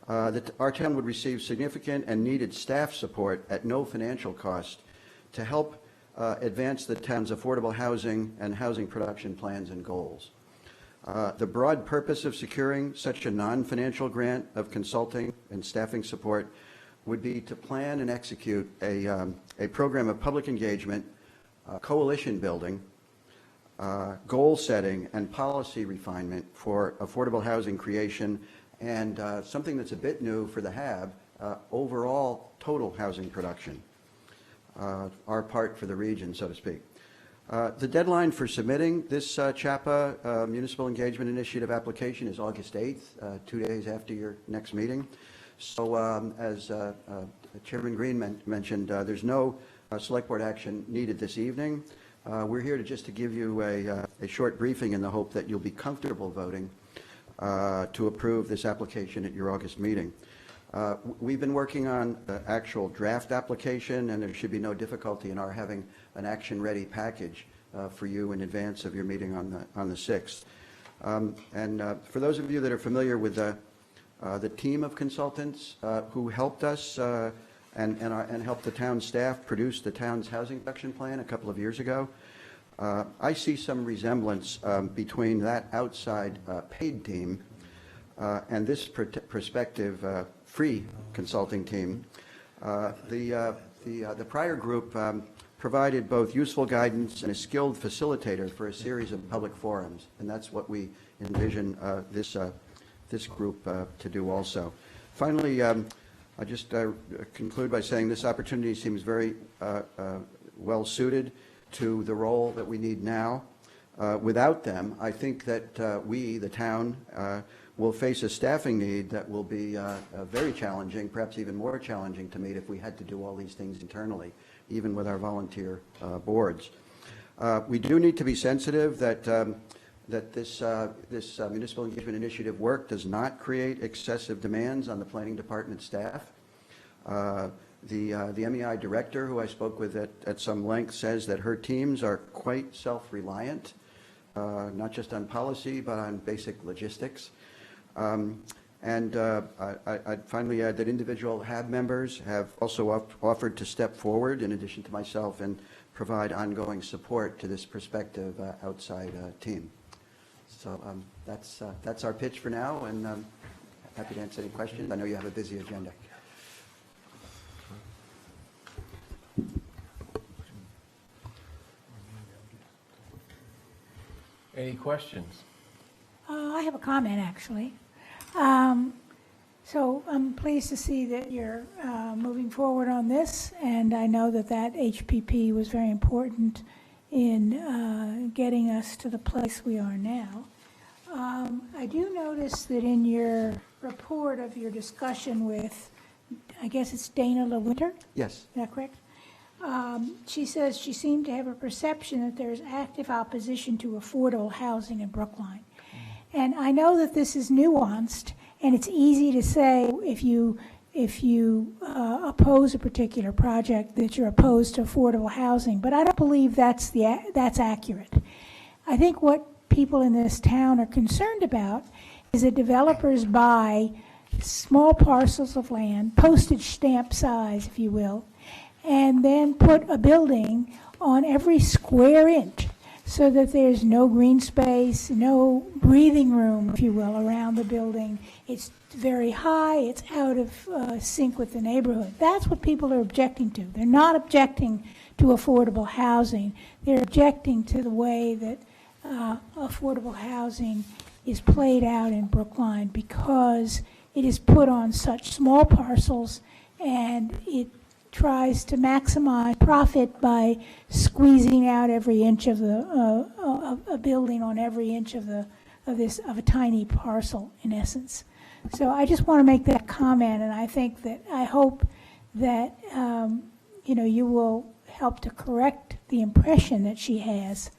our town would receive significant and needed staff support at no financial cost to help advance the town's affordable housing and housing production plans and goals. The broad purpose of securing such a non-financial grant of consulting and staffing support would be to plan and execute a program of public engagement, coalition building, goal setting, and policy refinement for affordable housing creation, and something that's a bit new for the HAB, overall total housing production, our part for the region, so to speak. The deadline for submitting this CHAPA Municipal Engagement Initiative application is August 8th, 2 days after your next meeting. So as Chairman Green mentioned, there's no Select Board action needed this evening. We're here just to give you a short briefing in the hope that you'll be comfortable voting to approve this application at your August meeting. We've been working on the actual draft application, and there should be no difficulty in our having an action-ready package for you in advance of your meeting on the 6th. For those of you that are familiar with the team of consultants who helped us and helped the town staff produce the town's housing production plan a couple of years ago, I see some resemblance between that outside paid team and this prospective free consulting team. The prior group provided both useful guidance and a skilled facilitator for a series of public forums, and that's what we envision this group to do also. Finally, I just conclude by saying this opportunity seems very well suited to the role that we need now. Without them, I think that we, the town, will face a staffing need that will be very challenging, perhaps even more challenging to meet if we had to do all these things internally, even with our volunteer boards. We do need to be sensitive that this Municipal Engagement Initiative work does not create excessive demands on the planning department staff. The MEI director, who I spoke with at some length, says that her teams are quite self-reliant, not just on policy, but on basic logistics. I'd finally add that individual HAB members have also offered to step forward, in addition to myself, and provide ongoing support to this prospective outside team. So that's our pitch for now, and happy to answer any questions. I know you have a busy agenda. Any questions? I have a comment, actually. So I'm pleased to see that you're moving forward on this, and I know that that HPP was very important in getting us to the place we are now. I do notice that in your report of your discussion with, I guess it's Dana LeWinter? Yes. Is that correct? She says she seemed to have a perception that there's active opposition to affordable housing in Brookline. And I know that this is nuanced, and it's easy to say if you oppose a particular project that you're opposed to affordable housing, but I don't believe that's accurate. I think what people in this town are concerned about is that developers buy small parcels of land, postage stamp size, if you will, and then put a building on every square inch so that there's no green space, no breathing room, if you will, around the building. It's very high, it's out of sync with the neighborhood. That's what people are objecting to. They're not objecting to affordable housing. They're objecting to the way that affordable housing is played out in Brookline because it is put on such small parcels and it tries to maximize profit by squeezing out every inch of a building on every inch of a tiny parcel, in essence. So I just want to make that comment, and I hope that you will help to correct the impression that she has.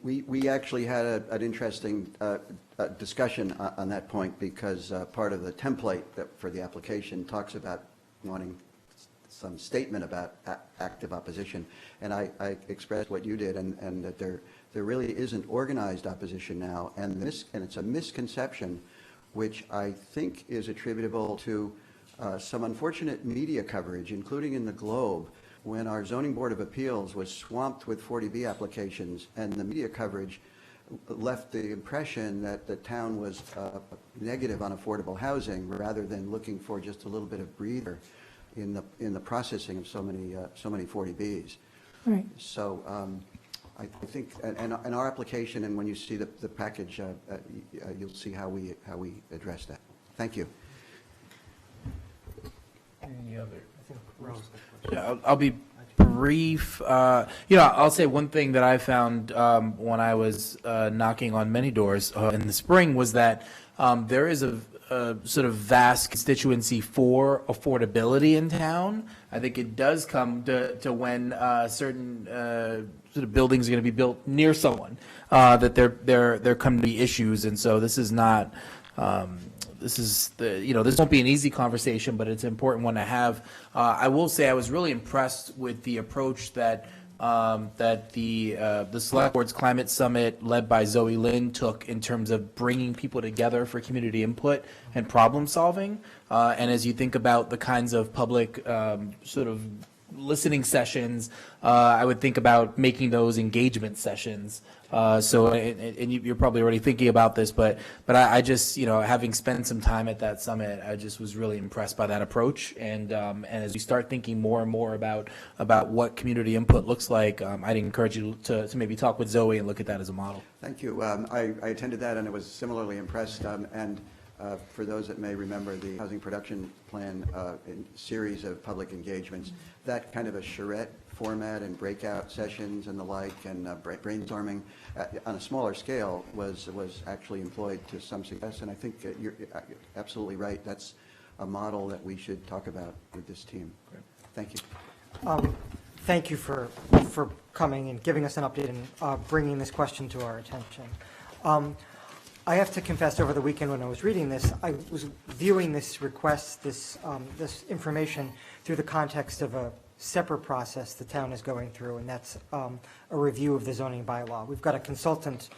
We actually had an interesting discussion on that point because part of the template for the application talks about wanting some statement about active opposition, and I expressed what you did, and that there really isn't organized opposition now, and it's a misconception, which I think is attributable to some unfortunate media coverage, including in the Globe, when our Zoning Board of Appeals was swamped with 40B applications, and the media coverage left the impression that the town was negative on affordable housing rather than looking for just a little bit of breather in the processing of so many 40Bs. Right. So I think, and our application, and when you see the package, you'll see how we address that. Thank you. Any other? Yeah, I'll be brief. I'll say one thing that I found when I was knocking on many doors in the spring was that there is a sort of vast constituency for affordability in town. I think it does come to when certain sort of buildings are going to be built near someone that there come to be issues, and so this is not. This won't be an easy conversation, but it's an important one to have. I will say I was really impressed with the approach that the Select Board's Climate Summit, led by Zoe Lynn, took in terms of bringing people together for community input and problem solving. And as you think about the kinds of public sort of listening sessions, I would think about making those engagement sessions. And you're probably already thinking about this, but I just, having spent some time at that summit, I just was really impressed by that approach. And as we start thinking more and more about what community input looks like, I'd encourage you to maybe talk with Zoe and look at that as a model. Thank you. I attended that and I was similarly impressed. For those that may remember the Housing Production Plan series of public engagements, that kind of a charrette format and breakout sessions and the like, and brainstorming on a smaller scale was actually employed to some success. And I think you're absolutely right. That's a model that we should talk about with this team. Thank you. Thank you for coming and giving us an update and bringing this question to our attention. I have to confess, over the weekend when I was reading this, I was viewing this request, this information, through the context of a separate process the town is going through, and that's a review of the zoning bylaw. We've got a consultant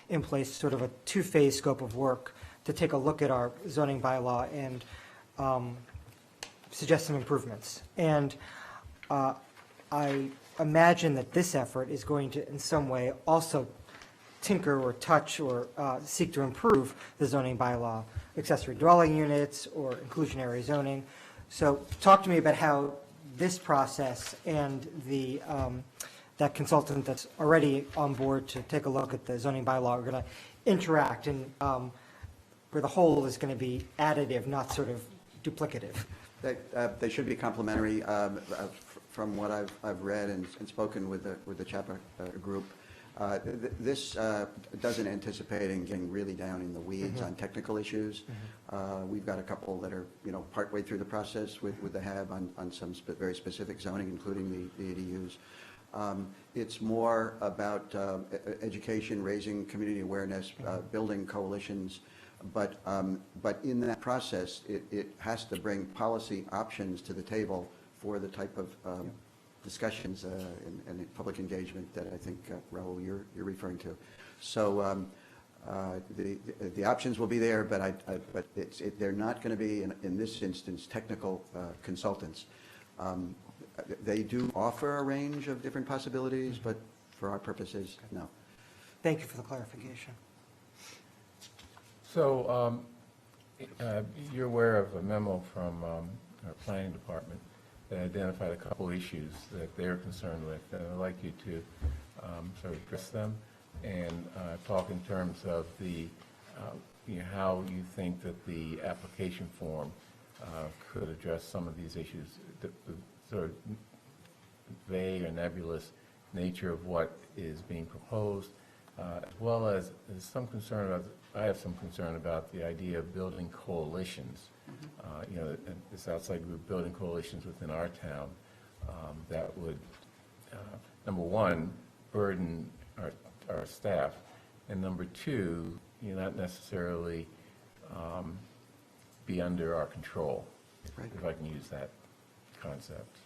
in place, sort of a two-phase scope of work to take a look at our zoning bylaw and suggest some improvements. And I imagine that this effort is going to, in some way, also tinker or touch or seek to improve the zoning bylaw, accessory dwelling units or inclusionary zoning. So talk to me about how this process and the, that consultant that's already on board to take a look at the zoning bylaw are going to interact, and where the whole is going to be additive, not sort of duplicative. They should be complementary. From what I've read and spoken with the CHAPA group, this doesn't anticipate getting really down in the weeds on technical issues. We've got a couple that are, partway through the process with the HAB on some very specific zoning, including the ADUs. It's more about education, raising community awareness, building coalitions, but in that process, it has to bring policy options to the table for the type of discussions and public engagement that I think, Raul, you're referring to. So the options will be there, but they're not going to be, in this instance, technical consultants. They do offer a range of different possibilities, but for our purposes, no. Thank you for the clarification. So you're aware of a memo from our planning department that identified a couple issues that they're concerned with, and I'd like you to sort of address them and talk in terms of the, how you think that the application form could address some of these issues, the sort of vague or nebulous nature of what is being proposed, as well as there's some concern about, I have some concern about the idea of building coalitions. This outside group building coalitions within our town that would, number one, burden our staff, and number two, not necessarily be under our control, right, if I can use that concept.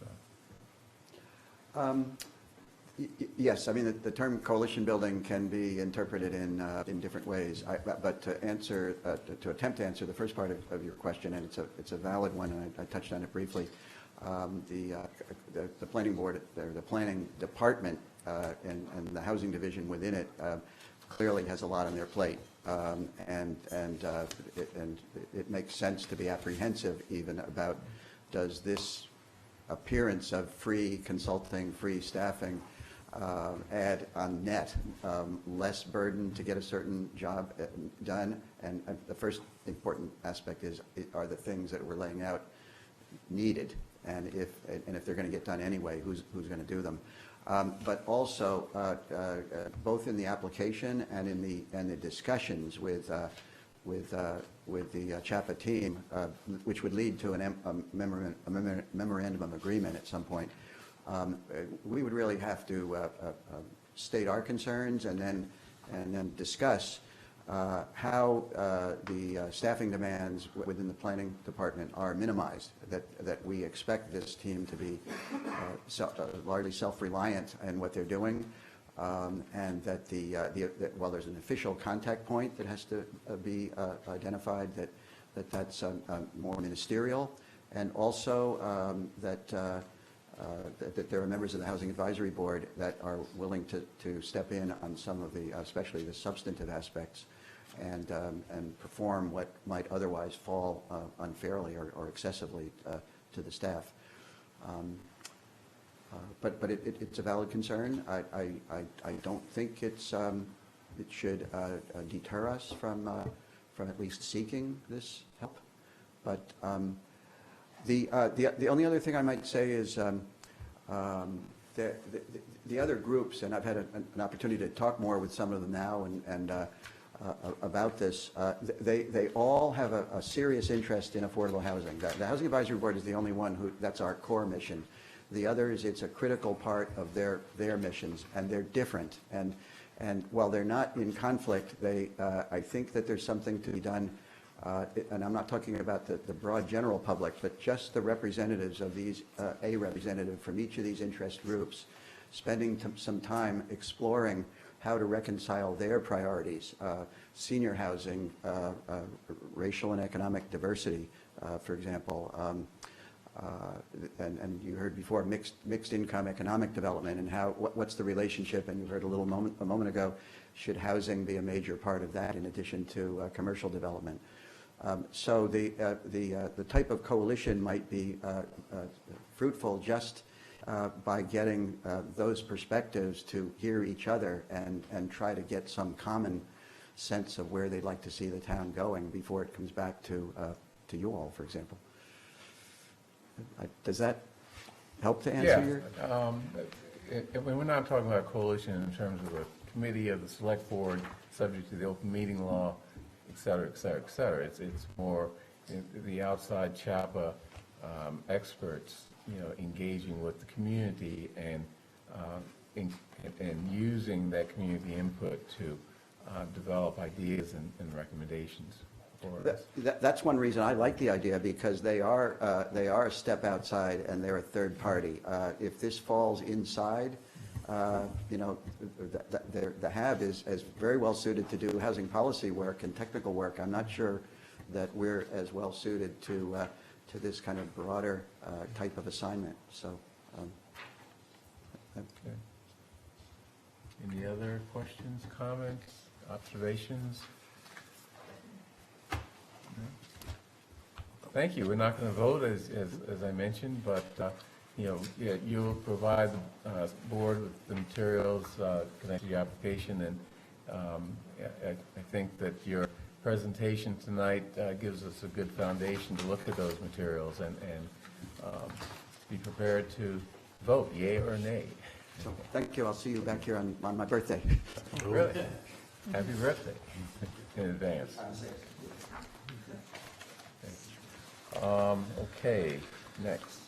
Yes, I mean, the term coalition building can be interpreted in different ways. But to attempt to answer the first part of your question, and it's a valid one, and I touched on it briefly. The planning board, the planning department, and the housing division within it clearly has a lot on their plate, and it makes sense to be apprehensive even about, does this appearance of free consulting, free staffing, add on net less burden to get a certain job done? And the first important aspect is, are the things that we're laying out needed? And if they're going to get done anyway, who's going to do them? But also, both in the application and in the discussions with the CHAPA team, which would lead to a memorandum of agreement at some point, we would really have to state our concerns and then discuss how the staffing demands within the planning department are minimized, that we expect this team to be largely self-reliant in what they're doing, and that that while there's an official contact point that has to be identified, that's more ministerial, and also that there are members of the Housing Advisory Board that are willing to step in on some of the, especially the substantive aspects, and perform what might otherwise fall unfairly or excessively to the staff. But it's a valid concern. I don't think it should deter us from at least seeking this help. But the only other thing I might say is the other groups, and I've had an opportunity to talk more with some of them now and about this, they all have a serious interest in affordable housing. The Housing Advisory Board is the only one that's our core mission. The others, it's a critical part of their missions, and they're different. And while they're not in conflict, I think that there's something to be done, and I'm not talking about the broad general public, but just the representatives of these, a representative from each of these interest groups, spending some time exploring how to reconcile their priorities, senior housing, racial and economic diversity, for example, And you heard before, mixed income economic development, and what's the relationship, and you heard a moment ago, should housing be a major part of that in addition to commercial development? So the type of coalition might be fruitful just by getting those perspectives to hear each other and try to get some common sense of where they'd like to see the town going before it comes back to you all, for example. Does that help to answer your? We're not talking about coalition in terms of a committee of the select board subject to the open meeting law, et cetera, et cetera, et cetera. It's more the outside CHAPA experts, engaging with the community and using that community input to develop ideas and recommendations for us. That's one reason I like the idea, because they are a step outside and they're a third party. If this falls inside, the HAB is very well suited to do housing policy work and technical work. I'm not sure that we're as well suited to this kind of broader type of assignment. So. Okay. Any other questions, comments, observations? No? Thank you. We're not going to vote, as I mentioned, but you'll provide the board with the materials connected to your application, and I think that your presentation tonight gives us a good foundation to look at those materials and be prepared to vote, yea or nay. So thank you. I'll see you back here on my birthday. Really? Happy birthday in advance. Okay, next.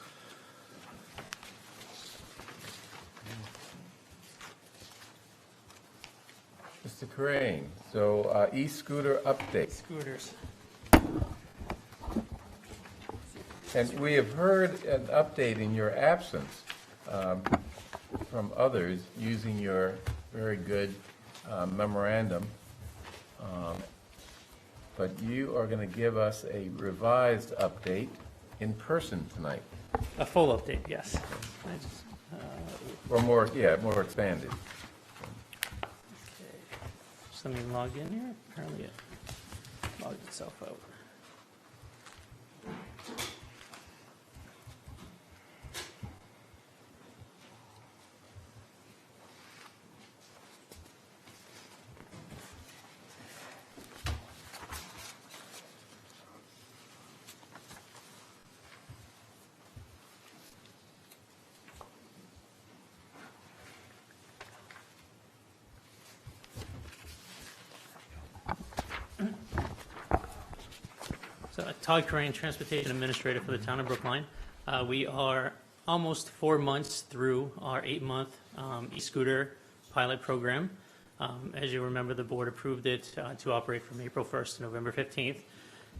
Mr. Crane, so e-scooter update. Scooters. And we have heard an update in your absence from others using your very good memorandum. But you are going to give us a revised update in person tonight. A full update, yes. Or more, more expanded. Just let me log in here. Apparently it logged itself out. Todd Crane, Transportation Administrator for the Town of Brookline. We are almost 4 months through our 8-month e-scooter pilot program. As you remember, the board approved it to operate from April 1st to November 15th.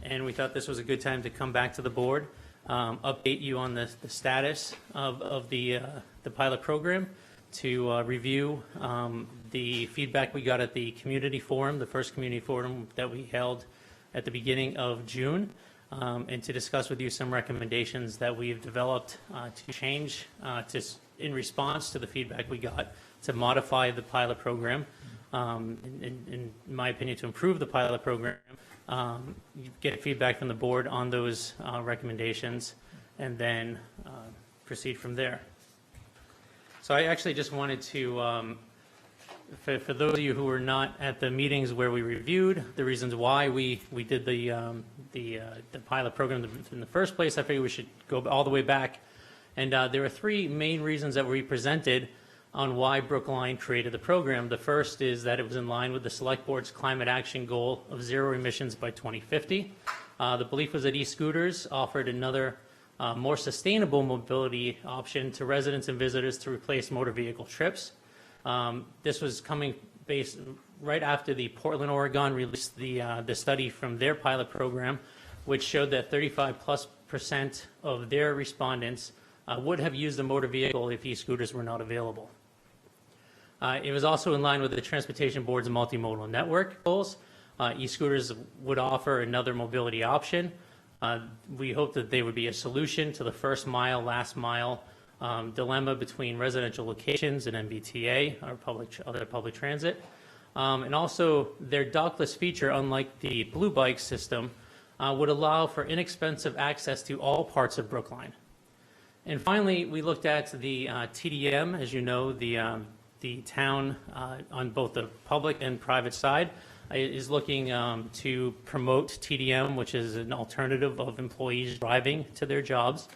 And we thought this was a good time to come back to the board, update you on the status of the pilot program, to review the feedback we got at the community forum, the first community forum that we held at the beginning of June, and to discuss with you some recommendations that we've developed to change in response to the feedback we got, to modify the pilot program, in my opinion, to improve the pilot program, get feedback from the board on those recommendations, and then proceed from there. So I actually just wanted to, for those of you who were not at the meetings where we reviewed the reasons why we did the pilot program in the first place, I figured we should go all the way back. And there are 3 main reasons that we presented on why Brookline created the program. The first is that it was in line with the Select Board's climate action goal of 0 emissions by 2050. The belief was that e-scooters offered another more sustainable mobility option to residents and visitors to replace motor vehicle trips. This was coming based right after the Portland, Oregon released the study from their pilot program, which showed that 35+% of their respondents would have used a motor vehicle if e-scooters were not available. It was also in line with the Transportation Board's multimodal network goals. E-scooters would offer another mobility option We hope that they would be a solution to the first mile, last mile dilemma between residential locations and MBTA, or other public transit. And also, their dockless feature, unlike the Blue Bike system, would allow for inexpensive access to all parts of Brookline. And finally, we looked at the TDM. As you know, the town on both the public and private side is looking to promote TDM, which is an alternative of employees driving to their jobs.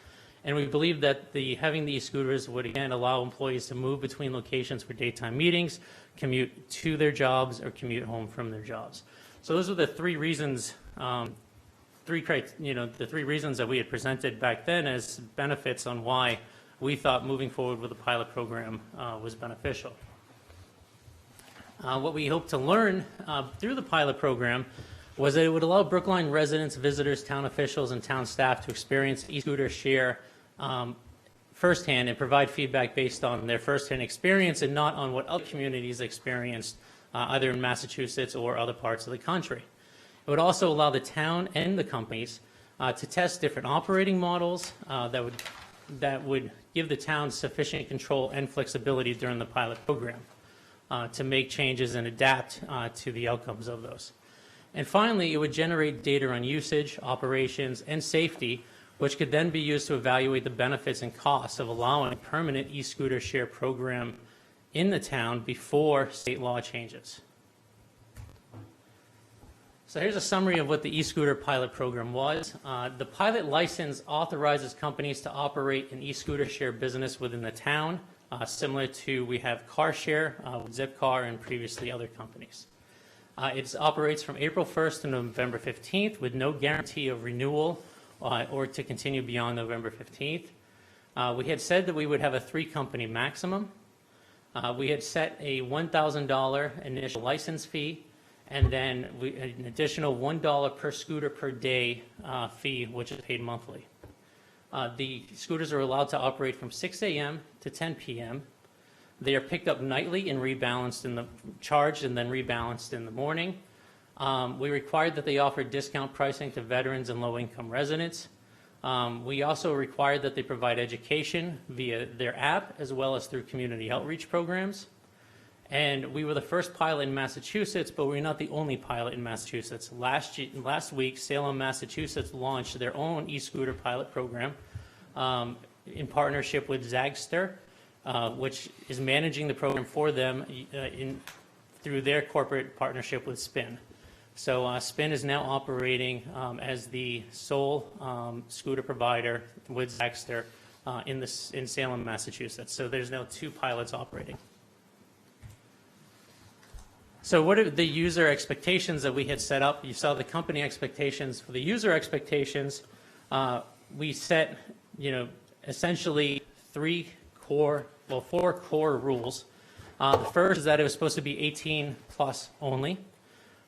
And we believe that having these scooters would, again, allow employees to move between locations for daytime meetings, commute to their jobs, or commute home from their jobs. So those are the three reasons, the three reasons that we had presented back then as benefits on why we thought moving forward with the pilot program was beneficial. What we hope to learn through the pilot program was that it would allow Brookline residents, visitors, town officials, and town staff to experience e-scooter share firsthand and provide feedback based on their firsthand experience and not on what other communities experienced either in Massachusetts or other parts of the country. It would also allow the town and the companies to test different operating models that would give the town sufficient control and flexibility during the pilot program to make changes and adapt to the outcomes of those. And finally, it would generate data on usage, operations, and safety, which could then be used to evaluate the benefits and costs of allowing a permanent e-scooter share program in the town before state law changes. So here's a summary of what the e-scooter pilot program was. The pilot license authorizes companies to operate an e-scooter share business within the town, similar to we have car share with Zipcar and previously other companies. It operates from April 1st to November 15th with no guarantee of renewal or to continue beyond November 15th. We had said that we would have a 3-company maximum. We had set a $1,000 initial license fee, and then an additional $1 per scooter per day fee, which is paid monthly. The scooters are allowed to operate from 6 a.m. to 10 p.m. They are picked up nightly and rebalanced charged and then rebalanced in the morning. We required that they offer discount pricing to veterans and low-income residents. We also required that they provide education via their app as well as through community outreach programs. And we were the first pilot in Massachusetts, but we're not the only pilot in Massachusetts. Last week, Salem, Massachusetts launched their own e-scooter pilot program in partnership with Zagster, which is managing the program for them through their corporate partnership with Spin. So Spin is now operating as the sole scooter provider with Zagster in Salem, Massachusetts. So there's now 2 pilots operating. So what are the user expectations that we had set up? You saw the company expectations. For the user expectations, we set, essentially 4 core rules. The first is that it was supposed to be 18 plus only.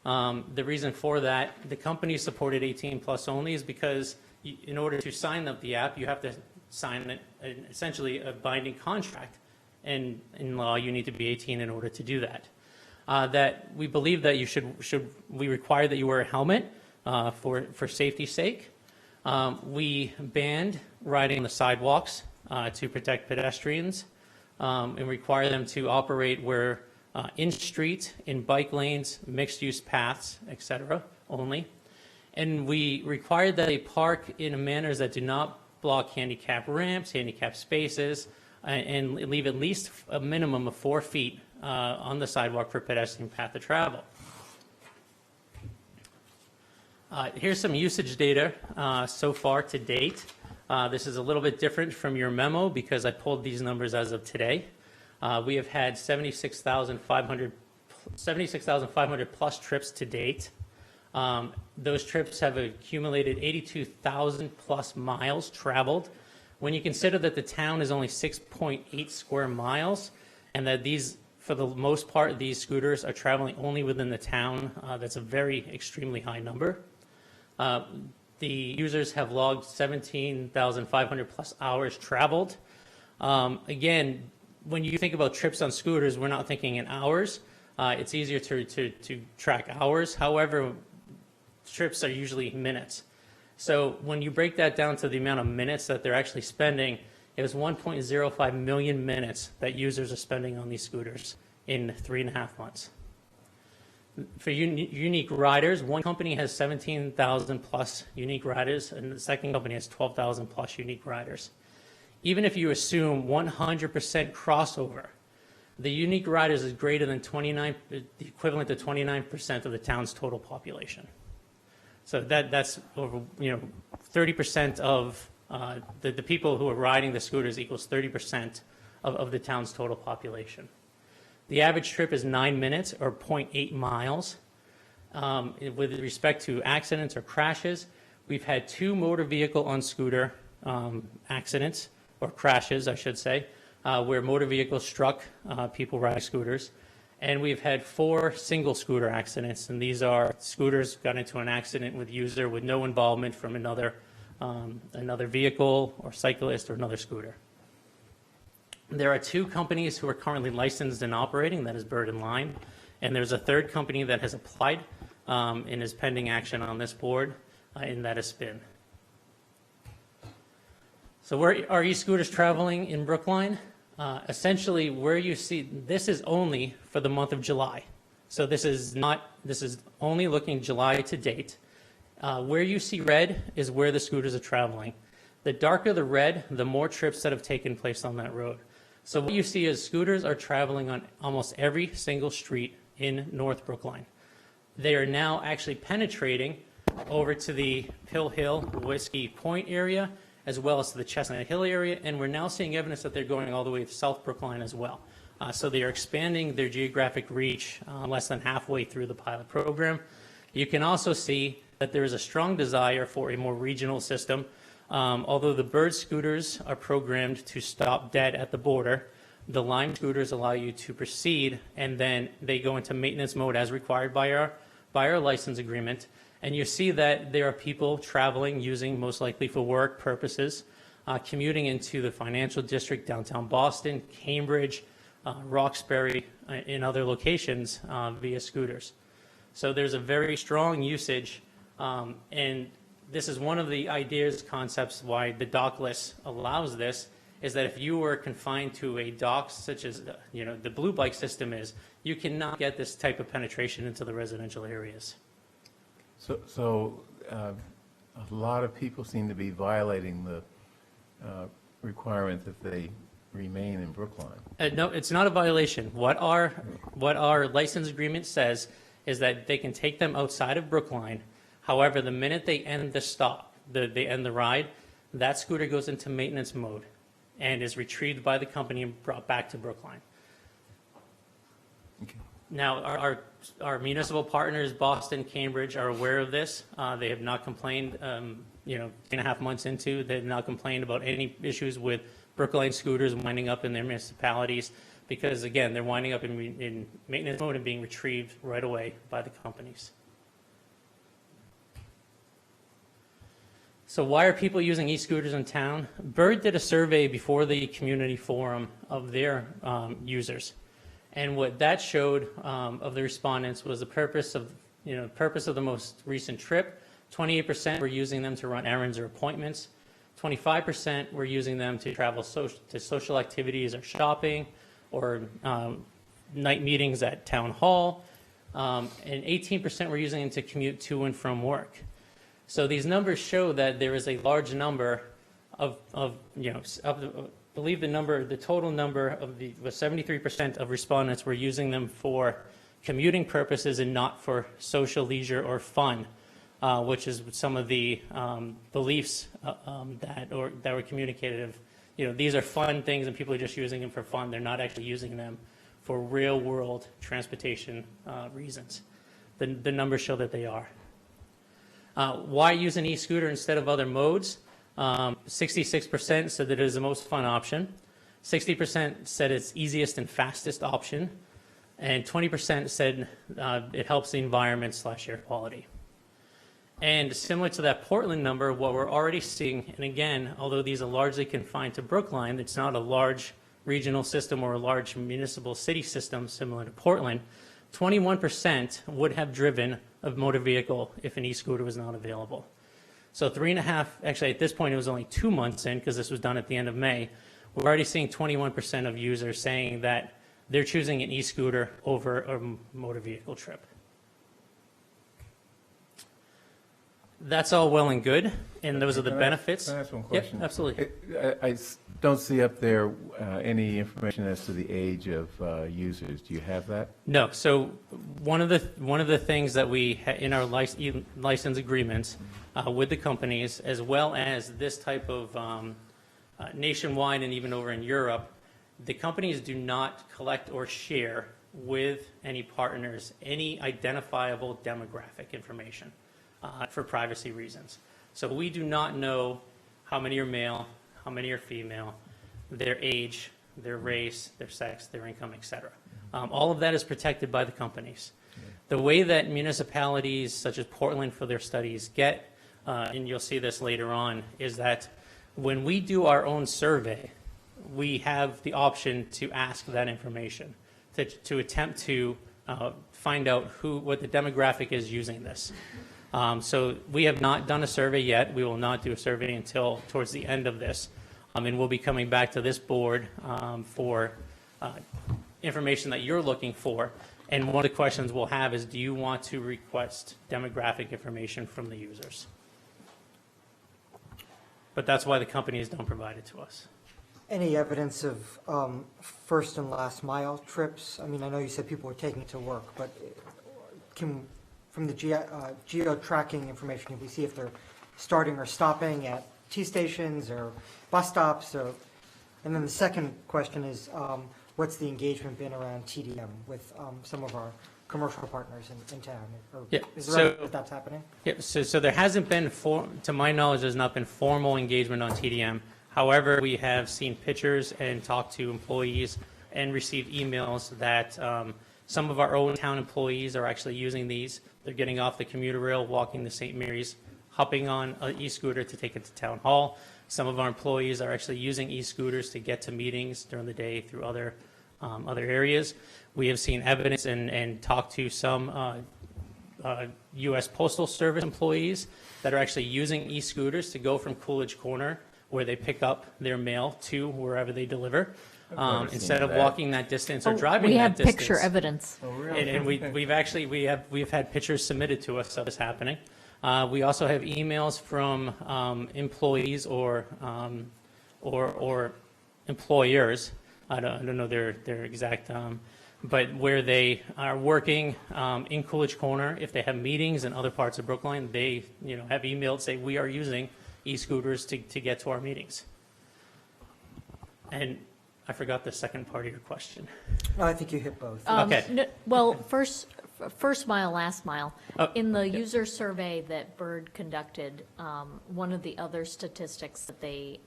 The reason for that, the company supported 18 plus only is because in order to sign up the app, you have to sign essentially a binding contract. And in law, you need to be 18 in order to do that. That we believe that we require that you wear a helmet for safety's sake. We banned riding on the sidewalks to protect pedestrians and require them to operate where in street, in bike lanes, mixed-use paths, etc. only. And we require that they park in manners that do not block handicap ramps, handicap spaces, and leave at least a minimum of 4 feet on the sidewalk for pedestrian path of travel. Here's some usage data so far to date. This is a little bit different from your memo because I pulled these numbers as of today. We have had 76,500 plus trips to date. Those trips have accumulated 82,000 plus miles traveled. When you consider that the town is only 6.8 square miles and that for the most part, these scooters are traveling only within the town, that's a very extremely high number. The users have logged 17,500 plus hours traveled. Again, when you think about trips on scooters, we're not thinking in hours. It's easier to track hours. However, trips are usually minutes. So when you break that down to the amount of minutes that they're actually spending, it was 1.05 million minutes that users are spending on these scooters in 3.5 months. For unique riders, one company has 17,000 plus unique riders, and the second company has 12,000 plus unique riders. Even if you assume 100% crossover, the unique riders is greater than the equivalent to 29% of the town's total population. So that's over, 30% of the people who are riding the scooters equals 30% of the town's total population. The average trip is 9 minutes or 0.8 miles. With respect to accidents or crashes, we've had 2 motor vehicle on scooter accidents, or crashes, I should say, where motor vehicles struck people riding scooters. And we've had 4 single scooter accidents, and these are scooters got into an accident with user with no involvement from another vehicle or cyclist or another scooter. There are 2 companies who are currently licensed and operating, that is Bird and Lime, and there's a 3rd company that has applied and is pending action on this board, and that is Spin. So where are e-scooters traveling in Brookline? Essentially, where you see, this is only for the month of July. So this is only looking July to date. Where you see red is where the scooters are traveling. The darker the red, the more trips that have taken place on that road. So what you see is scooters are traveling on almost every single street in North Brookline. They are now actually penetrating over to the Pill Hill, Whiskey Point area, as well as to the Chestnut Hill area, and we're now seeing evidence that they're going all the way to South Brookline as well. So they are expanding their geographic reach less than halfway through the pilot program. You can also see that there is a strong desire for a more regional system. Although the Bird scooters are programmed to stop dead at the border, the Lime scooters allow you to proceed, and then they go into maintenance mode as required by our license agreement. And you see that there are people traveling, using most likely for work purposes, commuting into the financial district, downtown Boston, Cambridge, Roxbury, and other locations via scooters. So there's a very strong usage, and this is one of the ideas, concepts why the dockless allows this, is that if you were confined to a dock such as the Blue Bike system is, you cannot get this type of penetration into the residential areas. So a lot of people seem to be violating the requirement that they remain in Brookline. No, it's not a violation. What our license agreement says is that they can take them outside of Brookline. However, the minute they end the stop, they end the ride, that scooter goes into maintenance mode and is retrieved by the company and brought back to Brookline. Okay. Now, our municipal partners, Boston, Cambridge, are aware of this. They have not complained, 3.5 months into, they have not complained about any issues with Brookline scooters winding up in their municipalities because, again, they're winding up in maintenance mode and being retrieved right away by the companies. So why are people using e-scooters in town? Bird did a survey before the community forum of their users. And what that showed of the respondents was the purpose of the most recent trip. 28% were using them to run errands or appointments. 25% were using them to travel to social activities or shopping or night meetings at town hall. And 18% were using them to commute to and from work. So these numbers show that there is a large number I believe the total number of was 73% of respondents were using them for commuting purposes and not for social, leisure, or fun, which is some of the beliefs that were communicated of, these are fun things and people are just using them for fun. They're not actually using them for real world transportation reasons. The numbers show that they are. Why use an e-scooter instead of other modes? 66% said that it is the most fun option. 60% said it's easiest and fastest option. And 20% said it helps the environment / air quality. And similar to that Portland number, what we're already seeing, and again, although these are largely confined to Brookline, it's not a large regional system or a large municipal city system similar to Portland, 21% would have driven a motor vehicle if an e-scooter was not available. So 3.5, actually at this point it was only 2 months in because this was done at the end of May. We're already seeing 21% of users saying that they're choosing an e-scooter over a motor vehicle trip. That's all well and good, and those are the benefits. Can I ask one question? Yep, absolutely. I don't see up there any information as to the age of users. Do you have that? No. So one of the things that we in our license agreements with the companies, as well as this type of nationwide and even over in Europe, the companies do not collect or share with any partners any identifiable demographic information for privacy reasons. So we do not know how many are male, how many are female, their age, their race, their sex, their income, etc. All of that is protected by the companies. The way that municipalities such as Portland for their studies get, and you'll see this later on, is that when we do our own survey, we have the option to ask that information, to attempt to find out what the demographic is using this. So we have not done a survey yet. We will not do a survey until towards the end of this. And we'll be coming back to this board for information that you're looking for. And one of the questions we'll have is, do you want to request demographic information from the users? But that's why the companies don't provide it to us. Any evidence of first and last mile trips? I mean, I know you said people were taking it to work, but from the geo-tracking information, can we see if they're starting or stopping at T-stations or bus stops? And then the second question is, what's the engagement been around TDM with some of our commercial partners in town? Or Yeah, is there evidence that that's happening? Yeah, so there hasn't been, to my knowledge, there's not been formal engagement on TDM. However, we have seen pictures and talked to employees and received emails that some of our own town employees are actually using these. They're getting off the commuter rail, walking to St. Mary's, hopping on an e-scooter to take it to town hall. Some of our employees are actually using e-scooters to get to meetings during the day through other areas. We have seen evidence and talked to some U.S. Postal Service employees that are actually using e-scooters to go from Coolidge Corner, where they pick up their mail, to wherever they deliver, instead of walking that distance or driving that distance. We have picture evidence. Oh, really? And we've had pictures submitted to us of this happening. We also have emails from employees or employers. I don't know their exact, but where they are working in Coolidge Corner. If they have meetings in other parts of Brookline, they have emailed say we are using e-scooters to get to our meetings. And I forgot the second part of your question. No, I think you hit both. Okay. Well, first mile, last mile. Oh, In the user survey that Bird conducted, one of the other statistics that they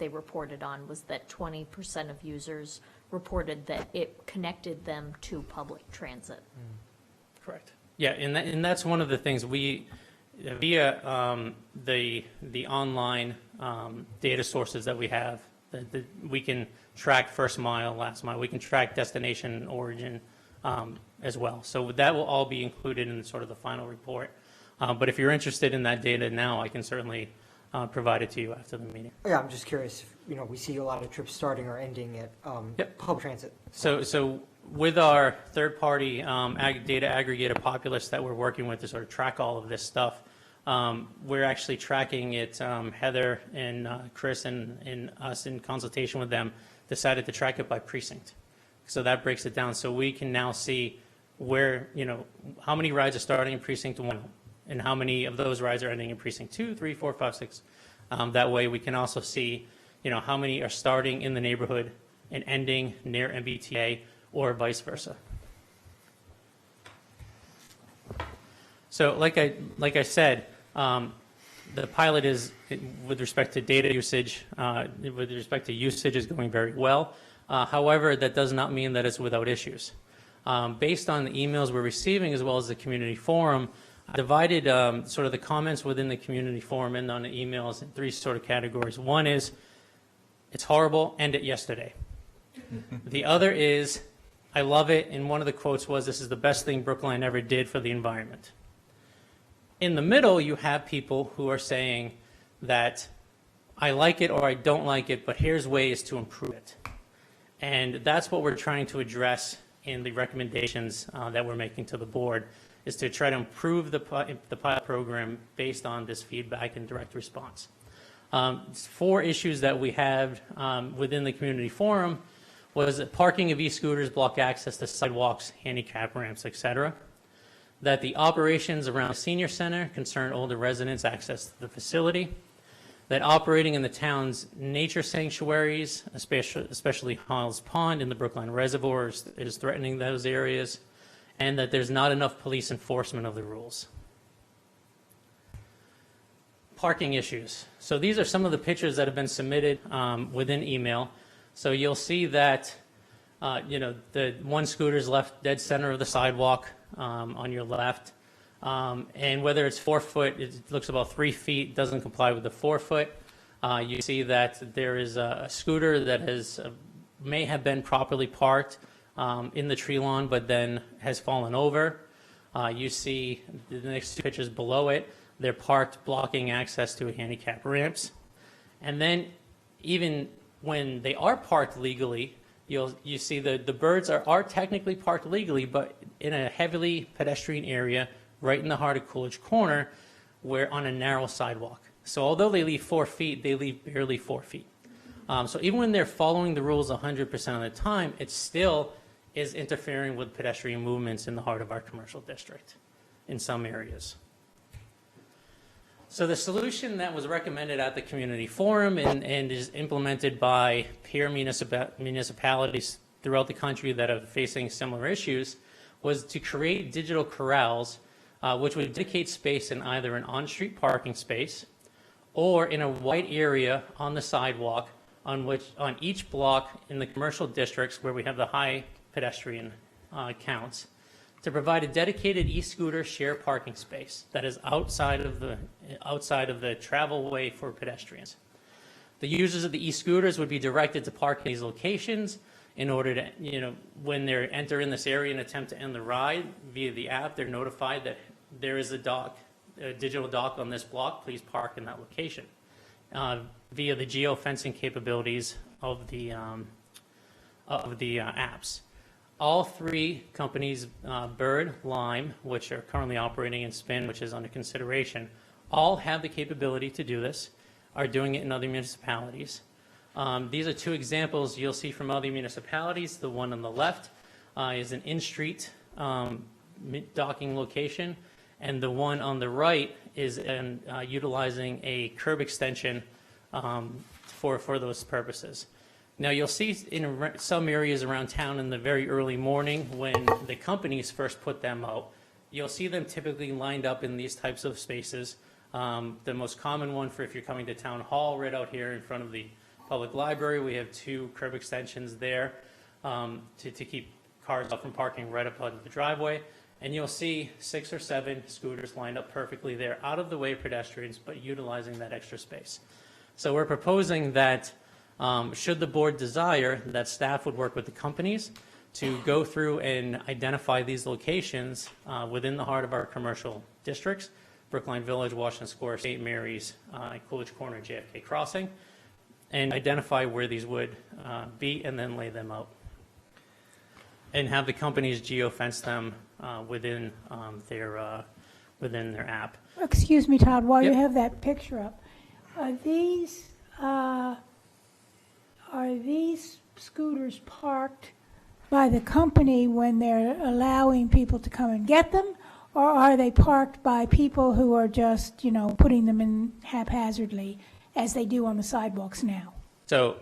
reported on was that 20% of users reported that it connected them to public transit. Correct. Yeah, and that's one of the things we, via the online data sources that we have, that we can track first mile, last mile. We can track destination and origin as well. So that will all be included in sort of the final report. But if you're interested in that data now, I can certainly provide it to you after the meeting. Yeah, I'm just curious. We see a lot of trips starting or ending at public transit. So with our third-party data aggregator Populous that we're working with to sort of track all of this stuff, we're actually tracking it. Heather and Chris and us in consultation with them decided to track it by precinct. So that breaks it down. So we can now see where, how many rides are starting in precinct 1 and how many of those rides are ending in precinct 2, 3, 4, 5, 6. That way we can also see, how many are starting in the neighborhood and ending near MBTA or vice versa. So like I said, the pilot is, with respect to data usage, is going very well. However, that does not mean that it's without issues. Based on the emails we're receiving as well as the community forum, I divided sort of the comments within the community forum and on the emails in 3 sort of categories. One is, it's horrible, end it yesterday. The other is, I love it, and one of the quotes was, this is the best thing Brookline ever did for the environment. In the middle, you have people who are saying that I like it or I don't like it, but here's ways to improve it. And that's what we're trying to address in the recommendations that we're making to the board, is to try to improve the pilot program based on this feedback and direct response. 4 issues that we have within the community forum was that parking of e-scooters block access to sidewalks, handicap ramps, etc. That the operations around the senior center concern older residents' access to the facility. That operating in the town's nature sanctuaries, especially Hall's Pond in the Brookline Reservoir, is threatening those areas. And that there's not enough police enforcement of the rules. Parking issues. So these are some of the pictures that have been submitted within email. So you'll see that, the one scooter is left dead center of the sidewalk on your left. And whether it's 4 foot, it looks about 3 feet, doesn't comply with the 4 foot. You see that there is a scooter that may have been properly parked in the tree lawn, but then has fallen over. You see the next 2 pictures below it, they're parked blocking access to handicap ramps. And then even when they are parked legally, you see the birds are technically parked legally, but in a heavily pedestrian area right in the heart of Coolidge Corner, where on a narrow sidewalk. So although they leave 4 feet, they leave barely 4 feet. So even when they're following the rules 100% of the time, it still is interfering with pedestrian movements in the heart of our commercial district in some areas. So the solution that was recommended at the community forum and is implemented by peer municipalities throughout the country that are facing similar issues was to create digital corrals, which would dedicate space in either an on-street parking space or in a white area on the sidewalk on each block in the commercial districts where we have the high pedestrian counts, to provide a dedicated e-scooter share parking space that is outside of the travel way for pedestrians. The users of the e-scooters would be directed to park in these locations in order to, when they enter in this area and attempt to end the ride via the app, they're notified that there is a digital dock on this block, please park in that location. Via the geofencing capabilities of the apps. All 3 companies, Bird, Lime, which are currently operating, and Spin, which is under consideration, all have the capability to do this, are doing it in other municipalities. These are 2 examples you'll see from other municipalities. The one on the left is an in-street docking location, and the one on the right is utilizing a curb extension for those purposes. Now, you'll see in some areas around town in the very early morning when the companies first put them out, you'll see them typically lined up in these types of spaces. The most common one for if you're coming to Town Hall, right out here in front of the public library, we have 2 curb extensions there to keep cars up from parking right up on the driveway. And you'll see 6 or 7 scooters lined up perfectly there, out of the way of pedestrians, but utilizing that extra space. So we're proposing that should the board desire, that staff would work with the companies to go through and identify these locations within the heart of our commercial districts, Brookline Village, Washington Square, St. Mary's, Coolidge Corner, JFK Crossing, and identify where these would be and then lay them out. And have the companies geofence them within their app. Excuse me, Todd, while you Yep. have that picture up, are these scooters parked by the company when they're allowing people to come and get them? Or are they parked by people who are just, putting them in haphazardly as they do on the sidewalks now? So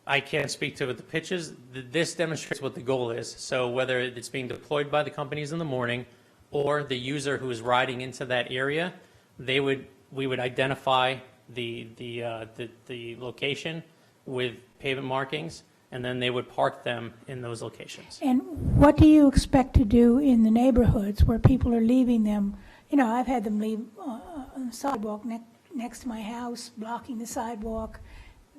I can't speak to the pictures. This demonstrates what the goal is. So whether it's being deployed by the companies in the morning or the user who is riding into that area, we would identify the location with pavement markings, and then they would park them in those locations. And what do you expect to do in the neighborhoods where people are leaving them? I've had them leave on the sidewalk next to my house, blocking the sidewalk,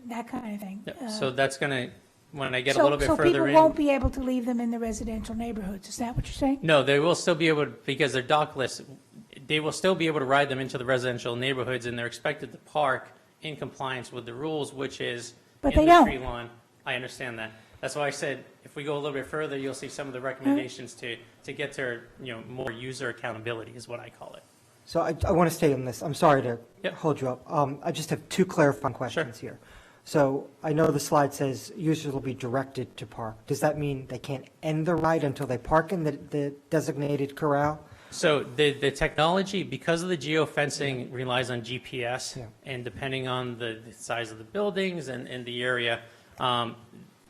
that kind of thing. So that's going to, when I get a little bit further in. So people won't be able to leave them in the residential neighborhoods, is that what you're saying? No, they will still be able to, because they're dockless. they will still be able to ride them into the residential neighborhoods, and they're expected to park in compliance with the rules, which is But in they the don't. tree lawn. I understand that. That's why I said, if we go a little bit further, you'll see some of the recommendations to get to, more user accountability is what I call it. So I want to stay on this. I'm sorry to hold you up. I just have two clarifying questions here. So I know the slide says users will be directed to park. Does that mean they can't end the ride until they park in the designated corral? So the technology, because of the geofencing, relies on GPS, and depending on the size of the buildings and the area,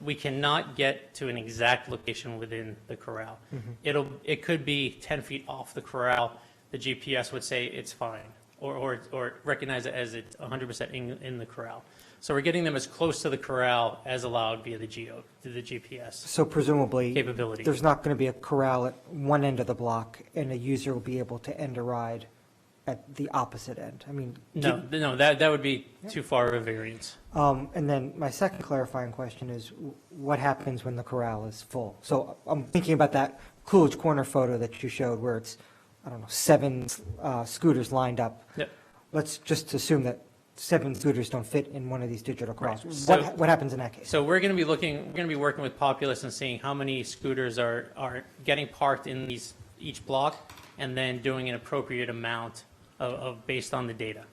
we cannot get to an exact location within the corral. It could be 10 feet off the corral. The GPS would say it's fine, or recognize it as it's 100% in the corral. So we're getting them as close to the corral as allowed via the GPS. So presumably, capability. there's not going to be a corral at one end of the block, and a user will be able to end a ride at the opposite end. I mean, No, that would be too far of a variance. And then my second clarifying question is, what happens when the corral is full? So I'm thinking about that Coolidge Corner photo that you showed where it's, I don't know, 7 scooters lined up. Yep. Let's just assume that 7 scooters don't fit in one of these digital corrals. Right. So- What happens in that case? So we're going to be working with Populous and seeing how many scooters are getting parked in each block, and then doing an appropriate amount of based on the data.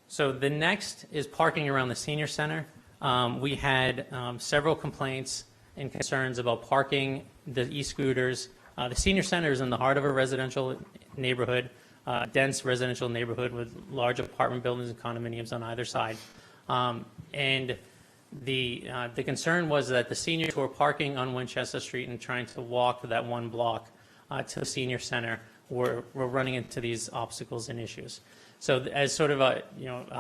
So the next is parking around the senior center. We had several complaints and concerns about parking the e-scooters. The senior center is in the heart of a residential neighborhood, dense residential neighborhood with large apartment buildings and condominiums on either side. And the concern was that the seniors who are parking on Winchester Street and trying to walk that one block to the senior center were running into these obstacles and issues. So as sort of a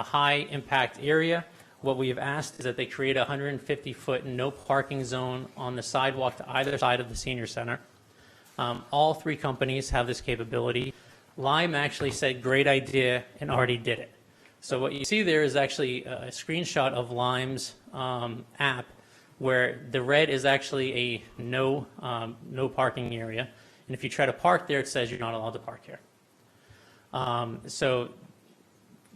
high impact area, what we have asked is that they create a 150-foot no parking zone on the sidewalk to either side of the senior center. All 3 companies have this capability. Lime actually said, great idea, and already did it. So what you see there is actually a screenshot of Lime's app, where the red is actually a no parking area. And if you try to park there, it says you're not allowed to park here.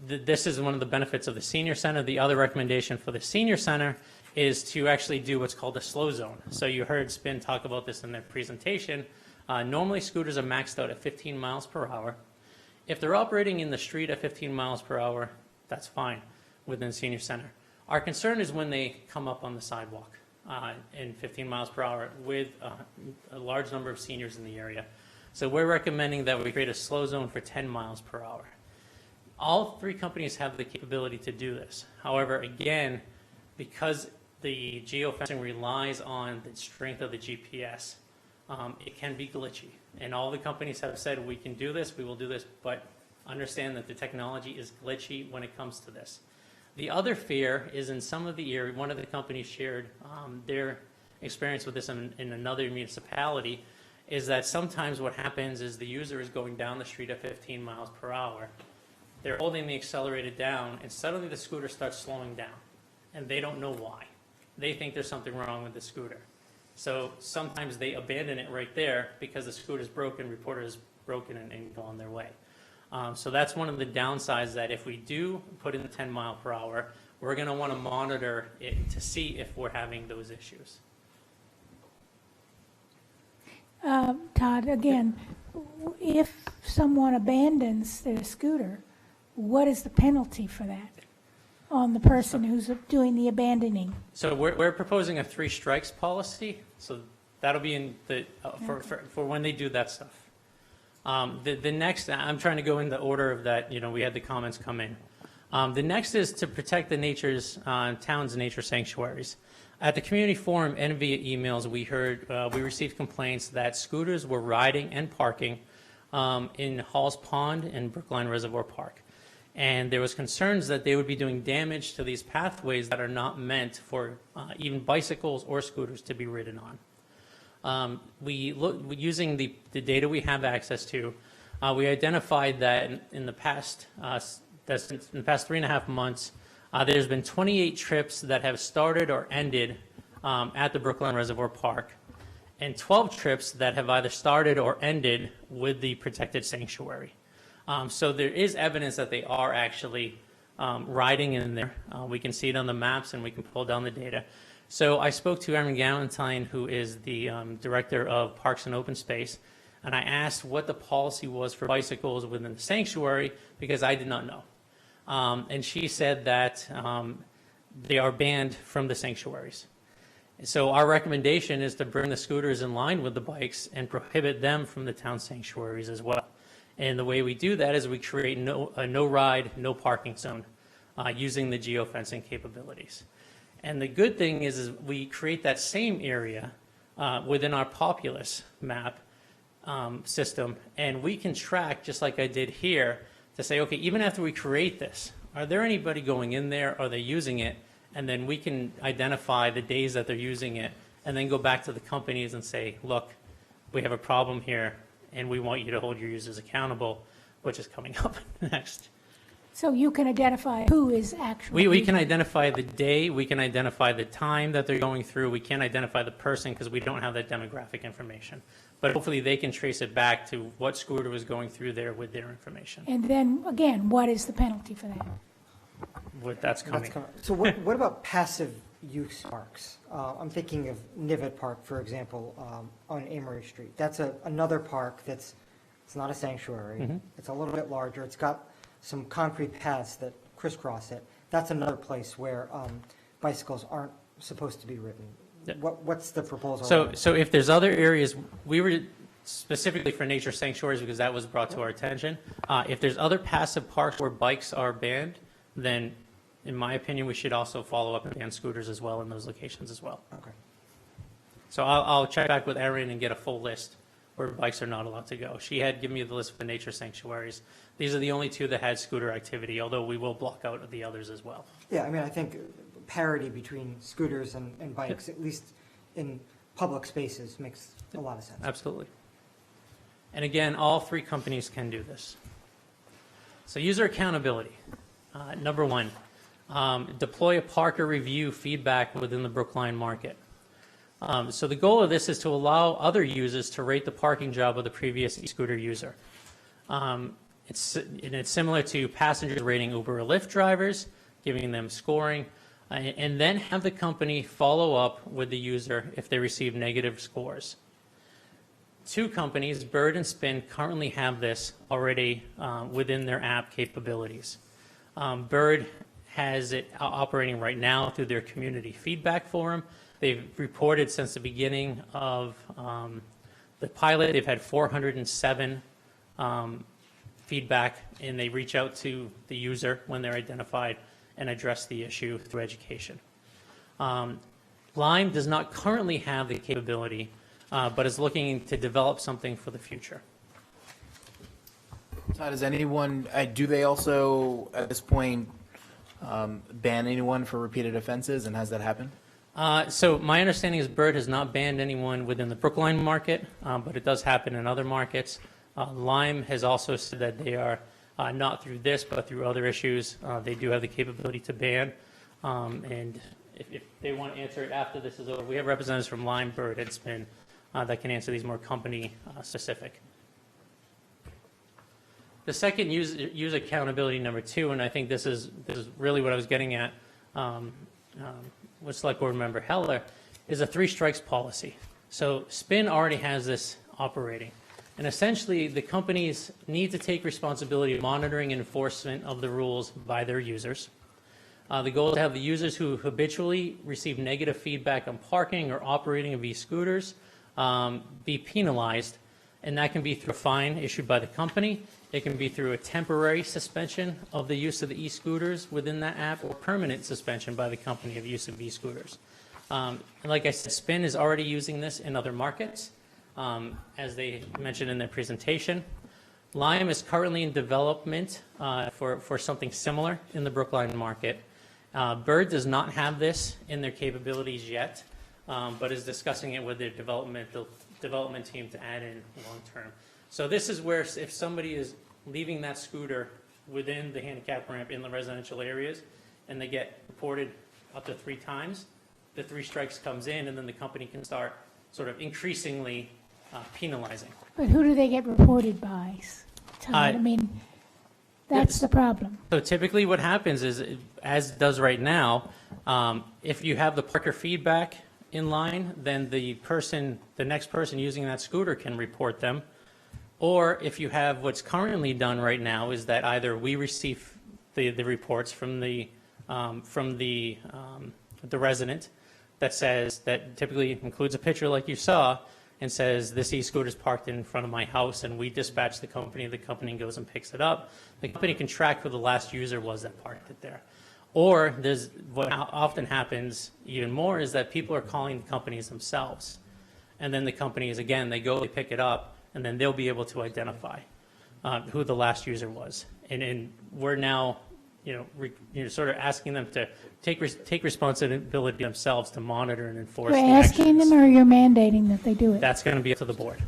This is one of the benefits of the senior center. The other recommendation for the senior center is to actually do what's called a slow zone. So you heard Spin talk about this in their presentation. Normally scooters are maxed out at 15 miles per hour. If they're operating in the street at 15 miles per hour, that's fine within senior center. Our concern is when they come up on the sidewalk in 15 miles per hour with a large number of seniors in the area. So we're recommending that we create a slow zone for 10 miles per hour. All 3 companies have the capability to do this. However, again, because the geofencing relies on the strength of the GPS, it can be glitchy. And all the companies have said, we can do this, we will do this, but understand that the technology is glitchy when it comes to this. The other fear is in some of the area, one of the companies shared their experience with this in another municipality, is that sometimes what happens is the user is going down the street at 15 miles per hour. They're holding the accelerator down, and suddenly the scooter starts slowing down, and they don't know why. They think there's something wrong with the scooter. So sometimes they abandon it right there because the scooter's broken, reporter is broken, and go on their way. So that's one of the downsides, that if we do put in the 10 mile per hour, we're going to want to monitor it to see if we're having those issues. Todd, again, if someone abandons their scooter, what is the penalty for that on the person who's doing the abandoning? So we're proposing a 3 strikes policy. So that'll be in the for when they do that stuff. The next, I'm trying to go in the order of that. We had the comments come in. The next is to protect the town's nature sanctuaries. At the community forum and via emails, we received complaints that scooters were riding and parking in Halls Pond and Brookline Reservoir Park. And there was concerns that they would be doing damage to these pathways that are not meant for even bicycles or scooters to be ridden on. Using the data we have access to, we identified that in the past 3.5 months, there's been 28 trips that have started or ended at the Brookline Reservoir Park. and 12 trips that have either started or ended with the protected sanctuary. So there is evidence that they are actually riding in there. We can see it on the maps and we can pull down the data. So I spoke to Erin Galentine, who is the Director of Parks and Open Space, and I asked what the policy was for bicycles within the sanctuary because I did not know. And she said that they are banned from the sanctuaries. So our recommendation is to bring the scooters in line with the bikes and prohibit them from the town sanctuaries as well. And the way we do that is we create a no ride, no parking zone using the geofencing capabilities. And the good thing is we create that same area within our populace map system, and we can track, just like I did here, to say, okay, even after we create this, are there anybody going in there? Are they using it? And then we can identify the days that they're using it, and then go back to the companies and say, look, we have a problem here, and we want you to hold your users accountable, which is coming up next. So you can identify who is actually. We can identify the day, we can identify the time that they're going through, we can't identify the person because we don't have that demographic information. But hopefully they can trace it back to what scooter was going through there with their information. And then, again, what is the penalty for that? That's coming. So what about passive use parks? I'm thinking of Nivet Park, for example, on Amory Street. That's another park it's not a sanctuary. Mhm. It's a little bit larger. It's got some concrete paths that crisscross it. That's another place where bicycles aren't supposed to be ridden. Yeah. What's the proposal? So if there's other areas, we were specifically for nature sanctuaries because that was brought to our attention. If there's other passive parks where bikes are banned, then in my opinion, we should also follow up and ban scooters as well in those locations as well. Okay. So I'll check back with Erin and get a full list where bikes are not allowed to go. She had given me the list for nature sanctuaries. These are the only two that had scooter activity, although we will block out the others as well. Yeah, I mean, I think parity between scooters and bikes, at least in public spaces, makes a lot of sense. Absolutely. And again, all three companies can do this. So user accountability. Number one, deploy a Parker review feedback within the Brookline market. So the goal of this is to allow other users to rate the parking job of the previous e-scooter user. It's similar to passengers rating Uber or Lyft drivers, giving them scoring, and then have the company follow up with the user if they receive negative scores. Two companies, Bird and Spin, currently have this already within their app capabilities. Bird has it operating right now through their community feedback forum. They've reported since the beginning of the pilot, they've had 407 feedback, and they reach out to the user when they're identified and address the issue through education. Lime does not currently have the capability, but is looking to develop something for the future. Does anyone, do they also, at this point, ban anyone for repeated offenses, and has that happened? So my understanding is Bird has not banned anyone within the Brookline market, but it does happen in other markets. Lime has also said that they are not through this, but through other issues. They do have the capability to ban. And if they want to answer it after this is over, we have representatives from Lime, Bird, and Spin that can answer these more company specific. The second user accountability, number two, and I think this is really what I was getting at with Select Board Member Heller, is a 3 strikes policy. So Spin already has this operating. And essentially, the companies need to take responsibility of monitoring and enforcement of the rules by their users. The goal is to have the users who habitually receive negative feedback on parking or operating of e-scooters be penalized, and that can be through a fine issued by the company. It can be through a temporary suspension of the use of the e-scooters within that app, or permanent suspension by the company of use of e-scooters. And like I said, Spin is already using this in other markets, as they mentioned in their presentation. Lime is currently in development for something similar in the Brookline market. Bird does not have this in their capabilities yet, but is discussing it with their development team to add in long term. So this is where if somebody is leaving that scooter within the handicap ramp in the residential areas and they get reported up to 3 times, the 3 strikes comes in, and then the company can start sort of increasingly penalizing. But who do they get reported by? Todd? I mean, that's the problem. So typically what happens is, as it does right now, if you have the parker feedback in line, then the next person using that scooter can report them. Or if you have what's currently done right now is that either we receive the reports from the resident that typically includes a picture like you saw and says this e-scooter is parked in front of my house, and we dispatch the company goes and picks it up. The company can track who the last user was that parked it there. Or there's what often happens even more is that people are calling the companies themselves, and then the companies, again, they pick it up, and then they'll be able to identify who the last user was. And we're now, sort of asking them to take responsibility themselves to monitor and enforce the You're asking actions. them, or you're mandating that they do it? That's going to be up to the board.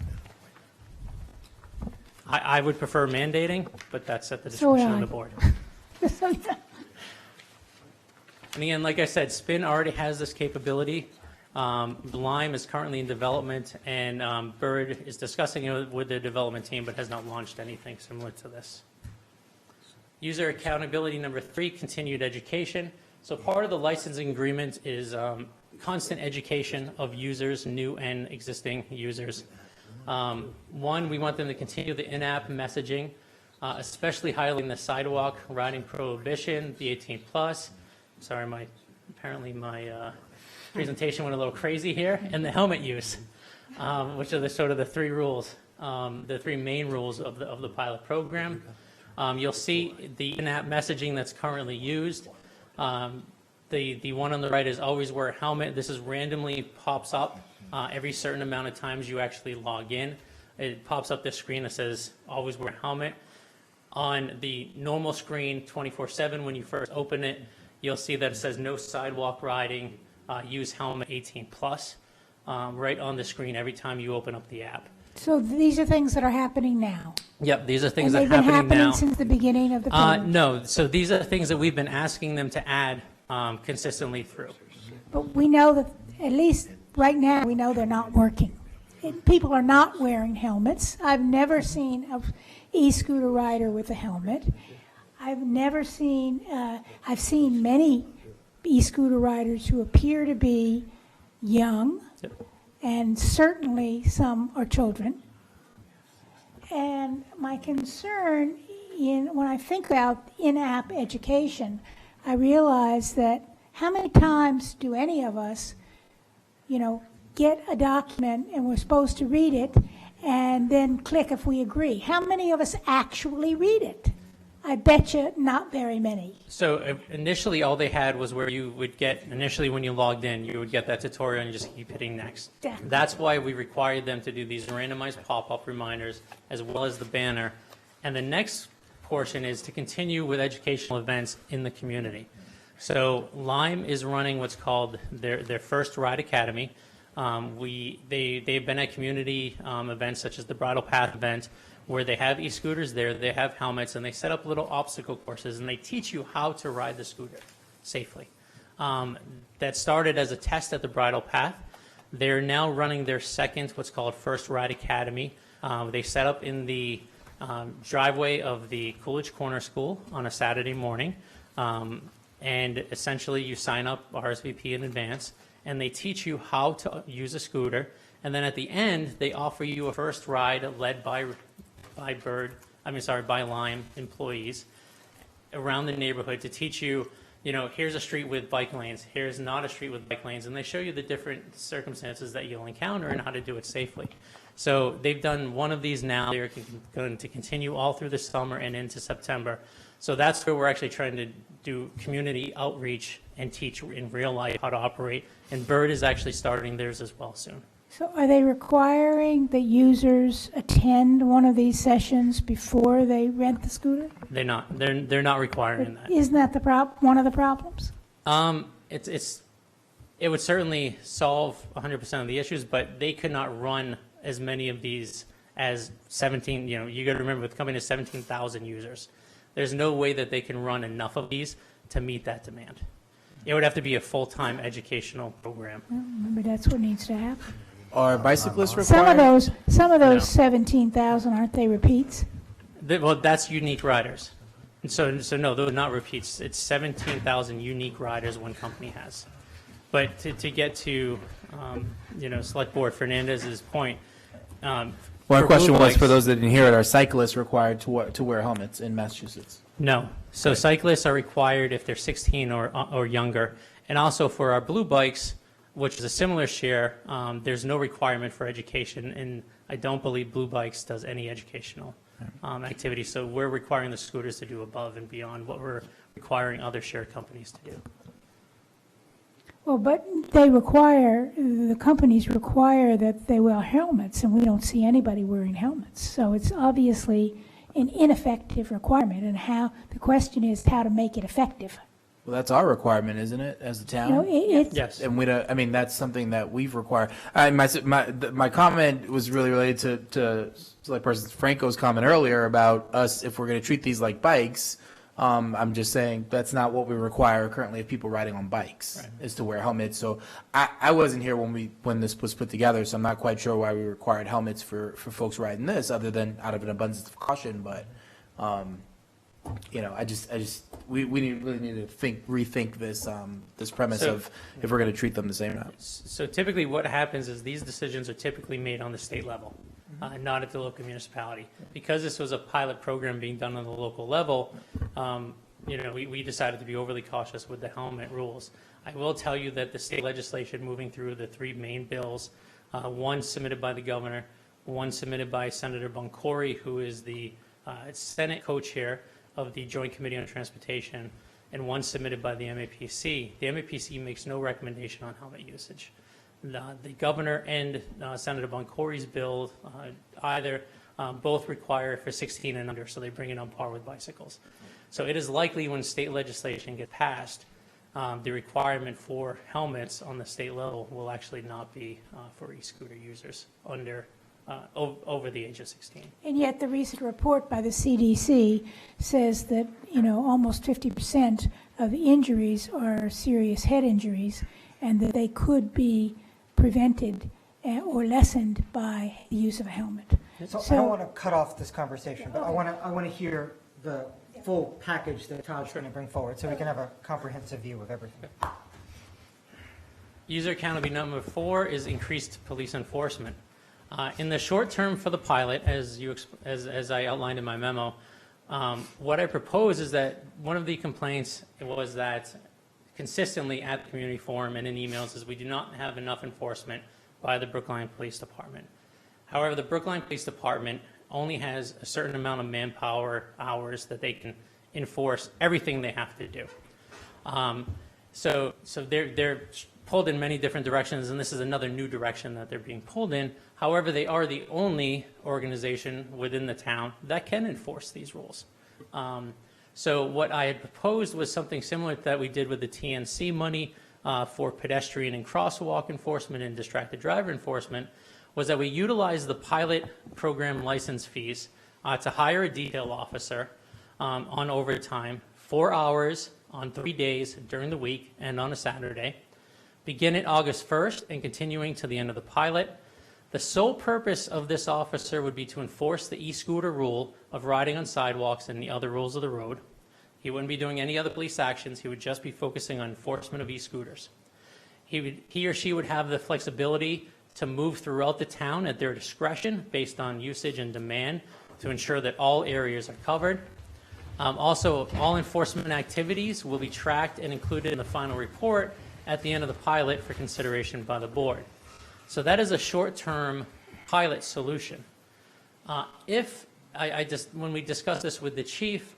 I would prefer mandating, but that's at the So would discretion of I. the board. And again, like I said, Spin already has this capability. Lime is currently in development, and Bird is discussing it with their development team, but has not launched anything similar to this. User accountability number 3, continued education. So part of the licensing agreement is constant education of users, new and existing users. One, we want them to continue the in-app messaging, especially highlighting the sidewalk riding prohibition, the 18 plus. Sorry, apparently my presentation went a little crazy here, and the helmet use, which are the 3 rules, the 3 main rules of the pilot program. You'll see the in-app messaging that's currently used. The one on the right is always wear a helmet. This is randomly pops up every certain amount of times you actually log in. It pops up this screen that says always wear a helmet. On the normal screen, 24/7, when you first open it, you'll see that it says no sidewalk riding, use helmet 18 plus, right on the screen every time you open up the app. So these are things that are happening now? Yep, these are things that And are they've been happening now. happening since the beginning of the program? No, so these are things that we've been asking them to add consistently through. But we know that, at least right now, we know they're not working. People are not wearing helmets. I've never seen an e-scooter rider with a helmet. I've seen many e-scooter riders who appear to be young, and certainly some are children. And my concern when I think about in-app education, I realize that how many times do any of us, get a document and we're supposed to read it and then click if we agree? How many of us actually read it? I bet you not very many. So initially, all they had was where you would get, initially when you logged in, you would get that tutorial and you just keep hitting next. Exactly. That's why we required them to do these randomized pop-up reminders as well as the banner. And the next portion is to continue with educational events in the community. So Lime is running what's called their First Ride Academy. They've been at community events such as the Bridle Path event, where they have e-scooters there, they have helmets, and they set up little obstacle courses, and they teach you how to ride the scooter safely. That started as a test at the Bridle Path. They're now running their second, what's called First Ride Academy. They set up in the driveway of the Coolidge Corner School on a Saturday morning, and essentially you sign up RSVP in advance, and they teach you how to use a scooter, and then at the end, they offer you a first ride led by Lime employees around the neighborhood to teach you, here's a street with bike lanes, here's not a street with bike lanes, and they show you the different circumstances that you'll encounter and how to do it safely. So they've done one of these now. They're going to continue all through the summer and into September. So that's where we're actually trying to do community outreach and teach in real life how to operate. And Bird is actually starting theirs as well soon. So are they requiring that users attend one of these sessions before they rent the scooter? They're not. They're not requiring that. Isn't that one of the problems? It would certainly solve 100% of the issues, but they could not run as many of these as 17. You got to remember, with the company is 17,000 users. There's no way that they can run enough of these to meet that demand. It would have to be a full-time educational program. Well, maybe that's what needs to happen. Are bicyclists required? Some of No. those 17,000, aren't they repeats? Well, that's unique riders. And so no, those are not repeats. It's 17,000 unique riders one company has. But to get to, Select Board Fernandez's point. Well, for our question blue was, for bikes- those that didn't hear it, are cyclists required to wear helmets in Massachusetts? No. So cyclists are required if they're 16 or younger. And also for our blue bikes, which is a similar share, there's no requirement for education, and I don't believe Blue Bikes does any educational activity. So we're requiring the scooters to do above and beyond what we're requiring other shared companies to do. Well, but the companies require that they wear helmets, and we don't see anybody wearing helmets. So it's obviously an ineffective requirement, and the question is how to make it effective. Well, that's our requirement, isn't it, as a town? No, it's- Yes. And we don't, I mean, that's something that we've required. My comment was really related to Select Person Franco's comment earlier about us, if we're going to treat these like bikes. I'm just saying that's not what we require currently of people riding on bikes, is to wear helmets. So I wasn't here when this was put together, so I'm not quite sure why we required helmets for folks riding this, other than out of an abundance of caution. But we really need to rethink this premise So- of if we're going to treat them the same or not. So typically what happens is these decisions are typically made on the state level, not at the local municipality. Because this was a pilot program being done on the local level, we decided to be overly cautious with the helmet rules. I will tell you that the state legislation moving through the three main bills, one submitted by the governor, one submitted by Senator Boncory, who is the Senate co-chair of the Joint Committee on Transportation, and one submitted by the MAPC. The MAPC makes no recommendation on helmet usage. The governor and Senator Boncory's bill both require for 16 and under, so they bring it on par with bicycles. So it is likely when state legislation gets passed, the requirement for helmets on the state level will actually not be for e-scooter users over the age of 16. And yet the recent report by the CDC says that, almost 50% of the injuries are serious head injuries, and that they could be prevented or lessened by the use of a helmet. So I don't want to cut off this conversation, but I want to hear the full package that Todd's going to bring forward, so we can have a comprehensive view of everything. User accountability number 4 is increased police enforcement. In the short term for the pilot, as I outlined in my memo, what I propose is that one of the complaints was that consistently at the community forum and in emails is we do not have enough enforcement by the Brookline Police Department. However, the Brookline Police Department only has a certain amount of manpower hours that they can enforce everything they have to do. So they're pulled in many different directions, and this is another new direction that they're being pulled in. However, they are the only organization within the town that can enforce these rules. So what I had proposed was something similar to that we did with the TNC money for pedestrian and crosswalk enforcement and distracted driver enforcement, was that we utilize the pilot program license fees to hire a detail officer on overtime, 4 hours on 3 days during the week and on a Saturday, begin it August 1st and continuing to the end of the pilot. The sole purpose of this officer would be to enforce the e-scooter rule of riding on sidewalks and the other rules of the road. He wouldn't be doing any other police actions. He would just be focusing on enforcement of e-scooters. He or she would have the flexibility to move throughout the town at their discretion based on usage and demand to ensure that all areas are covered. Also, all enforcement activities will be tracked and included in the final report at the end of the pilot for consideration by the board. So that is a short-term pilot solution. When we discussed this with the chief,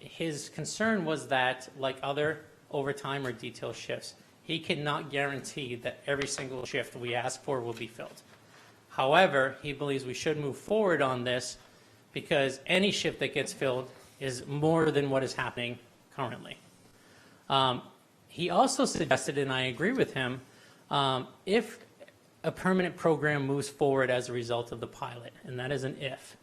his concern was that, like other overtime or detail shifts, he cannot guarantee that every single shift we ask for will be filled. However, he believes we should move forward on this because any shift that gets filled is more than what is happening currently. He also suggested, and I agree with him, if a permanent program moves forward as a result of the pilot, and that is an if,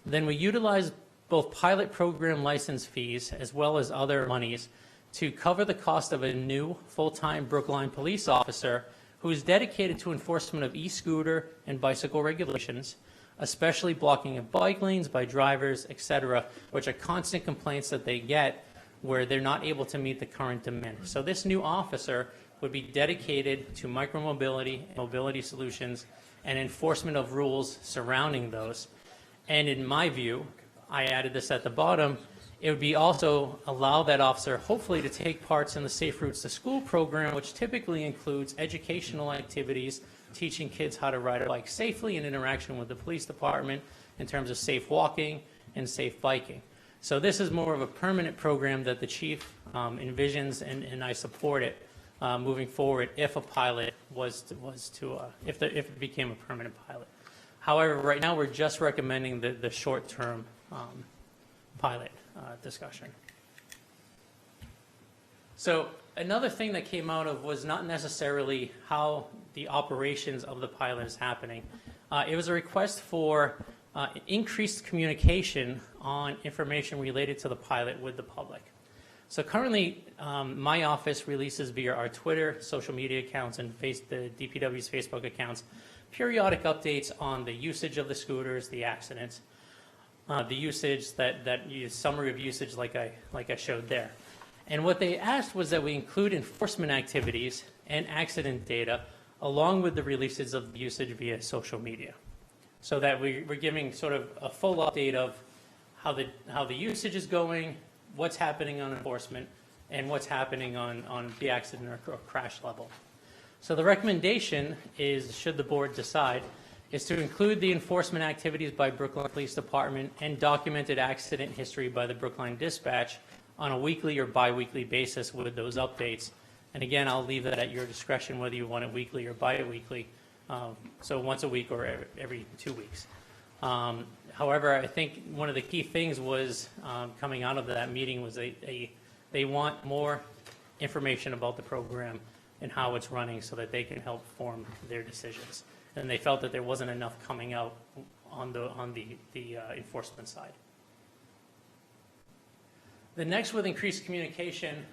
then we utilize both pilot program license fees as well as other monies to cover the cost of a new full-time Brookline police officer who is dedicated to enforcement of e-scooter and bicycle regulations, especially blocking of bike lanes by drivers, etc., which are constant complaints that they get where they're not able to meet the current demand. So this new officer would be dedicated to micromobility, mobility solutions, and enforcement of rules surrounding those. And in my view, I added this at the bottom, it would be also allow that officer hopefully to take parts in the Safe Routes to School program, which typically includes educational activities, teaching kids how to ride a bike safely in interaction with the police department in terms of safe walking and safe biking. So this is more of a permanent program that the chief envisions, and I support it moving forward if a pilot if it became a permanent pilot. However, right now we're just recommending the short-term pilot discussion. So another thing that came out of was not necessarily how the operations of the pilot is happening. It was a request for increased communication on information related to the pilot with the public. So currently, my office releases via our Twitter, social media accounts, and the DPW's Facebook accounts periodic updates on the usage of the scooters, the accidents, the usage, summary of usage like I showed there. And what they asked was that we include enforcement activities and accident data along with the releases of the usage via social media, so that we're giving sort of a full update of how the usage is going, what's happening on enforcement, and what's happening on the accident or crash level. So the recommendation is, should the board decide, is to include the enforcement activities by Brookline Police Department and documented accident history by the Brookline Dispatch on a weekly or bi-weekly basis with those updates. And again, I'll leave that at your discretion whether you want it weekly or bi-weekly, so once a week or every 2 weeks. However, I think one of the key things was coming out of that meeting was they want more information about the program and how it's running so that they can help form their decisions. And they felt that there wasn't enough coming out on the enforcement side. The next, with increased communication,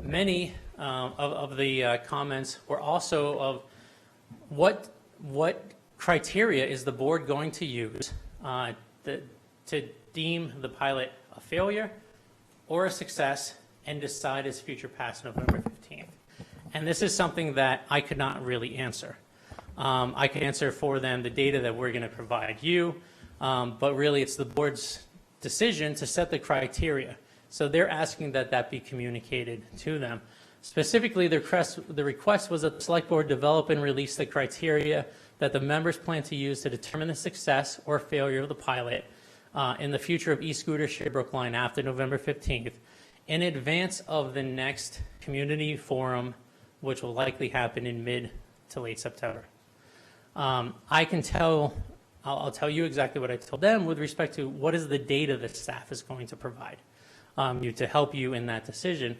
many of the comments were also of what criteria is the board going to use to deem the pilot a failure or a success and decide its future past November 15th. And this is something that I could not really answer. I could answer for them the data that we're going to provide you, but really it's the board's decision to set the criteria. So they're asking that be communicated to them. Specifically, the request was that the select board develop and release the criteria that the members plan to use to determine the success or failure of the pilot in the future of e-scooter share Brookline after November 15th in advance of the next community forum, which will likely happen in mid to late September. I'll tell you exactly what I told them with respect to what is the data that staff is going to provide to help you in that decision.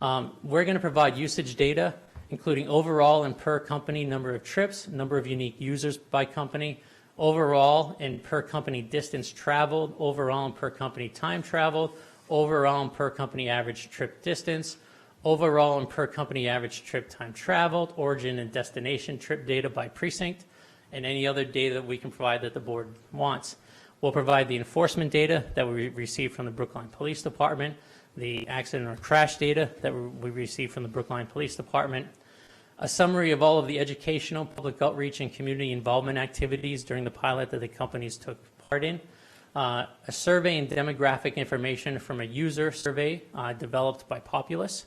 We're going to provide usage data, including overall and per company number of trips, number of unique users by company, overall and per company distance traveled, overall and per company time traveled, overall and per company average trip distance, overall and per company average trip time traveled, origin and destination trip data by precinct, and any other data that we can provide that the board wants. We'll provide the enforcement data that we receive from the Brookline Police Department, the accident or crash data that we receive from the Brookline Police Department, a summary of all of the educational, public outreach, and community involvement activities during the pilot that the companies took part in, a survey and demographic information from a user survey developed by Populous.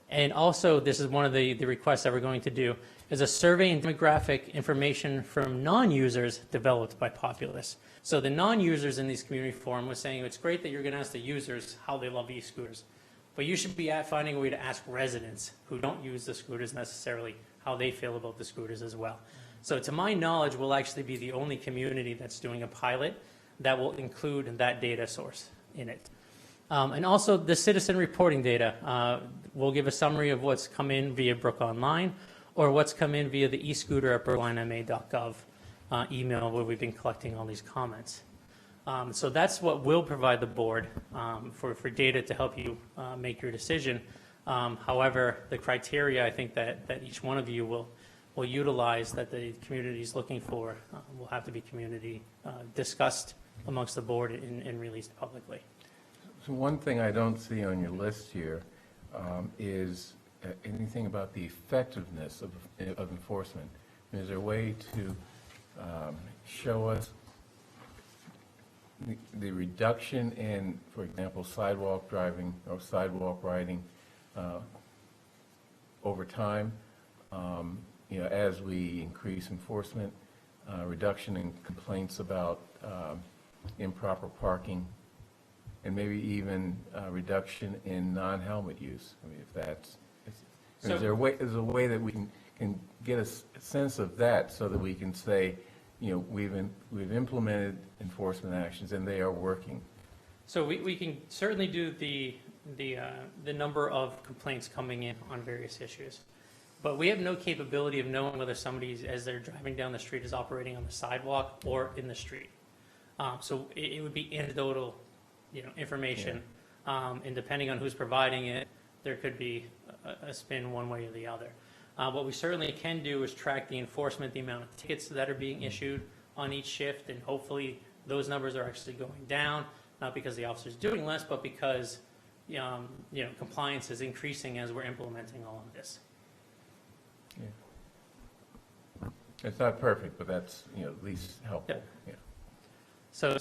And also, this is one of the requests that we're going to do, is a survey and demographic information from non-users developed by Populous. So the non-users in these community forum was saying it's great that you're going to ask the users how they love e-scooters, but you should be finding a way to ask residents who don't use the scooters necessarily how they feel about the scooters as well. So to my knowledge, we'll actually be the only community that's doing a pilot that will include that data source in it. And also the citizen reporting data. We'll give a summary of what's come in via Brook Online or what's come in via the e-scooter at brooklinema.gov email where we've been collecting all these comments. So that's what we'll provide the board for data to help you make your decision. However, the criteria I think that each one of you will utilize, that the community is looking for, will have to be community discussed amongst the board and released publicly. So one thing I don't see on your list here is anything about the effectiveness of enforcement. Is there a way to show us the reduction in, for example, sidewalk driving or sidewalk riding over time, as we increase enforcement, reduction in complaints about improper parking, and maybe even reduction in non-helmet use? I mean, if that's, is there a way that we can get a sense of that so that we can say, we've implemented enforcement actions and they are working? So we can certainly do the number of complaints coming in on various issues. But we have no capability of knowing whether somebody, as they're driving down the street, is operating on the sidewalk or in the street. So it would be anecdotal, information. And depending on who's providing it, there could be a spin one way or the other. What we certainly can do is track the enforcement, the amount of tickets that are being issued on each shift, and hopefully those numbers are actually going down, not because the officer's doing less, but because compliance is increasing as we're implementing all of this. Yeah. It's not perfect, but that's at least helpful. Yeah. So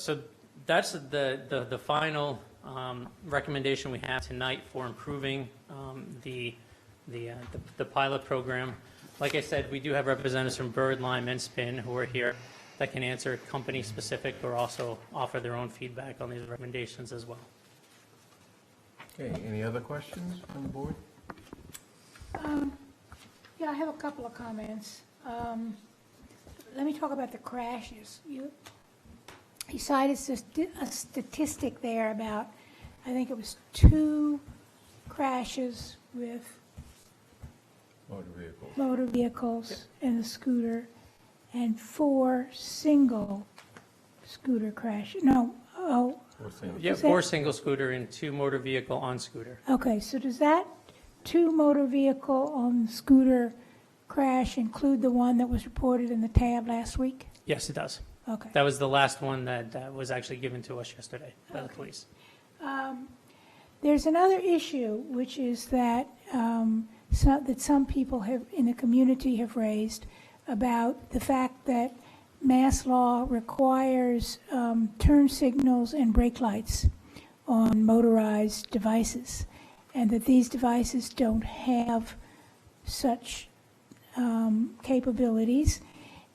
that's the final recommendation we have tonight for improving the pilot program. Like I said, we do have representatives from Bird, Lime, and Spin who are here that can answer company specific or also offer their own feedback on these recommendations as well. Okay, any other questions from the board? Yeah, I have a couple of comments. Let me talk about the crashes. You cited a statistic there about, I think it was 2 crashes with motor vehicles and a scooter, and 4 single scooter crashes. No, oh. 4 single. Yeah, 4 single scooter and 2 motor vehicle on scooter. Okay, so does that 2 motor vehicle on scooter crash include the one that was reported in the tab last week? Yes, it does. Okay. That was the last one that was actually given to us yesterday by the police. There's another issue, which is that that some people in the community have raised about the fact that Mass law requires turn signals and brake lights on motorized devices, and that these devices don't have such capabilities.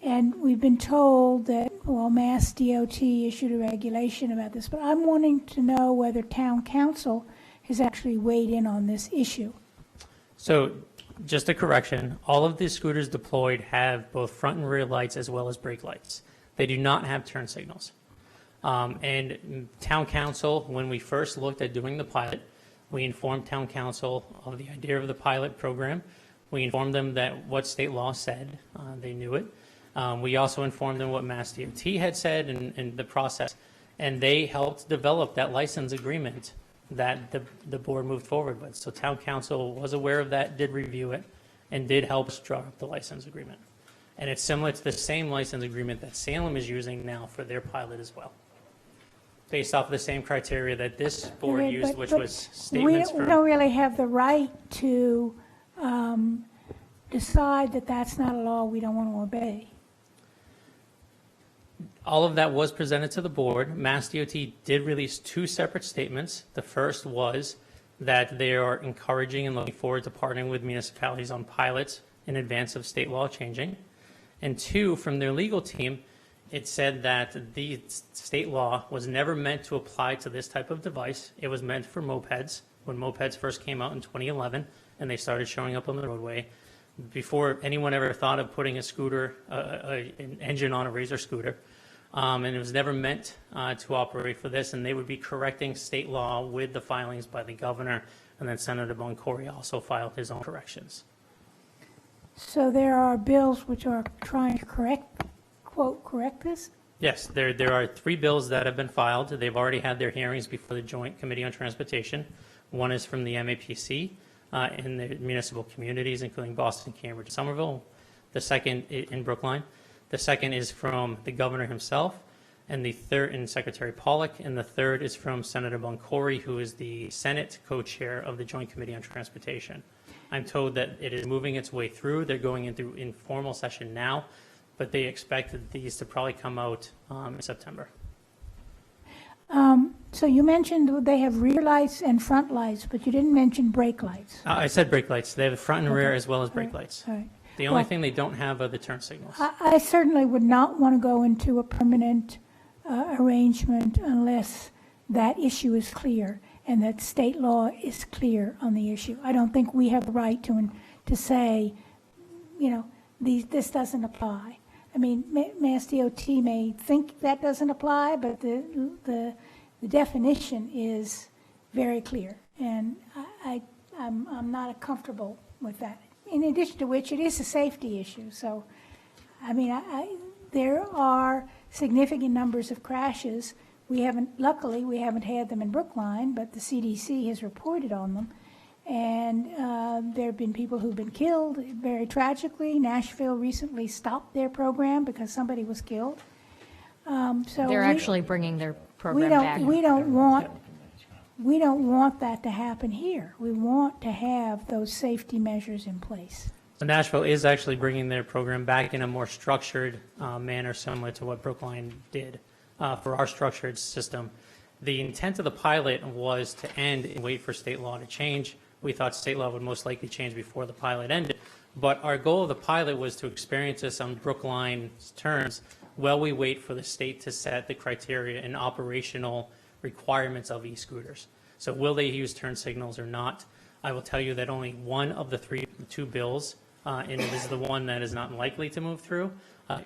And we've been told that, Mass DOT issued a regulation about this, but I'm wanting to know whether town council has actually weighed in on this issue. So just a correction, all of the scooters deployed have both front and rear lights as well as brake lights. They do not have turn signals. And town council, when we first looked at doing the pilot, we informed town council of the idea of the pilot program. We informed them that what state law said, they knew it. We also informed them what Mass DOT had said and the process, and they helped develop that license agreement that the board moved forward with. So town council was aware of that, did review it, and did help us draw up the license agreement. And it's similar to the same license agreement that Salem is using now for their pilot as well, based off of the same criteria that this board Okay, used, but- which but was statements we from... don't really have the right to decide that that's not a law we don't want to obey. All of that was presented to the board. Mass DOT did release 2 separate statements. The first was that they are encouraging and looking forward to partnering with municipalities on pilots in advance of state law changing. And 2, from their legal team, it said that the state law was never meant to apply to this type of device. It was meant for mopeds, when mopeds first came out in 2011, and they started showing up on the roadway. Before anyone ever thought of putting a scooter, an engine on a Razor scooter. And it was never meant to operate for this, and they would be correcting state law with the filings by the governor, and then Senator Boncory also filed his own corrections. So there are bills which are trying to correct this? Yes, there are 3 bills that have been filed. They've already had their hearings before the Joint Committee on Transportation. One is from the MAPC, in the municipal communities, including Boston, Cambridge, Somerville. The second in Brookline. The second is from the governor himself, and the third, and Secretary Pollock, and the third is from Senator Boncory, who is the Senate co-chair of the Joint Committee on Transportation. I'm told that it is moving its way through. They're going into informal session now, but they expect these to probably come out in September. So you mentioned they have rear lights and front lights, but you didn't mention brake lights. I said brake lights. They have front and rear Okay. as well as brake All right. lights. All right. The only Well, thing they don't have are the turn signals. I certainly would not want to go into a permanent arrangement unless that issue is clear and that state law is clear on the issue. I don't think we have the right to say, you know, this doesn't apply. I mean, Mass DOT may think that doesn't apply, but the definition is very clear, and I'm not comfortable with that. In addition to which, it is a safety issue. So, I mean, there are significant numbers of crashes. Luckily, we haven't had them in Brookline, but the CDC has reported on them. And there have been people who've been killed very tragically. Nashville recently stopped their program because somebody was killed. So They're actually bringing their program we back. we don't want that to happen here. We want to have those safety measures in place. So Nashville is actually bringing their program back in a more structured manner, similar to what Brookline did for our structured system. The intent of the pilot was to end and wait for state law to change. We thought state law would most likely change before the pilot ended. But our goal of the pilot was to experience this on Brookline's terms while we wait for the state to set the criteria and operational requirements of e-scooters. So will they use turn signals or not? I will tell you that only one of the two bills, and it is the one that is not likely to move through,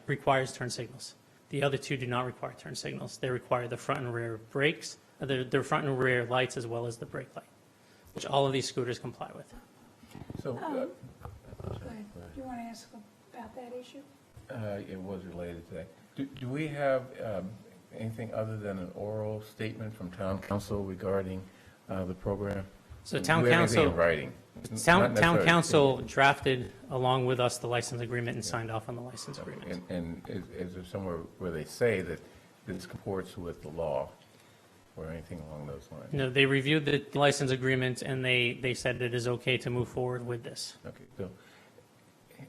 requires turn signals. The other two do not require turn signals. They require the front and rear brakes, the front and rear lights, as well as the brake light, which all of these scooters comply with. So, Go ahead. Do you want to ask about that issue? it was related to that. Do we have anything other than an oral statement from town council regarding the program? So Do town we have anything council, in writing? town Not necessarily- council drafted along with us the license agreement and signed off on the license agreement. And is there somewhere where they say that this comports with the law or anything along those lines? No, they reviewed the license agreement and they said it is okay to move forward with this. Okay, so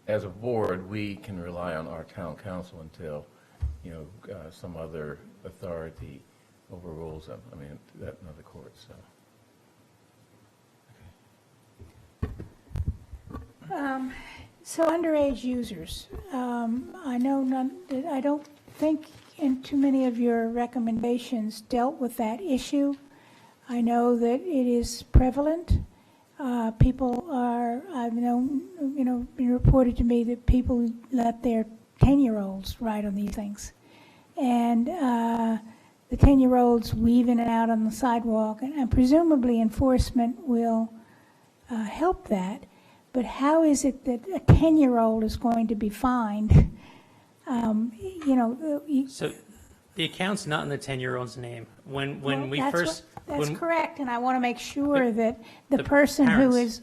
as a board, we can rely on our town council until, some other authority overrules them. I mean, that and other courts, so. So underage users, I don't think in too many of your recommendations dealt with that issue. I know that it is prevalent. People I've known, been reported to me that people let their 10-year-olds ride on these things. And the 10-year-olds weave in and out on the sidewalk, and presumably enforcement will help that. But how is it that a 10-year-old is going to be fined? So the account's not in the 10-year-old's name. When Well, we that's first. what- That's when- correct, and I want to make sure that the the person who parents, is,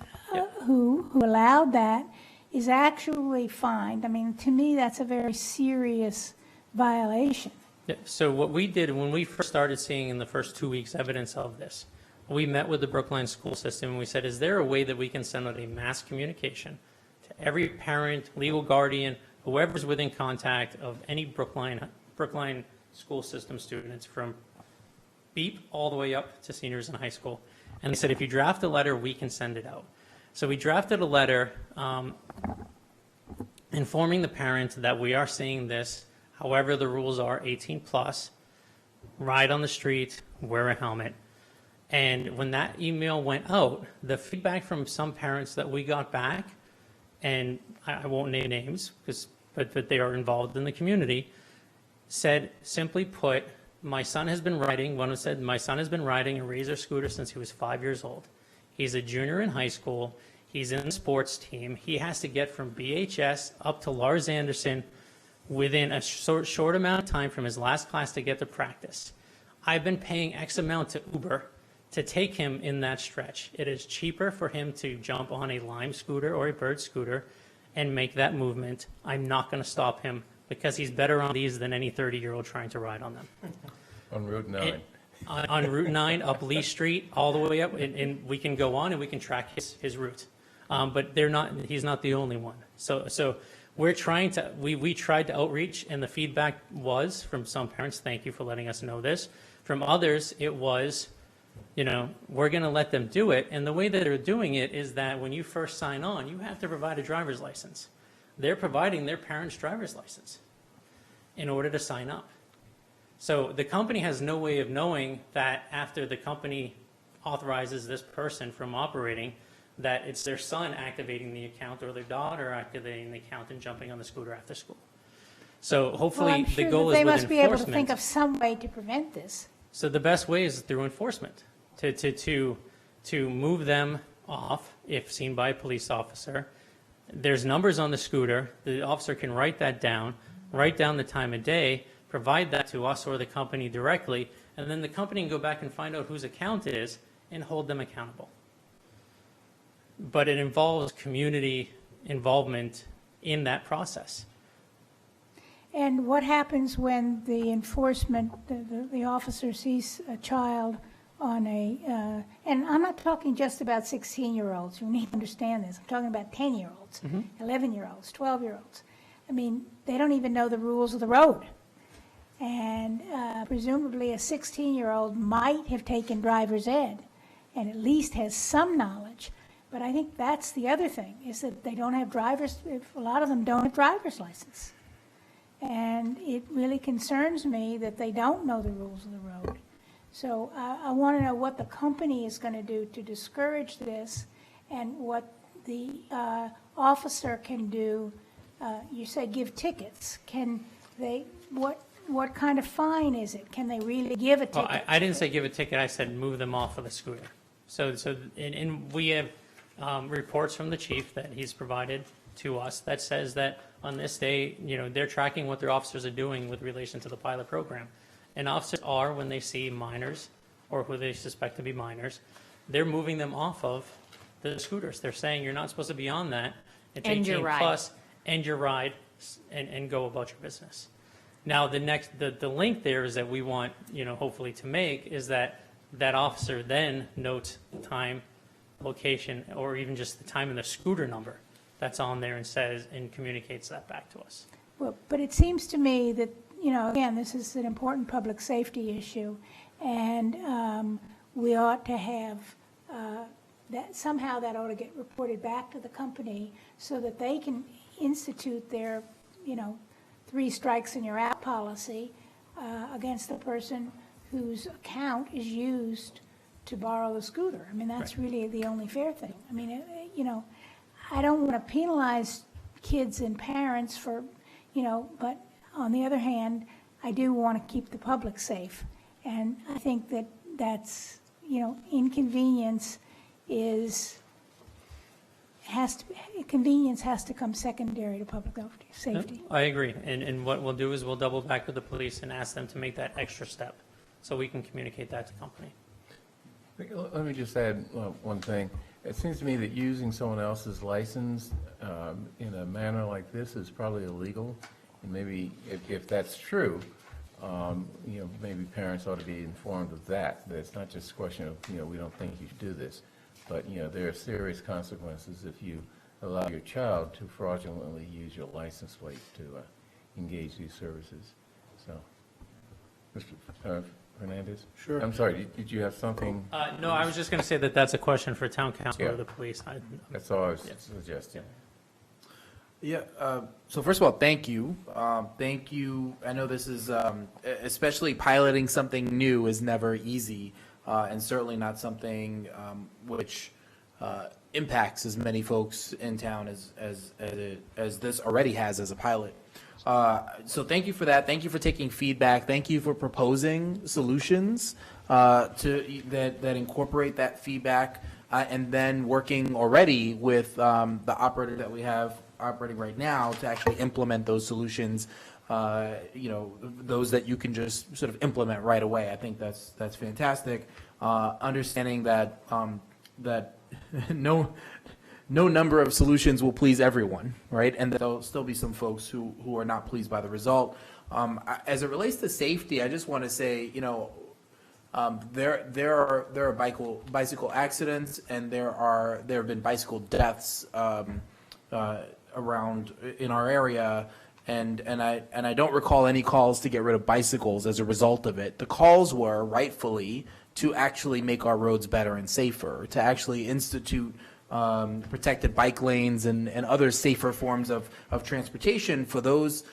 who allowed that is actually fined. I mean, to me, that's a very serious violation. Yeah, so what we did when we first started seeing in the first 2 weeks evidence of this, we met with the Brookline school system and we said, is there a way that we can send out a mass communication to every parent, legal guardian, whoever's within contact of any Brookline school system students from beep all the way up to seniors in high school? And they said, if you draft a letter, we can send it out. So we drafted a letter informing the parents that we are seeing this. However, the rules are 18 plus, ride on the street, wear a helmet. And when that email went out, the feedback from some parents that we got back, and I won't name names, but they are involved in the community, said, simply put, my son has been riding, one said, my son has been riding a Razor scooter since he was 5 years old. He's a junior in high school. He's in the sports team. He has to get from BHS up to Lars Anderson within a short amount of time from his last class to get to practice. I've been paying X amount to Uber to take him in that stretch. It is cheaper for him to jump on a Lime scooter or a Bird scooter and make that movement. I'm not going to stop him because he's better on these than any 30-year-old trying to ride on them. On Route 9. On Route 9, up Lee Street, all the way up, and we can go on and we can track his route. But he's not the only one. So we're trying to, we tried to outreach, and the feedback was from some parents, thank you for letting us know this. From others, it was, we're going to let them do it. And the way that they're doing it is that when you first sign on, you have to provide a driver's license. They're providing their parents' driver's license in order to sign up. So the company has no way of knowing that after the company authorizes this person from operating, that it's their son activating the account or their daughter activating the account and jumping on the scooter after school. So hopefully the goal is with enforcement. They must be able to think of some way to prevent this. So the best way is through enforcement, to move them off if seen by a police officer. There's numbers on the scooter. The officer can write that down, write down the time of day, provide that to us or the company directly, and then the company can go back and find out whose account it is and hold them accountable. But it involves community involvement in that process. And what happens when the enforcement, the officer sees a child on a, and I'm not talking just about 16-year-olds, you need to understand this, I'm talking about 10-year-olds, 11-year-olds, 12-year-olds. I mean, they don't even know the rules of the road. And presumably a 16-year-old might have taken driver's ed and at least has some knowledge. But I think that's the other thing, is that they don't have a lot of them don't have driver's license. And it really concerns me that they don't know the rules of the road. So I want to know what the company is going to do to discourage this and what the officer can do. You say give tickets. Can they, what kind of fine is it? Can they really give a ticket? Well, I didn't say give a ticket, I said move them off of the scooter. And we have reports from the chief that he's provided to us that says that on this day, they're tracking what their officers are doing with relation to the pilot program. And officers are, when they see minors or who they suspect to be minors, they're moving them off of the scooters. They're saying you're not supposed to be on that. It's End your 18 ride. plus, end your ride, and go about your business. Now, the link there is that we want, hopefully to make is that officer then notes the time, location, or even just the time and the scooter number that's on there and says and communicates that back to us. Well, but it seems to me that, again, this is an important public safety issue, and we ought to have that somehow that ought to get reported back to the company so that they can institute their, 3 strikes and you're out policy against the person whose account is used to borrow the scooter. I mean, that's really the only fair thing. I mean, I don't want to penalize kids and parents for, but on the other hand, I do want to keep the public safe. And I think that that's, inconvenience convenience has to come secondary to public safety. I agree. And what we'll do is we'll double back with the police and ask them to make that extra step so we can communicate that to the company. Let me just add one thing. It seems to me that using someone else's license in a manner like this is probably illegal. And maybe if that's true, maybe parents ought to be informed of that. That it's not just a question of, we don't think you should do this. But, there are serious consequences if you allow your child to fraudulently use your license plate to engage these services. So, Mr. Hernandez? Sure. I'm sorry, did you have something? No, I was just going to say that that's a question for town council Yeah. or the police. That's all I was suggesting. Yeah, so first of all, thank you. Thank you. I know this is, especially piloting something new is never easy, and certainly not something which impacts as many folks in town as this already has as a pilot. So thank you for that. Thank you for taking feedback. Thank you for proposing solutions that incorporate that feedback, and then working already with the operator that we have operating right now to actually implement those solutions. Those that you can just sort of implement right away. I think that's fantastic. understanding that that no number of solutions will please everyone, right? And there'll still be some folks who are not pleased by the result. As it relates to safety, I just want to say, there are bicycle accidents, and there have been bicycle deaths around in our area, and I don't recall any calls to get rid of bicycles as a result of it. The calls were rightfully to actually make our roads better and safer, to actually institute protected bike lanes and other safer forms of transportation for those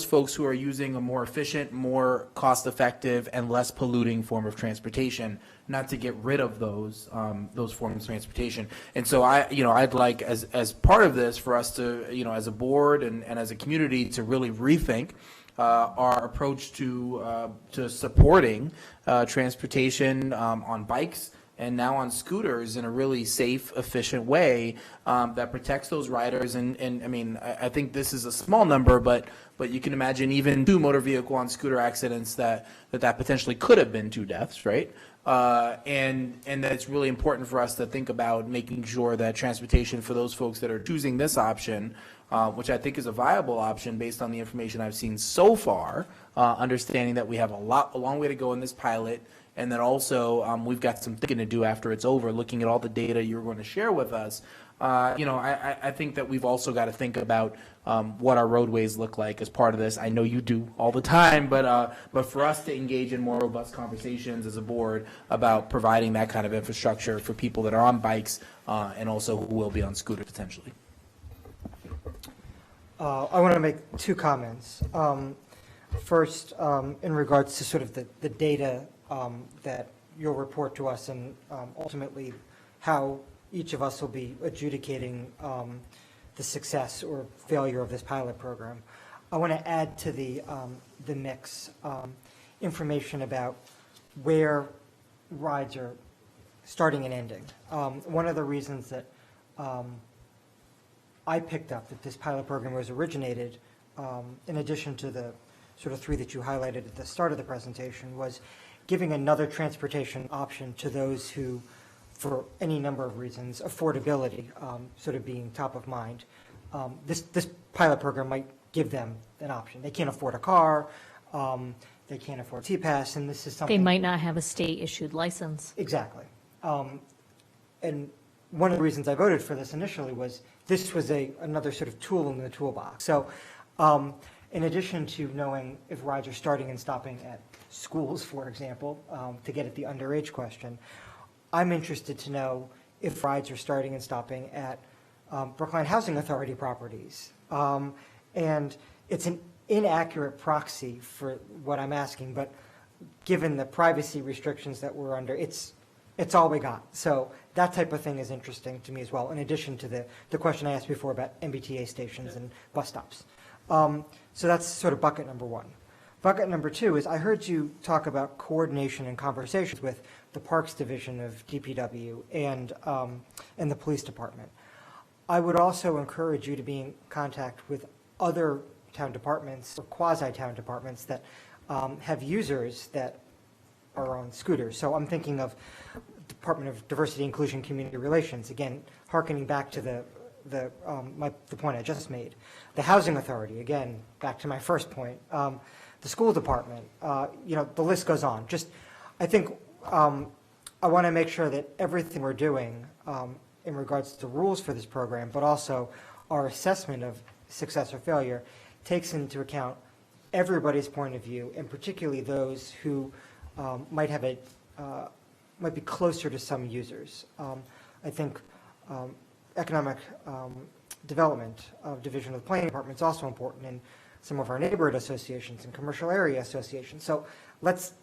folks who are using a more efficient, more cost-effective, and less polluting form of transportation, not to get rid of those forms of transportation. And so I'd like, as part of this, for us to, as a board and as a community, to really rethink our approach to supporting transportation on bikes and now on scooters in a really safe, efficient way that protects those riders. And I mean, I think this is a small number, but you can imagine even 2 motor vehicle on scooter accidents that potentially could have been 2 deaths, right? And that it's really important for us to think about making sure that transportation for those folks that are choosing this option, which I think is a viable option based on the information I've seen so far, understanding that we have a long way to go in this pilot, and then also we've got some thinking to do after it's over, looking at all the data you're going to share with us. I think that we've also got to think about what our roadways look like as part of this. I know you do all the time, but for us to engage in more robust conversations as a board about providing that kind of infrastructure for people that are on bikes and also who will be on scooters potentially. I want to make 2 comments. First, in regards to sort of the data that you'll report to us, and ultimately how each of us will be adjudicating the success or failure of this pilot program. I want to add to the mix information about where rides are starting and ending. One of the reasons that I picked up that this pilot program was originated, in addition to the sort of 3 that you highlighted at the start of the presentation, was giving another transportation option to those who, for any number of reasons, affordability sort of being top of mind. This pilot program might give them an option. They can't afford a car, they can't afford T-Pass, and this is something... They might not have a state-issued license. Exactly. And one of the reasons I voted for this initially was this was another sort of tool in the toolbox. So in addition to knowing if rides are starting and stopping at schools, for example, to get at the underage question, I'm interested to know if rides are starting and stopping at Brookline Housing Authority properties. And it's an inaccurate proxy for what I'm asking, but given the privacy restrictions that we're under, it's all we got. So that type of thing is interesting to me as well, in addition to the question I asked before about MBTA stations and bus stops. So that's sort of bucket number 1. Bucket number 2 is I heard you talk about coordination and conversations with the Parks Division of DPW and the Police Department. I would also encourage you to be in contact with other town departments or quasi-town departments that have users that are on scooters. So I'm thinking of Department of Diversity, Inclusion, Community Relations, again, hearkening back to the point I just made. The Housing Authority, again, back to my first point. The school department, the list goes on. I think I want to make sure that everything we're doing in regards to rules for this program, but also our assessment of success or failure, takes into account everybody's point of view, and particularly those who might be closer to some users. I think economic development of Division of the Planning Department is also important, and some of our neighborhood associations and commercial area associations. So let's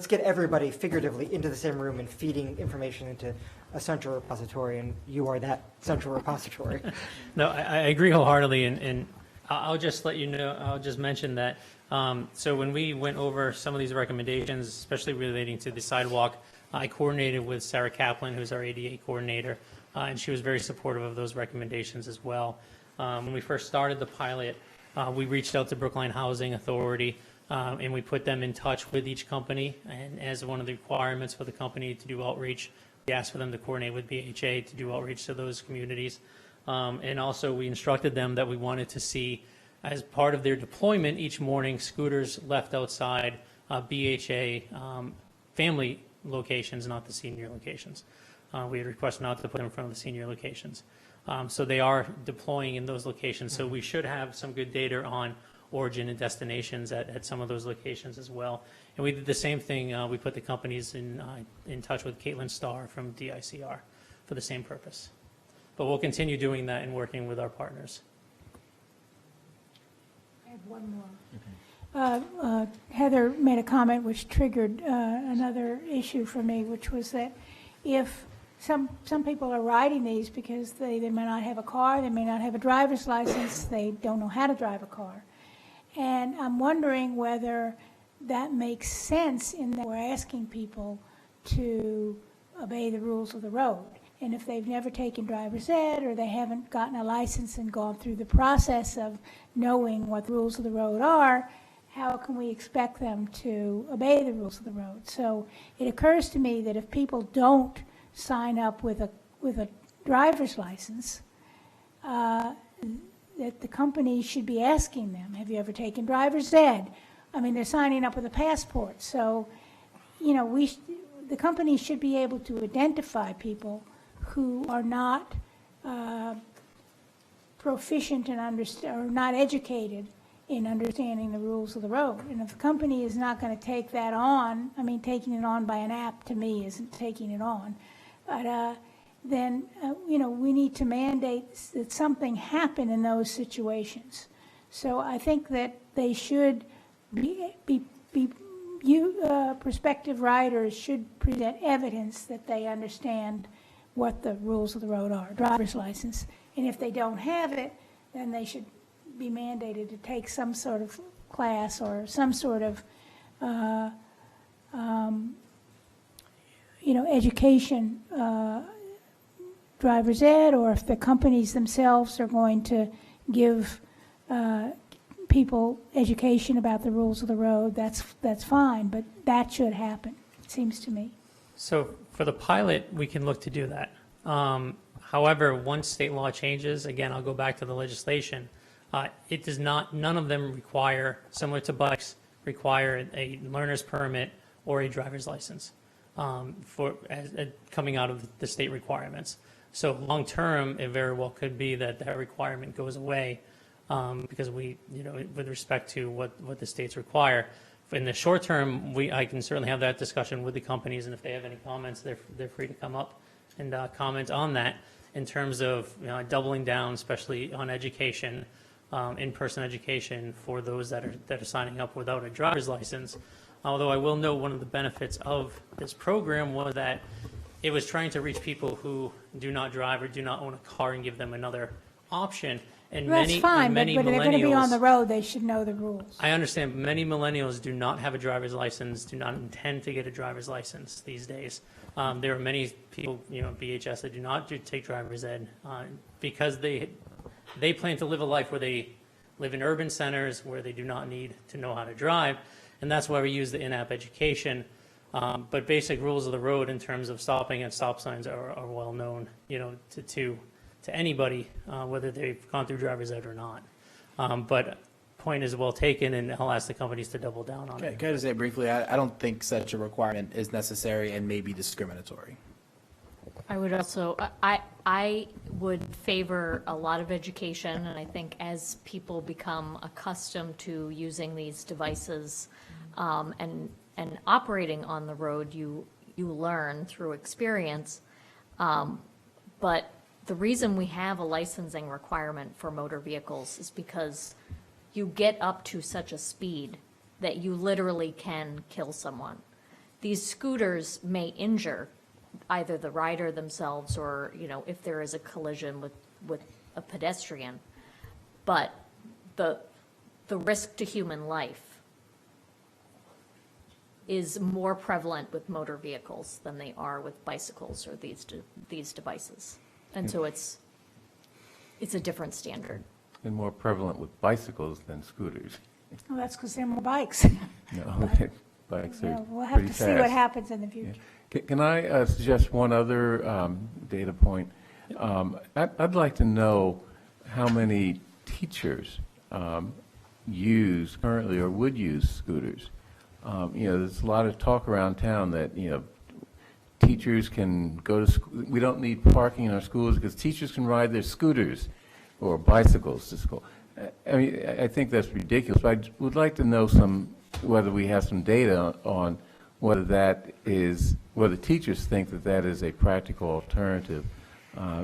get everybody figuratively into the same room and feeding information into a central repository, and you are that central repository. No, I agree wholeheartedly, and I'll just let you know, I'll just mention that, so when we went over some of these recommendations, especially relating to the sidewalk, I coordinated with Sarah Kaplan, who's our ADA coordinator, and she was very supportive of those recommendations as well. When we first started the pilot, we reached out to Brookline Housing Authority and we put them in touch with each company. And as one of the requirements for the company to do outreach, we asked for them to coordinate with BHA to do outreach to those communities. And also, we instructed them that we wanted to see, as part of their deployment each morning, scooters left outside BHA family locations, not the senior locations. We had requested not to put them in front of the senior locations. So they are deploying in those locations. So we should have some good data on origin and destinations at some of those locations as well. And we did the same thing. We put the companies in touch with Caitlin Starr from DICR for the same purpose. But we'll continue doing that and working with our partners. I have one more. Heather made a comment which triggered another issue for me, which was that if some people are riding these because they may not have a car, they may not have a driver's license, they don't know how to drive a car. And I'm wondering whether that makes sense in that we're asking people to obey the rules of the road. And if they've never taken driver's ed or they haven't gotten a license and gone through the process of knowing what the rules of the road are, how can we expect them to obey the rules of the road? So it occurs to me that if people don't sign up with a driver's license, that the company should be asking them, have you ever taken driver's ed? I mean, they're signing up with a passport. So, you know, the company should be able to identify people who are not proficient in or not educated in understanding the rules of the road. And if the company is not going to take that on, I mean, taking it on by an app to me isn't taking it on, but then, you know, we need to mandate that something happen in those situations. So I think that they should prospective riders should present evidence that they understand what the rules of the road are, driver's license. And if they don't have it, then they should be mandated to take some sort of class or some sort of, you know, education, driver's ed, or if the companies themselves are going to give people education about the rules of the road, that's fine, but that should happen, it seems to me. So for the pilot, we can look to do that. However, once state law changes, again, I'll go back to the legislation. It does not, none of them require, similar to bikes, require a learner's permit or a driver's license coming out of the state requirements. So long term, it very well could be that that requirement goes away because we, you know, with respect to what the states require. In the short term, I can certainly have that discussion with the companies, and if they have any comments, they're free to come up and comment on that in terms of, you know, doubling down, especially on education, in-person education for those that are signing up without a driver's license. Although I will note one of the benefits of this program was that it was trying to reach people who do not drive or do not own a car and give them another option. And That's fine, but if they're going to be on the road, they should know the rules. I understand many millennials do not have a driver's license, do not intend to get a driver's license these days. There are many people, you know, BHS that do not take driver's ed because they plan to live a life where they live in urban centers where they do not need to know how to drive, and that's why we use the in-app education. But basic rules of the road in terms of stopping at stop signs are well known, you know, to anybody, whether they've gone through driver's ed or not. But point is well taken, and I'll ask the companies to double down on it. Can I just say briefly, I don't think such a requirement is necessary and may be discriminatory. I would also, I would favor a lot of education, and I think as people become accustomed to using these devices and operating on the road, you learn through experience. But the reason we have a licensing requirement for motor vehicles is because you get up to such a speed that you literally can kill someone. These scooters may injure either the rider themselves or, you know, if there is a collision with a pedestrian. But the risk to human life is more prevalent with motor vehicles than they are with bicycles or these devices. And so it's a different standard. And more prevalent with bicycles than scooters. Well, that's because there are more bikes. No, bikes Yeah, are we'll have pretty to see what fast. happens in the future. Can I suggest one other data point? I'd like to know how many teachers use currently or would use scooters. There's a lot of talk around town that, teachers can go to school. We don't need parking in our schools because teachers can ride their scooters or bicycles to school. I mean, I think that's ridiculous. But I would like to know whether we have some data on whether teachers think that is a practical alternative,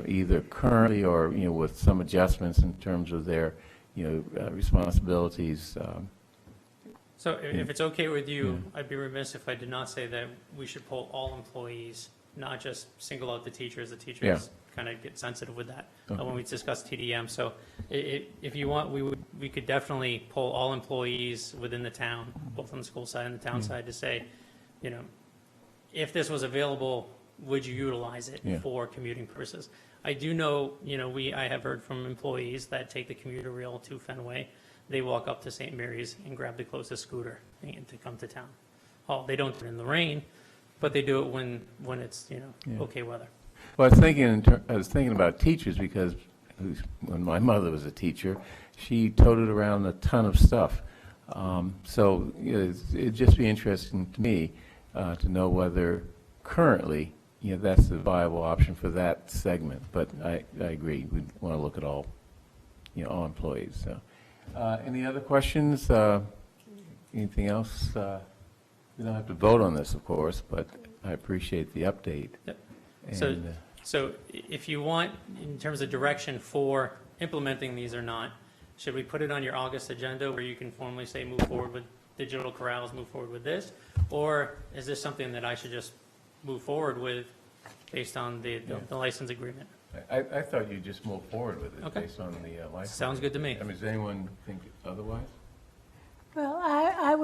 either currently or, with some adjustments in terms of their, responsibilities. So if it's okay with you, I'd be remiss if I did not say that we should poll all employees, not just single out the teachers. The teachers kind of get sensitive with that when we discuss TDM. So if you want, we could definitely poll all employees within the town, both on the school side and the town side, to say, if this was available, would you utilize it for commuting purposes? I do know, I have heard from employees that take the commuter rail to Fenway. They walk up to St. Mary's and grab the closest scooter to come to town. Oh, they don't do it in the rain, but they do it when it's, okay weather. Well, I was thinking about teachers because when my mother was a teacher, she toted around a ton of stuff. So it'd just be interesting to me to know whether currently, that's the viable option for that segment. But I agree. We want to look at all all employees. So, any other questions? Anything else? We don't have to vote on this, of course, but I appreciate the update. Yep. And, So if you want, in terms of direction for implementing these or not, should we put it on your August agenda where you can formally say move forward with digital corrals, move forward with this? Or is this something that I should just move forward with based on the license agreement? I thought you'd just move forward with it based on the license. Sounds good to me. I mean, does anyone think otherwise? Well, I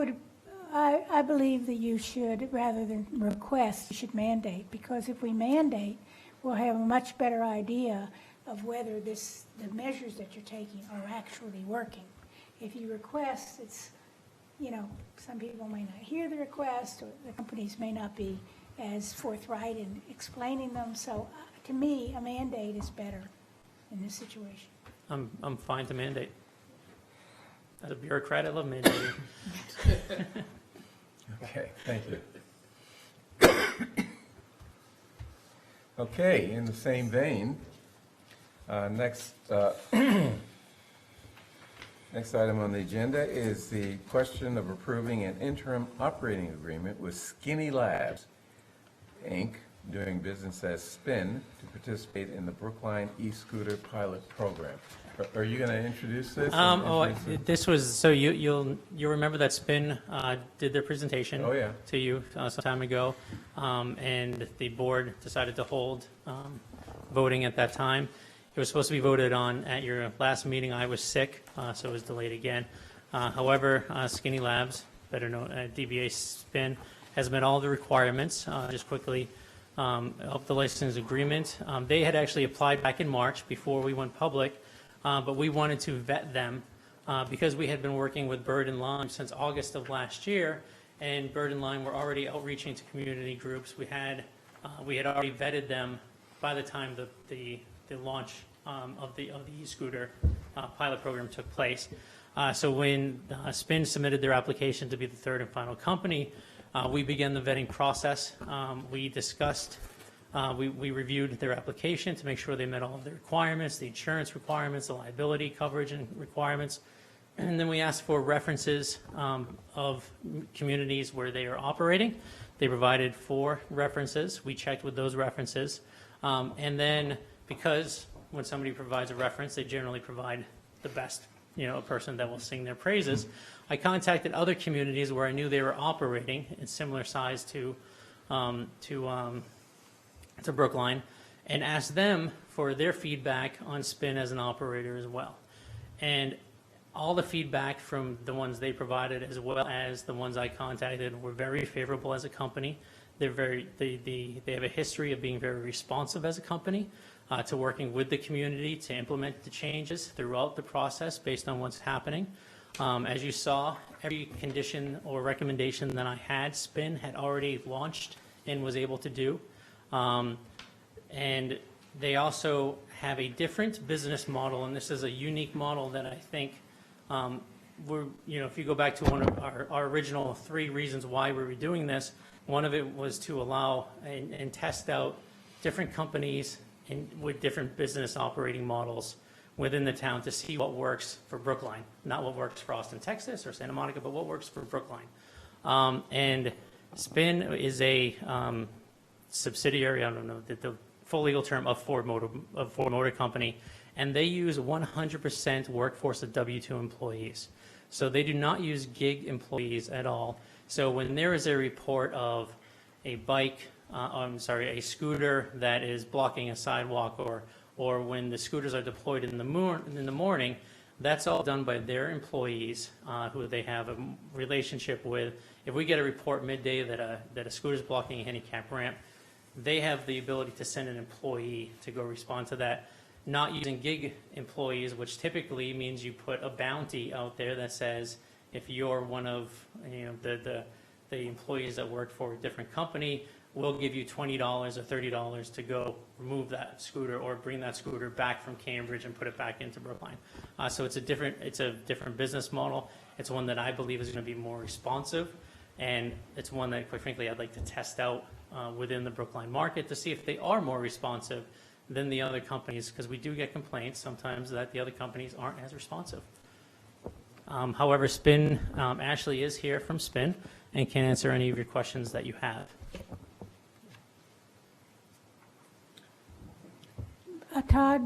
believe that you should, rather than request, you should mandate, because if we mandate, we'll have a much better idea of whether the measures that you're taking are actually working. If you request, it's, some people may not hear the request, or the companies may not be as forthright in explaining them. So to me, a mandate is better in this situation. I'm fine to mandate. As a bureaucrat, I love mandating. Okay, thank you. Okay, in the same vein, next item on the agenda is the question of approving an interim operating agreement with Skinny Labs, Inc., doing business as Spin, to participate in the Brookline e-scooter pilot program. Are you going to introduce this? This was, so you'll remember that Spin did their presentation to you some time ago, and the board decided to hold voting at that time. It was supposed to be voted on at your last meeting. I was sick, so it was delayed again. However, Skinny Labs, better known DBA Spin, has met all the requirements. Just quickly, of the license agreement. They had actually applied back in March before we went public, but we wanted to vet them because we had been working with Bird and Lime since August of last year, and Bird and Lime were already outreaching to community groups. We had already vetted them by the time the launch of the e-scooter pilot program took place. So when Spin submitted their application to be the third and final company, we began the vetting process. We discussed, we reviewed their application to make sure they met all of the requirements, the insurance requirements, the liability coverage and requirements. And then we asked for references of communities where they are operating. They provided 4 references. We checked with those references. And then because when somebody provides a reference, they generally provide the best, a person that will sing their praises. I contacted other communities where I knew they were operating in similar size to Brookline, and asked them for their feedback on Spin as an operator as well. And all the feedback from the ones they provided, as well as the ones I contacted, were very favorable as a company. They have a history of being very responsive as a company to working with the community to implement the changes throughout the process based on what's happening. As you saw, every condition or recommendation that I had, SPIN had already launched and was able to do. And they also have a different business model, and this is a unique model that I think if you go back to one of our original 3 reasons why we were doing this, one of it was to allow and test out different companies with different business operating models within the town to see what works for Brookline, not what works for Austin, Texas, or Santa Monica, but what works for Brookline. And SPIN is a subsidiary, I don't know the full legal term, of Ford Motor Company, and they use 100% workforce of W-2 employees. So they do not use gig employees at all. So when there is a report of a a scooter that is blocking a sidewalk, or when the scooters are deployed in the morning, that's all done by their employees who they have a relationship with. If we get a report midday that a scooter is blocking a handicap ramp, they have the ability to send an employee to go respond to that, not using gig employees, which typically means you put a bounty out there that says if you're one of the employees that work for a different company, we'll give you $20 or $30 to go remove that scooter or bring that scooter back from Cambridge and put it back into Brookline. So it's a different business model. It's one that I believe is going to be more responsive, and it's one that, quite frankly, I'd like to test out within the Brookline market to see if they are more responsive than the other companies, because we do get complaints sometimes that the other companies aren't as responsive. However, SPIN, Ashley is here from SPIN and can answer any of your questions that you have. Todd,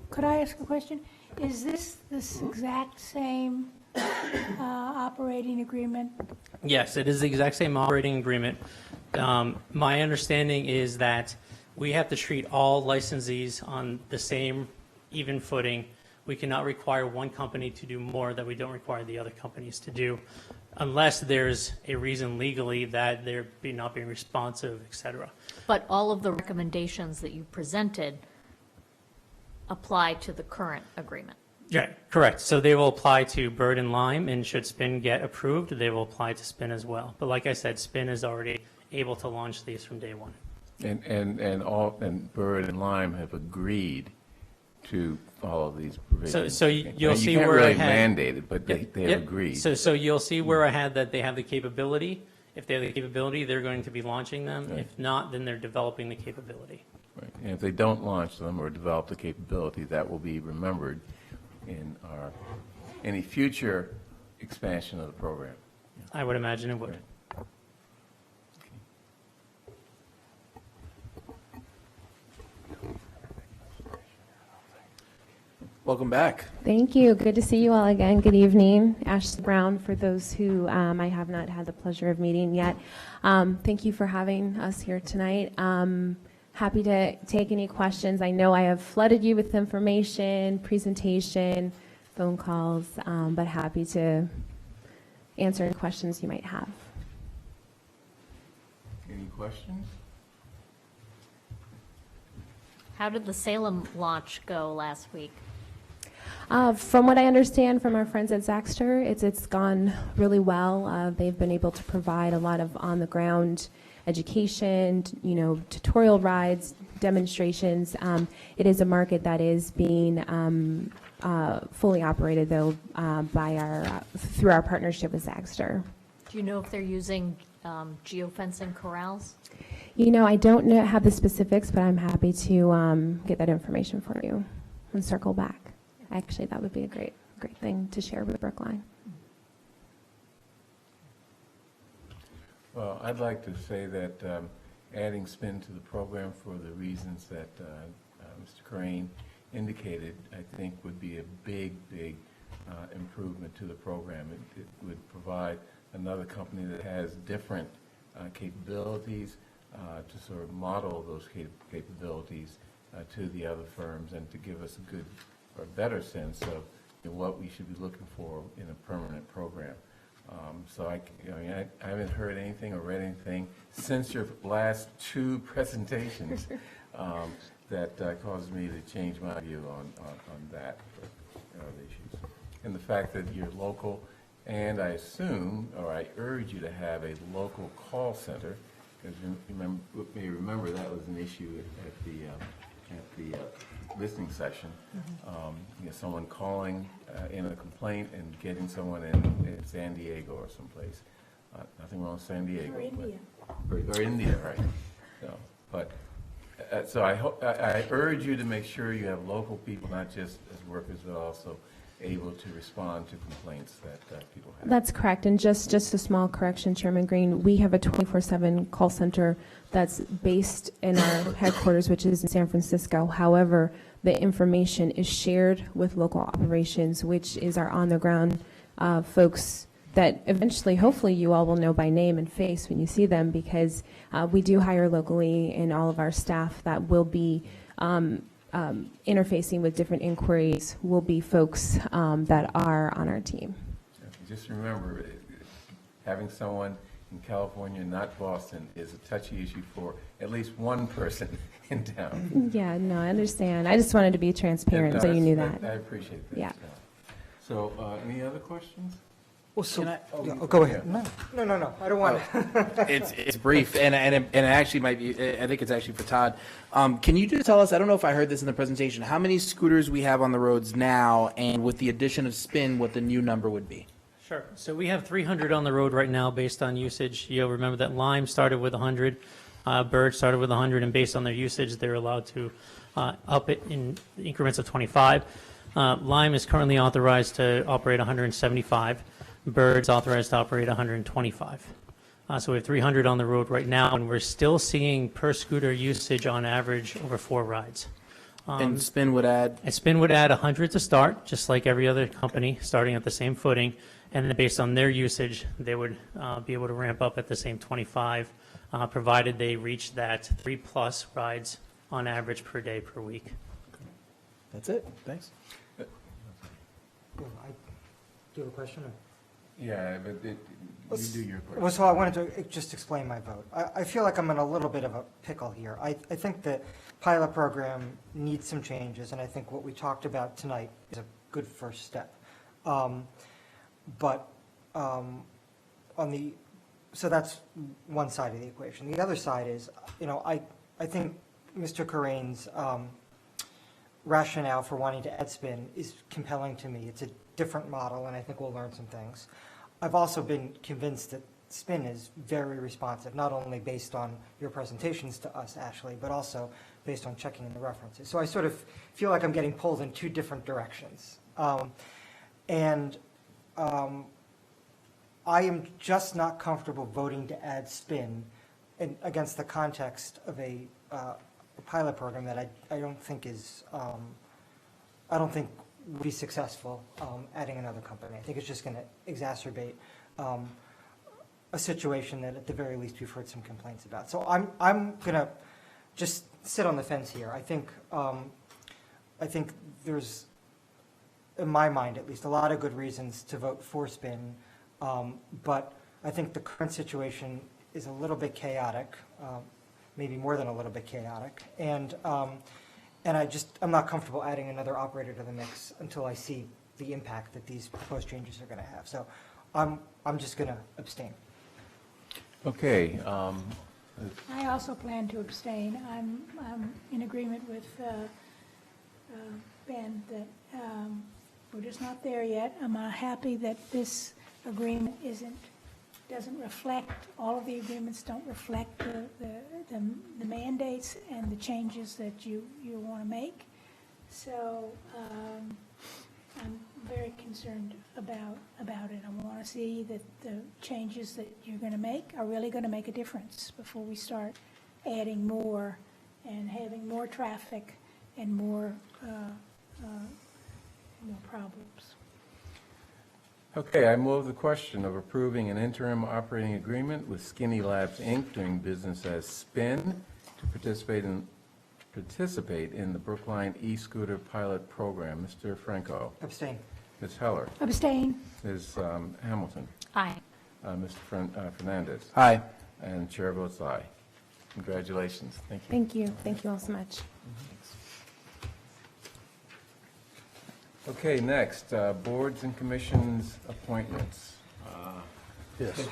could I ask a question? Is this exact same operating agreement? Yes, it is the exact same operating agreement. My understanding is that we have to treat all licensees on the same even footing. We cannot require one company to do more that we don't require the other companies to do, unless there's a reason legally that they're not being responsive, et cetera. But all of the recommendations that you presented apply to the current agreement. Yeah, correct. So they will apply to Bird and Lime, and should SPIN get approved, they will apply to SPIN as well. But like I said, SPIN is already able to launch these from day one. And Bird and Lime have agreed to follow these provisions. So you'll see can't where really I had mandate it, but they have agreed. So you'll see where I had that they have the capability. If they have the capability, they're going to be launching them. Right. If not, then they're developing the capability. Right. And if they don't launch them or develop the capability, that will be remembered in any future expansion of the program. I would imagine it would. Welcome back. Thank you. Good to see you all again. Good evening. Ashley Brown, for those who I have not had the pleasure of meeting yet. Thank you for having us here tonight. Happy to take any questions. I know I have flooded you with information, presentation, phone calls, but happy to answer any questions you might have. Any questions? How did the Salem launch go last week? From what I understand from our friends at Zaxter, it's gone really well. They've been able to provide a lot of on-the-ground education, tutorial rides, demonstrations. It is a market that is being fully operated, though, through our partnership with Zaxter. Do you know if they're using geofencing corrals? I don't have the specifics, but I'm happy to get that information for you and circle back. Actually, that would be a great thing to share with Brookline. Well, I'd like to say that adding SPIN to the program for the reasons that Mr. Crane indicated, I think would be a big improvement to the program. It would provide another company that has different capabilities to sort of model those capabilities to the other firms, and to give us a good or better sense of what we should be looking for in a permanent program. So I haven't heard anything or read anything since your last 2 presentations that caused me to change my view on that issues. in the fact that you're local, and I assume, or I urge you to have a local call center, because you may remember that was an issue at the listening session. Someone calling in a complaint and getting someone in San Diego or someplace. Nothing wrong with San Diego. Or India. Or India, right. So I urge you to make sure you have local people, not just as workers, but also able to respond to complaints that people have. That's correct. And just a small correction, Chairman Green, we have a 24/7 call center that's based in our headquarters, which is in San Francisco. However, the information is shared with local operations, which is our on-the-ground folks that eventually, hopefully, you all will know by name and face when you see them, because we do hire locally, and all of our staff that will be interfacing with different inquiries will be folks that are on our team. Just remember, having someone in California, not Boston, is a touchy issue for at least one person in town. Yeah, no, I understand. I just wanted to be transparent, so you knew that. I appreciate that. Yeah. So, any other questions? Well, so, Can I- go ahead. No, I don't want to. It's brief, and it actually might be, I think it's actually for Todd. Can you just tell us, I don't know if I heard this in the presentation, how many scooters we have on the roads now, and with the addition of spin, what the new number would be? Sure. So we have 300 on the road right now based on usage. You'll remember that Lime started with 100, Bird started with 100, and based on their usage, they're allowed to up it in increments of 25. Lime is currently authorized to operate 175. Bird's authorized to operate 125. So we have 300 on the road right now, and we're still seeing per scooter usage on average over 4 rides. And spin would add? And spin would add 100 to start, just like every other company, starting at the same footing. And then based on their usage, they would be able to ramp up at the same 25, provided they reach that 3+ rides on average per day per week. That's it. Thanks. Do you have a question? Yeah, but you do your question. Well, so I wanted to just explain my vote. I feel like I'm in a little bit of a pickle here. I think the pilot program needs some changes, and I think what we talked about tonight is a good first step. But so that's one side of the equation. The other side is, I think Mr. Corain's rationale for wanting to add spin is compelling to me. It's a different model, and I think we'll learn some things. I've also been convinced that spin is very responsive, not only based on your presentations to us, Ashley, but also based on checking in the references. So I sort of feel like I'm getting pulled in two different directions. I am just not comfortable voting to add spin against the context of a pilot program that I don't think is, I don't think would be successful adding another company. I think it's just going to exacerbate a situation that at the very least we've heard some complaints about. So I'm going to just sit on the fence here. I think there's, in my mind at least, a lot of good reasons to vote for spin, but I think the current situation is a little bit chaotic, maybe more than a little bit chaotic, and I'm not comfortable adding another operator to the mix until I see the impact that these proposed changes are going to have. So I'm just going to abstain. Okay. I also plan to abstain. I'm in agreement with Ben that we're just not there yet. I'm happy that this agreement doesn't reflect, all of the agreements don't reflect the mandates and the changes that you want to make. So I'm very concerned about it. I want to see that the changes that you're going to make are really going to make a difference before we start adding more and having more traffic and more problems. Okay, I move the question of approving an interim operating agreement with Skinny Labs, Inc., doing business as Spin, to participate in the Brookline e-scooter pilot program. Mr. Franco. Abstain. Ms. Heller. Abstain. Ms. Hamilton. Aye. Mr. Fernandez. Aye. And chair votes aye. Congratulations. Thank you. Thank you. Thank you all so much. Okay, next, boards and commissions appointments. Yes.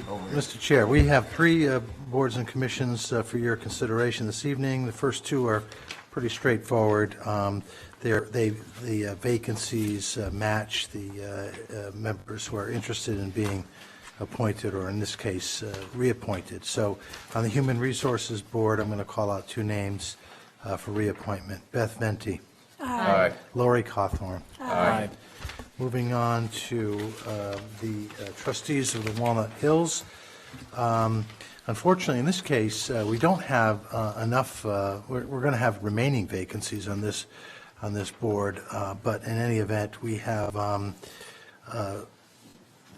Over. Mr. Chair, we have three boards and commissions for your consideration this evening. The first two are pretty straightforward. The vacancies match the members who are interested in being appointed, or in this case, reappointed. So on the Human Resources Board, I'm going to call out two names for reappointment. Beth Venti. Aye. Lori Cawthorn. Aye. Moving on to the trustees of the Walnut Hills. Unfortunately, in this case, we don't have enough, we're going to have remaining vacancies on this board, but in any event, we have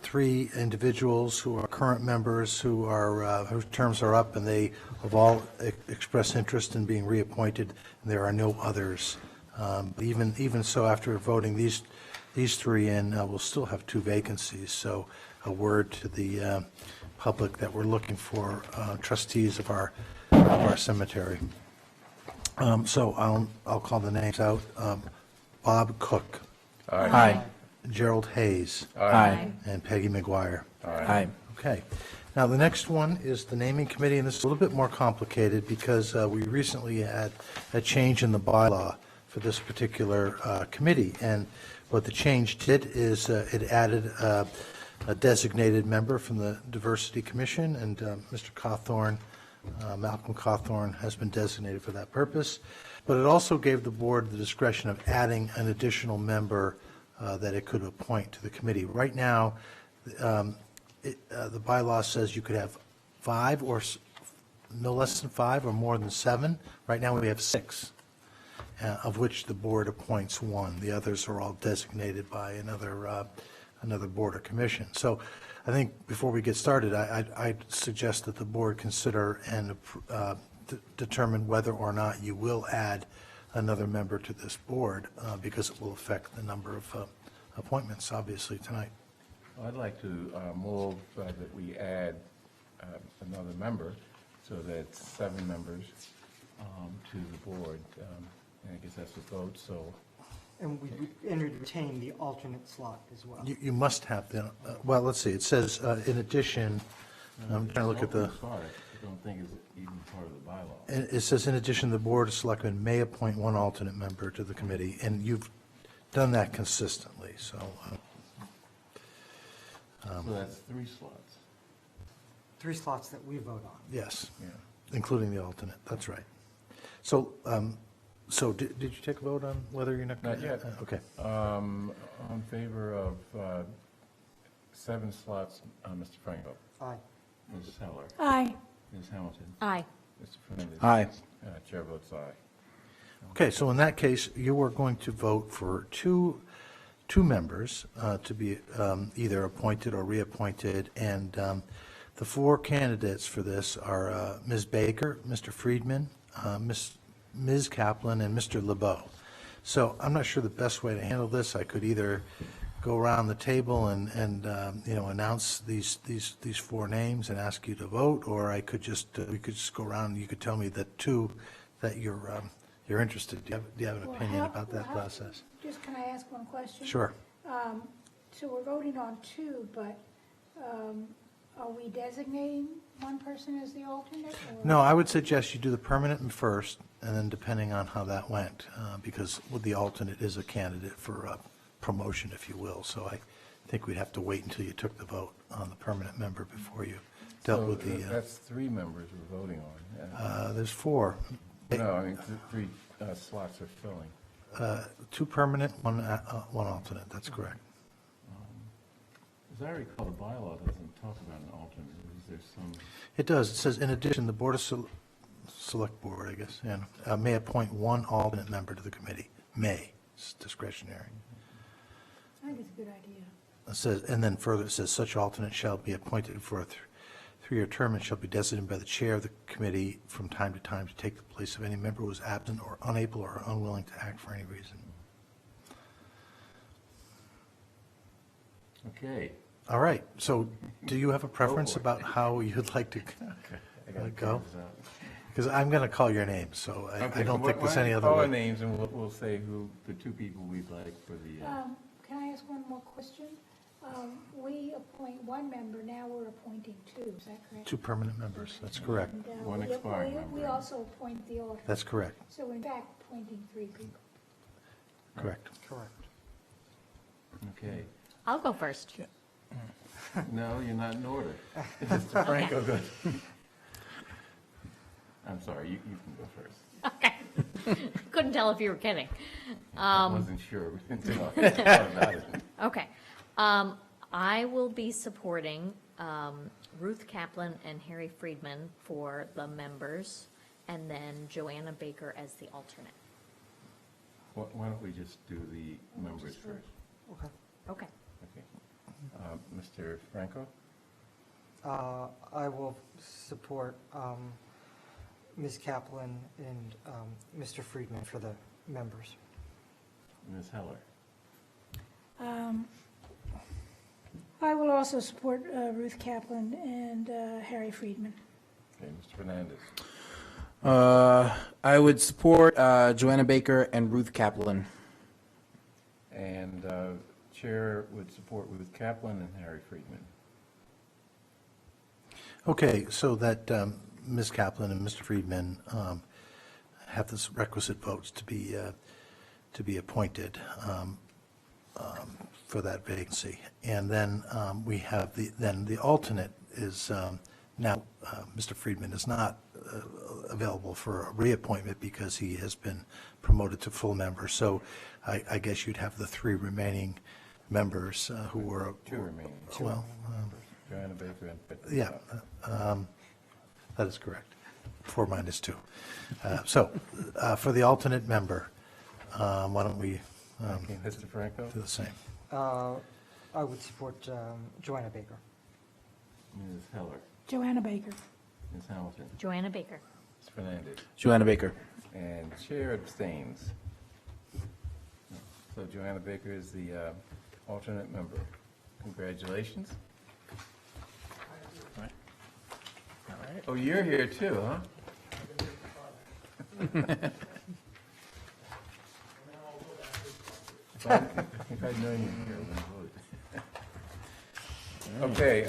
three individuals who are current members who are, whose terms are up, and they have all expressed interest in being reappointed, and there are no others. Even so, after voting these three in, we'll still have two vacancies. So a word to the public that we're looking for trustees of our cemetery. So I'll call the names out. Bob Cook. Aye. Gerald Hayes. Aye. And Peggy McGuire. Aye. Okay. Now, the next one is the naming committee, and this is a little bit more complicated because we recently had a change in the bylaw for this particular committee. And what the change did is it added a designated member from the Diversity Commission, and Mr. Cawthorn, Malcolm Cawthorn, has been designated for that purpose. But it also gave the board the discretion of adding an additional member that it could appoint to the committee. Right now, the bylaw says you could have five, or no less than five, or more than seven. Right now we have six, of which the board appoints one. The others are all designated by another board or commission. So I think before we get started, I suggest that the board consider and determine whether or not you will add another member to this board, because it will affect the number of appointments, obviously, tonight. I'd like to move that we add another member, so that 7 members to the board. I guess that's the vote, so. And we retain the alternate slot as well. You must have the, well, let's see, it says, in addition, I'm trying to look at the, I don't think it's even part of the bylaw. it says, in addition, the Board of Selectmen may appoint one alternate member to the committee, and you've done that consistently, so. So that's 3 slots. 3 slots that we vote on. Yes, Yeah. including the alternate, that's right. So, did you take a vote on whether you're not? Not yet. Okay. On favor of 7 slots, Mr. Franco. Aye. Ms. Heller. Aye. Ms. Hamilton. Aye. Mr. Fernandez. Aye. Chair votes aye. Okay, so in that case, you are going to vote for two members to be either appointed or reappointed, and the 4 candidates for this are Ms. Baker, Mr. Friedman, Ms. Kaplan, and Mr. LeBeau. So I'm not sure the best way to handle this. I could either go around the table and announce these 4 names and ask you to vote, or I could just we could just go around and you could tell me that 2 that you're interested. Do you have an Well, opinion how- about that how- process? Just, can I ask one question? Sure. So we're voting on 2, but are we designating one person as the alternate? Or- No, I would suggest you do the permanent first, and then depending on how that went, because the alternate is a candidate for promotion, if you will. So I think we'd have to wait until you took the vote on the permanent member before you dealt So with the, that's 3 members we're voting on. there's 4. No, I mean, 3 slots are filling. 2 permanent, one alternate, that's correct. As I recall, the bylaw doesn't talk about an alternate. Is there some? It does. It says, in addition, the Board of Select Board, I guess, may appoint one alternate member to the committee. May. It's discretionary. I think it's a good idea. It says, and then further, it says, such alternate shall be appointed for a 3-year term and shall be designated by the chair of the committee from time to time to take the place of any member who is absent or unable or unwilling to act for any reason. Okay. All right. So do you have a preference for it. about how you'd like to I gotta go? figure this out. Because I'm going to call your name, so Okay, I don't so think there's why any don't you other call our way. names, and we'll say who the two people we'd like for the, Can I ask one more question? We appoint one member, now we're appointing two, is that correct? Two permanent members, that's correct. And, One we- expiring we- member. We also appoint the alternate. That's correct, So in fact, appointing three people. correct. Correct. okay. I'll go first. No, you're not in order. Mr. Franco, go. I'm sorry, you can go first. Okay. Couldn't tell if you were kidding. I wasn't sure until I thought about it. Okay. I will be supporting Ruth Kaplan and Harry Friedman for the members, and then Joanna Baker as the alternate. Why don't we just do the members first? Okay. Okay. Okay. Mr. Franco? I will support Ms. Kaplan and Mr. Friedman for the members. Ms. Heller? I will also support Ruth Kaplan and Harry Friedman. Okay, Mr. Fernandez? I would support Joanna Baker and Ruth Kaplan. And Chair would support Ruth Kaplan and Harry Friedman. Okay, so that Ms. Kaplan and Mr. Friedman have the requisite votes to be appointed for that vacancy. And then we have the alternate is now, Mr. Friedman is not available for a reappointment because he has been promoted to full member. So I guess you'd have the three remaining members who were. Two remaining. Well, Joanna Baker and. yeah, that is correct. 4 minus 2. So for the alternate member, why don't we Mr. Franco? do the same? I would support Joanna Baker. Ms. Heller? Joanna Baker. Ms. Hamilton? Joanna Baker. Ms. Fernandez? Joanna Baker. And Chair abstains. So Joanna Baker is the alternate member. Congratulations. All right. Oh, you're here too, huh? If I'd known you were here, I would have voted. Okay,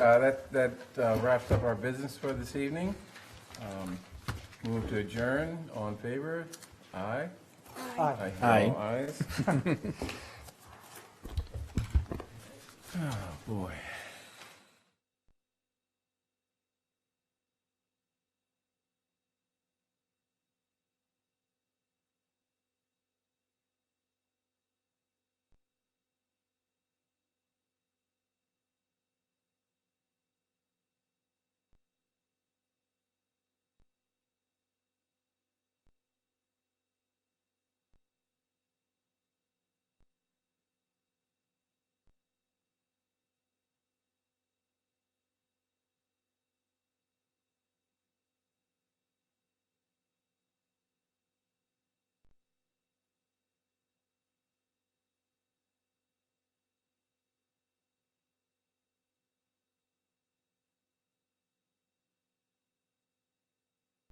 that wraps up our business for this evening. Move to adjourn. All in favor? Aye? Aye. I hear Aye. all ayes. Oh, boy.